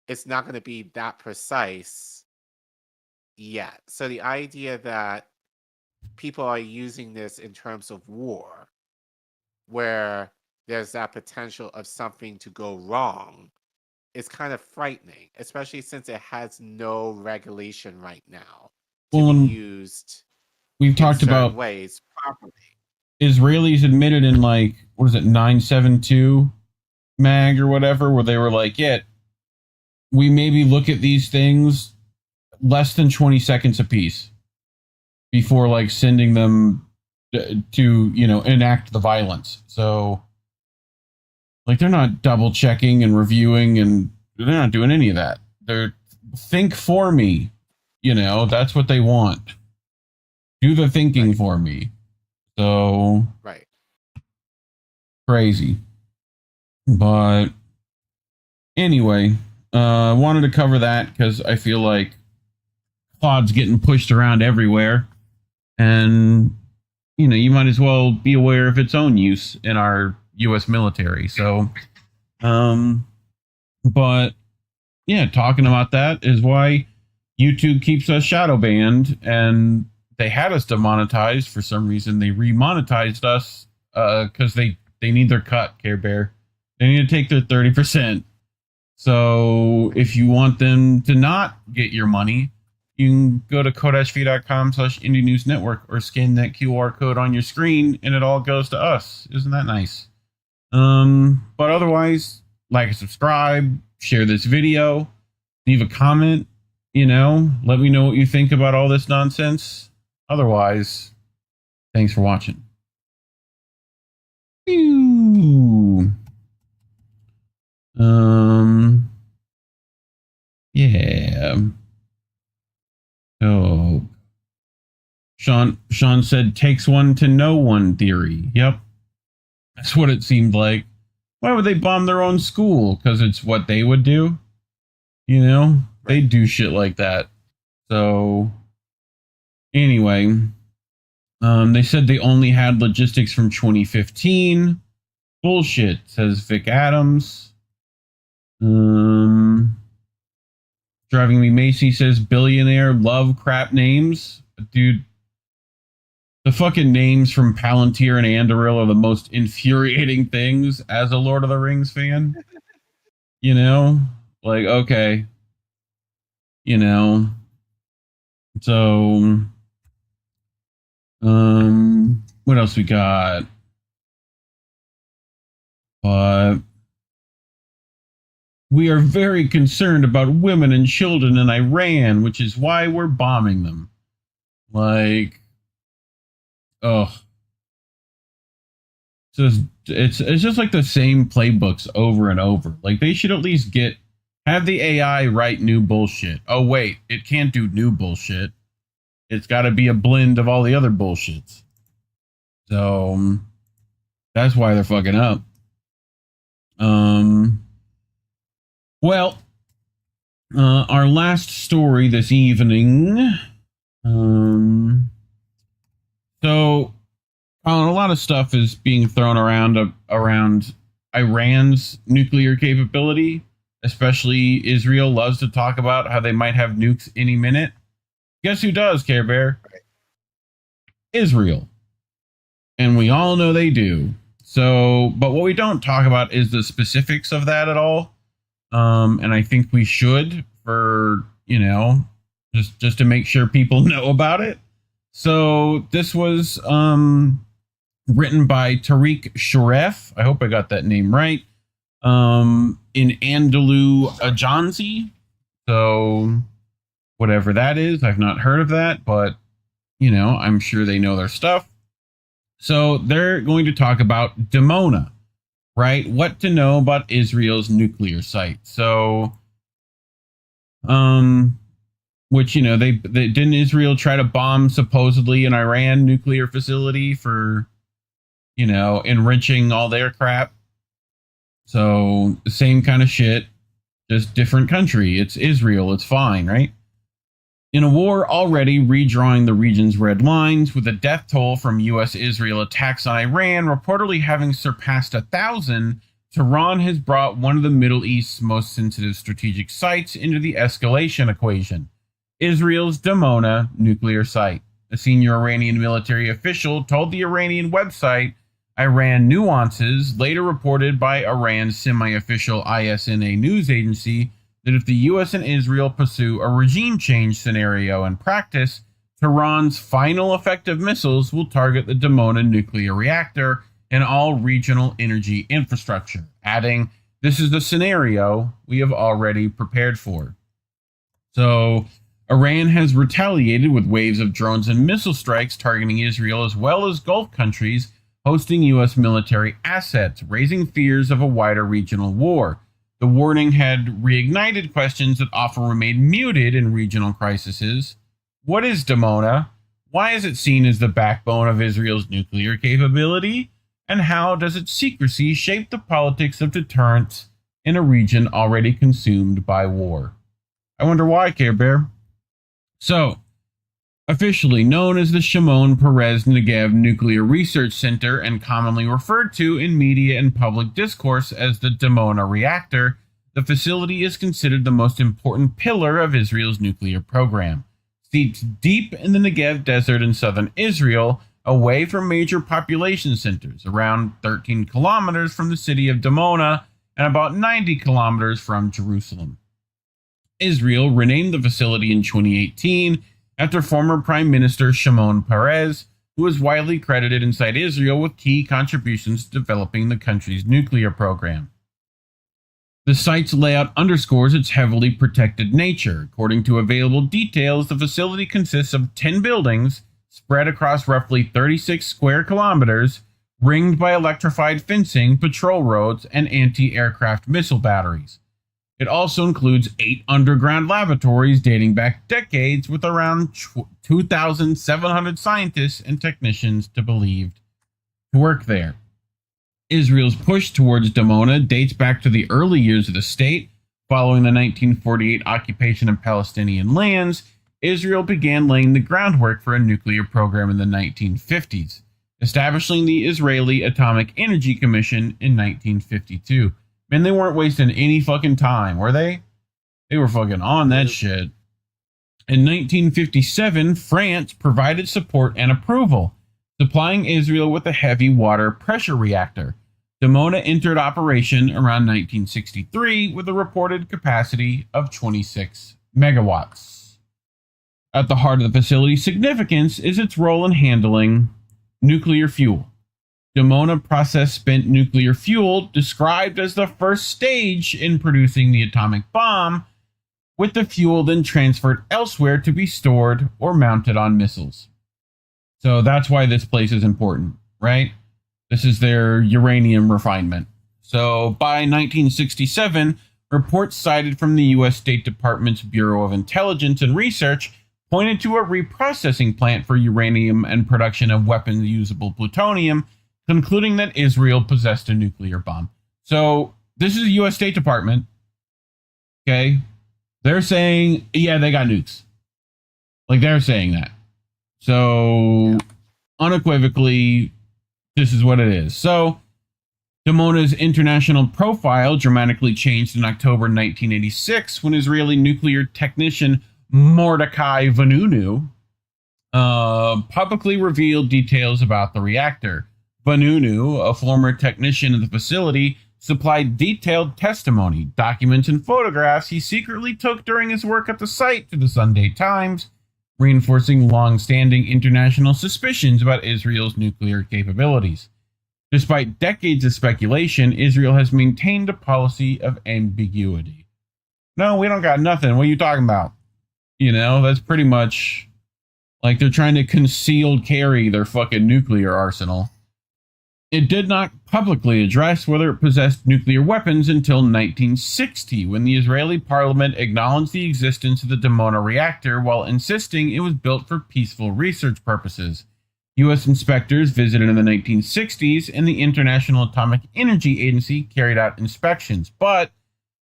it's not going to be that precise yet. So the idea that people are using this in terms of war, where there's that potential of something to go wrong, is kind of frightening, especially since it has no regulation right now to be used. We've talked about ways properly. Israelis admitted in like, what is it, 972 mag or whatever, where they were like, yeah, we maybe look at these things less than 20 seconds apiece before like sending them to enact the violence. So like, they're not double checking and reviewing, and they're not doing any of that. They're think for me, that's what they want. Do the thinking for me. So crazy. But anyway, wanted to cover that because I feel like CLAUDE's getting pushed around everywhere, and you might as well be aware of its own use in our U.S. military. So, but yeah, talking about that is why YouTube keeps us shadow banned, and they had us demonetized for some reason. They remonetized us because they need their cut, Care Bear. They need to take their 30%. So if you want them to not get your money, you can go to code-v.com/Indie News Network or scan that QR code on your screen, and it all goes to us. Isn't that nice? But otherwise, like and subscribe, share this video, leave a comment, let me know what you think about all this nonsense. Otherwise, thanks for watching. Ew. Yeah. Oh. Sean said, takes one to know one theory. Yep. That's what it seemed like. Why would they bomb their own school? Because it's what they would do. You know? They do shit like that. So, anyway. They said they only had logistics from 2015. Bullshit, says Vic Adams. Driving Me Macy says billionaire love crap names. Dude, the fucking names from Palantir and Andoril are the most infuriating things as a Lord of the Rings fan. You know? Like, okay. You know? So, what else we got? But we are very concerned about women and children in Iran, which is why we're bombing them. Like, oh, it's just like the same playbooks over and over. Like, they should at least have the AI write new bullshit. Oh wait, it can't do new bullshit. It's got to be a blend of all the other bullshits. So that's why they're fucking up. Well, our last story this evening. So, Colin, a lot of stuff is being thrown around Iran's nuclear capability. Especially Israel loves to talk about how they might have nukes any minute. Guess who does, Care Bear? Israel. And we all know they do. So, but what we don't talk about is the specifics of that at all. And I think we should, for, you know, just to make sure people know about it. So this was written by Tariq Sharef. I hope I got that name right. In Andalu Ajanzi. So whatever that is, I've not heard of that, but, you know, I'm sure they know their stuff. So they're going to talk about Dimona, right? What to know about Israel's nuclear site. So, which, you know, they didn't Israel try to bomb supposedly an Iran nuclear facility for, you know, enriching all their crap. So the same kind of shit, just different country. It's Israel. It's fine, right? In a war already redrawing the region's red lines, with a death toll from U.S.-Israel attacks on Iran reportedly having surpassed 1,000, Tehran has brought one of the Middle East's most sensitive strategic sites into the escalation equation, Israel's Dimona nuclear site. A senior Iranian military official told the Iranian website Iran Nuances, later reported by Iran's semi-official ISNA news agency, that if the U.S. and Israel pursue a regime change scenario in practice, Tehran's final effective missiles will target the Dimona nuclear reactor and all regional energy infrastructure, adding, "This is the scenario we have already prepared for." So, Iran has retaliated with waves of drones and missile strikes targeting Israel as well as Gulf countries hosting U.S. military assets, raising fears of a wider regional war. The warning had reignited questions that often remain muted in regional crises. What is Dimona? Why is it seen as the backbone of Israel's nuclear capability? And how does its secrecy shape the politics of deterrence in a region already consumed by war? I wonder why, Care Bear. So, officially known as the Shimon Peres Negev Nuclear Research Center and commonly referred to in media and public discourse as the Dimona reactor, the facility is considered the most important pillar of Israel's nuclear program. Steeped deep in the Negev desert in southern Israel, away from major population centers, around 13 kilometers from the city of Dimona and about 90 kilometers from Jerusalem. Israel renamed the facility in 2018 after former Prime Minister Shimon Peres, who is widely credited inside Israel with key contributions to developing the country's nuclear program. The site's layout underscores its heavily protected nature. According to available details, the facility consists of 10 buildings spread across roughly 36 square kilometers, ringed by electrified fencing, patrol roads, and anti-aircraft missile batteries. It also includes 8 underground laboratories dating back decades with around 2,700 scientists and technicians to work there. Israel's push towards Dimona dates back to the early years of the state. Following the 1948 occupation of Palestinian lands, Israel began laying the groundwork for a nuclear program in the 1950s, establishing the Israeli Atomic Energy Commission in 1952. Man, they weren't wasting any fucking time, were they? They were fucking on that shit. In 1957, France provided support and approval, supplying Israel with a heavy water pressure reactor. Dimona entered operation around 1963 with a reported capacity of 26 megawatts. At the heart of the facility's significance is its role in handling nuclear fuel. Dimona processed spent nuclear fuel, described as the first stage in producing the atomic bomb, with the fuel then transferred elsewhere to be stored or mounted on missiles. So that's why this place is important, right? This is their uranium refinement. So by 1967, reports cited from the U.S. State Department's Bureau of Intelligence and Research pointed to a reprocessing plant for uranium and production of weapons-usable plutonium, concluding that Israel possessed a nuclear bomb. So this is the U.S. State Department. Okay. They're saying, yeah, they got nukes. Like, they're saying that. So unequivocally, this is what it is. So Dimona's international profile dramatically changed in October 1986 when Israeli nuclear technician Mordecai Vanunu publicly revealed details about the reactor. Vanunu, a former technician of the facility, supplied detailed testimony, documents, and photographs he secretly took during his work at the site to the Sunday Times, reinforcing long-standing international suspicions about Israel's nuclear capabilities. Despite decades of speculation, Israel has maintained a policy of ambiguity. No, we don't got nothing. What are you talking about? You know, that's pretty much like they're trying to concealed carry their fucking nuclear arsenal. It did not publicly address whether it possessed nuclear weapons until 1960, when the Israeli parliament acknowledged the existence of the Dimona reactor while insisting it was built for peaceful research purposes. U.S. inspectors visited in the 1960s, and the International Atomic Energy Agency carried out inspections, but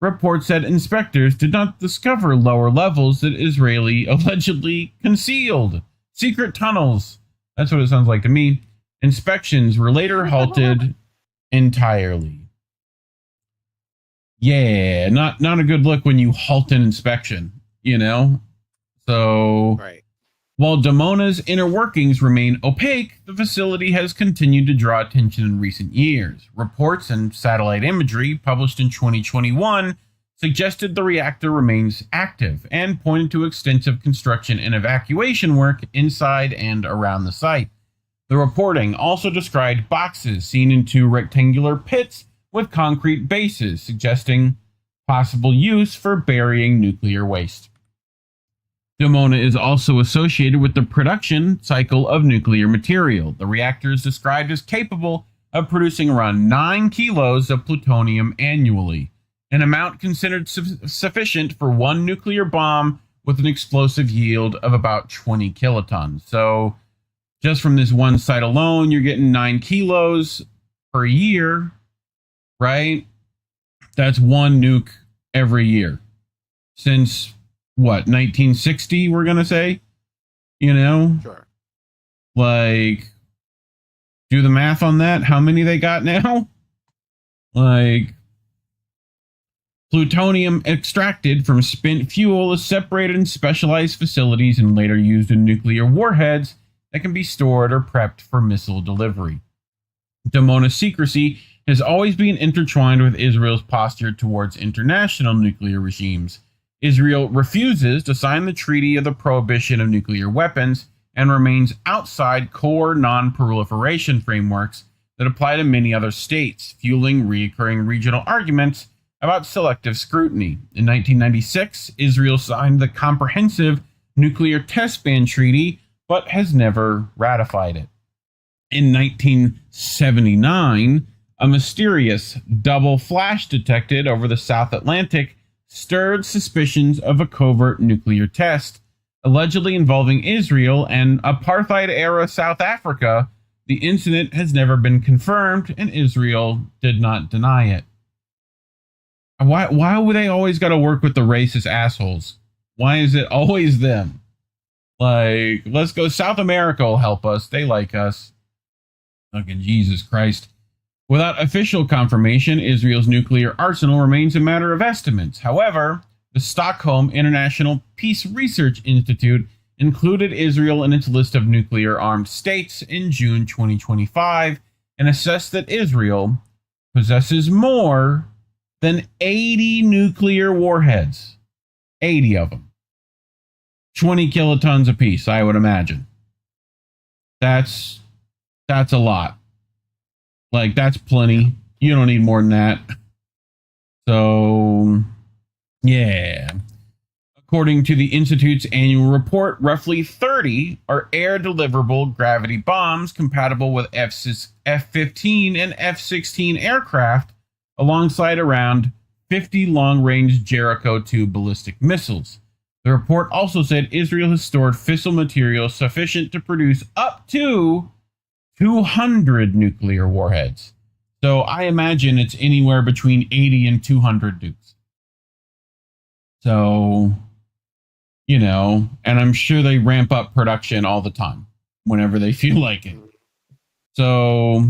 reports said inspectors did not discover lower levels that Israeli allegedly concealed. Secret tunnels. That's what it sounds like to me. Inspections were later halted entirely. Yeah, not a good look when you halt an inspection, you know? So, right. While Dimona's inner workings remain opaque, the facility has continued to draw attention in recent years. Reports and satellite imagery published in 2021 suggested the reactor remains active and pointed to extensive construction and evacuation work inside and around the site. The reporting also described boxes seen in 2 rectangular pits with concrete bases, suggesting possible use for burying nuclear waste. Dimona is also associated with the production cycle of nuclear material. The reactor is described as capable of producing around 9 kilos of plutonium annually, an amount considered sufficient for one nuclear bomb with an explosive yield of about 20 kilotons. So just from this one site alone, you're getting 9 kilos per year, right? That's one nuke every year. Since, what, 1960, we're going to say? You know? Sure. Like, do the math on that. How many they got now? Like, plutonium extracted from spent fuel is separated in specialized facilities and later used in nuclear warheads that can be stored or prepped for missile delivery. Dimona's secrecy has always been intertwined with Israel's posture towards international nuclear regimes. Israel refuses to sign the Treaty of the Prohibition of Nuclear Weapons and remains outside core non-proliferation frameworks that apply to many other states, fueling recurring regional arguments about selective scrutiny. In 1996, Israel signed the Comprehensive Nuclear Test Ban Treaty but has never ratified it. In 1979, a mysterious double flash detected over the South Atlantic stirred suspicions of a covert nuclear test, allegedly involving Israel and apartheid-era South Africa. The incident has never been confirmed, and Israel did not deny it. Why would they always got to work with the racist assholes? Why is it always them? Like, let's go. South America will help us. They like us. Fucking Jesus Christ. Without official confirmation, Israel's nuclear arsenal remains a matter of estimates. However, the Stockholm International Peace Research Institute included Israel in its list of nuclear-armed states in June 2025 and assessed that Israel possesses more than 80 nuclear warheads. 80 of them. 20 kilotons apiece, I would imagine. That's a lot. Like, that's plenty. You don't need more than that. So, yeah. According to the Institute's annual report, roughly 30 are air-deliverable gravity bombs compatible with F-15 and F-16 aircraft, alongside around 50 long-range Jericho-2 ballistic missiles. The report also said Israel has stored fissile material sufficient to produce up to 200 nuclear warheads. So I imagine it's anywhere between 80 and 200 nukes. So, you know, and I'm sure they ramp up production all the time whenever they feel like it. So,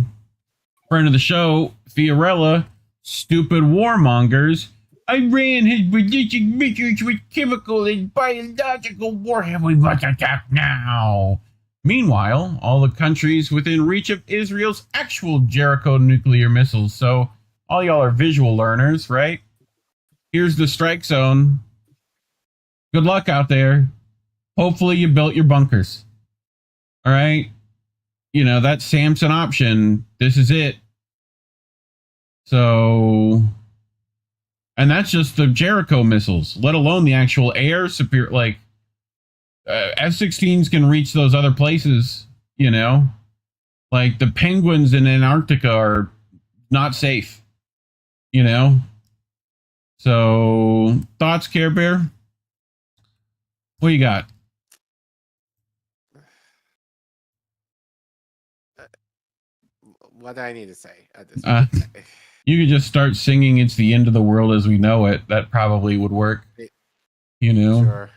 friend of the show, Fiorella, stupid warmongers, Iran has ballistic missiles with chemical and biological warhead. We must attack now. Meanwhile, all the countries within reach of Israel's actual Jericho nuclear missiles. So, all y'all are visual learners, right? Here's the strike zone. Good luck out there. Hopefully you built your bunkers. All right? You know, that Samson option, this is it. So, and that's just the Jericho missiles, let alone the actual air superior, like, F-16s can reach those other places, you know? Like, the penguins in Antarctica are not safe, you know? So, thoughts, Care Bear? What you got? What do I need to say at this point? You could just start singing "It's the End of the World as We Know It." That probably would work. You know? Sure.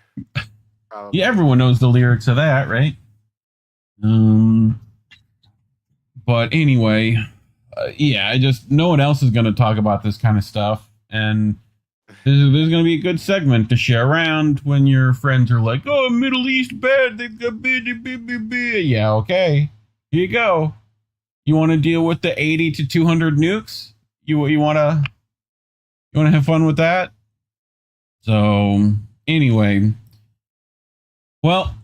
Yeah, everyone knows the lyrics of that, right? But anyway, yeah, no one else is going to talk about this kind of stuff, and there's going to be a good segment to share around when your friends are like, "Oh, Middle East bad, they've got yeah, okay, here you go. You want to deal with the 80 to 200 nukes? You want to have fun with that?" So anyway. Well,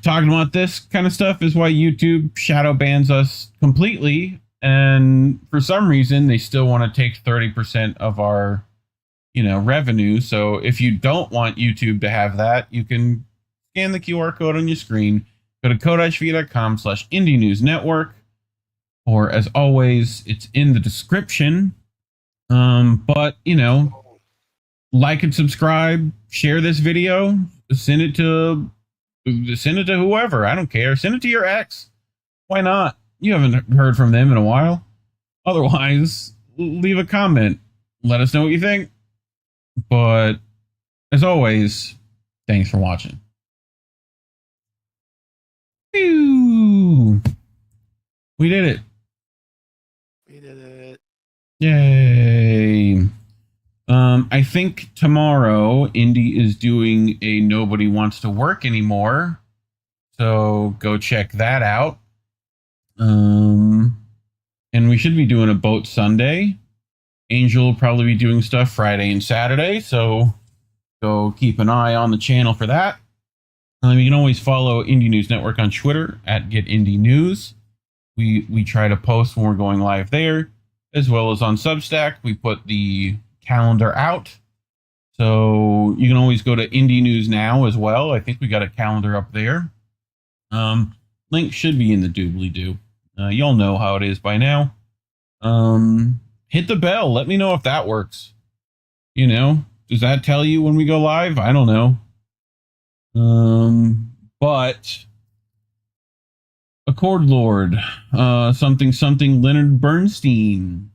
talking about this kind of stuff is why YouTube shadow bans us completely. And for some reason, they still want to take 30% of our, revenue. So if you don't want YouTube to have that, you can scan the QR code on your screen. Go to codehv.com/Indie News Network. Or as always, it's in the description. But, like and subscribe, share this video, send it to whoever. I don't care. Send it to your ex. Why not? You haven't heard from them in a while. Otherwise, leave a comment. Let us know what you think. But as always, thanks for watching. Whew. We did it. We did it. Yay. I think tomorrow Indy is doing a Nobody Wants to Work Anymore. So go check that out. And we should be doing a boat Sunday. Angel will probably be doing stuff Friday and Saturday. So go keep an eye on the channel for that. You can always follow Indie News Network on Twitter @GetIndieNews. We try to post when we're going live there, as well as on Substack. We put the calendar out, so you can always go to Indie News Now as well. I think we got a calendar up there. Link should be in the doobly-doo. Y'all know how it is by now. Hit the bell. Let me know if that works. You know, does that tell you when we go live? I don't know. But Accord Lord, something Leonard Bernstein.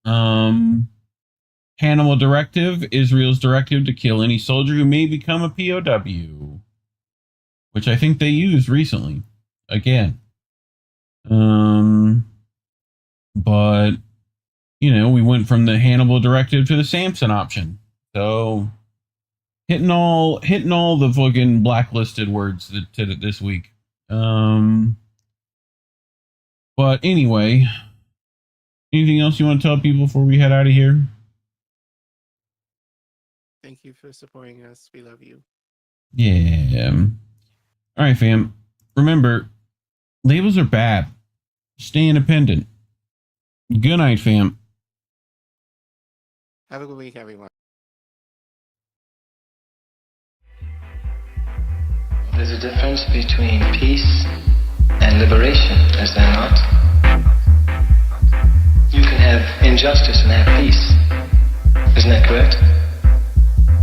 Hannibal Directive, Israel's directive to kill any soldier who may become a POW, which I think they used recently. Again. But, you know, we went from the Hannibal Directive to the Samson option. So, hitting all the fucking blacklisted words this week. But anyway, anything else you want to tell people before we head out of here? Thank you for supporting us. We love you. Yeah. All right, fam. Remember, labels are bad. Stay independent. Good night, fam. Have a good week, everyone. There's a difference between peace and liberation, is there not? You can have injustice and have peace. Isn't that correct?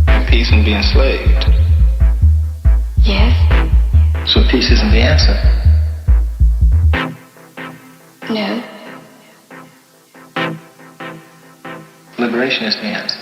Have peace and be enslaved. Yes. So peace isn't the answer. No. Liberation is the answer.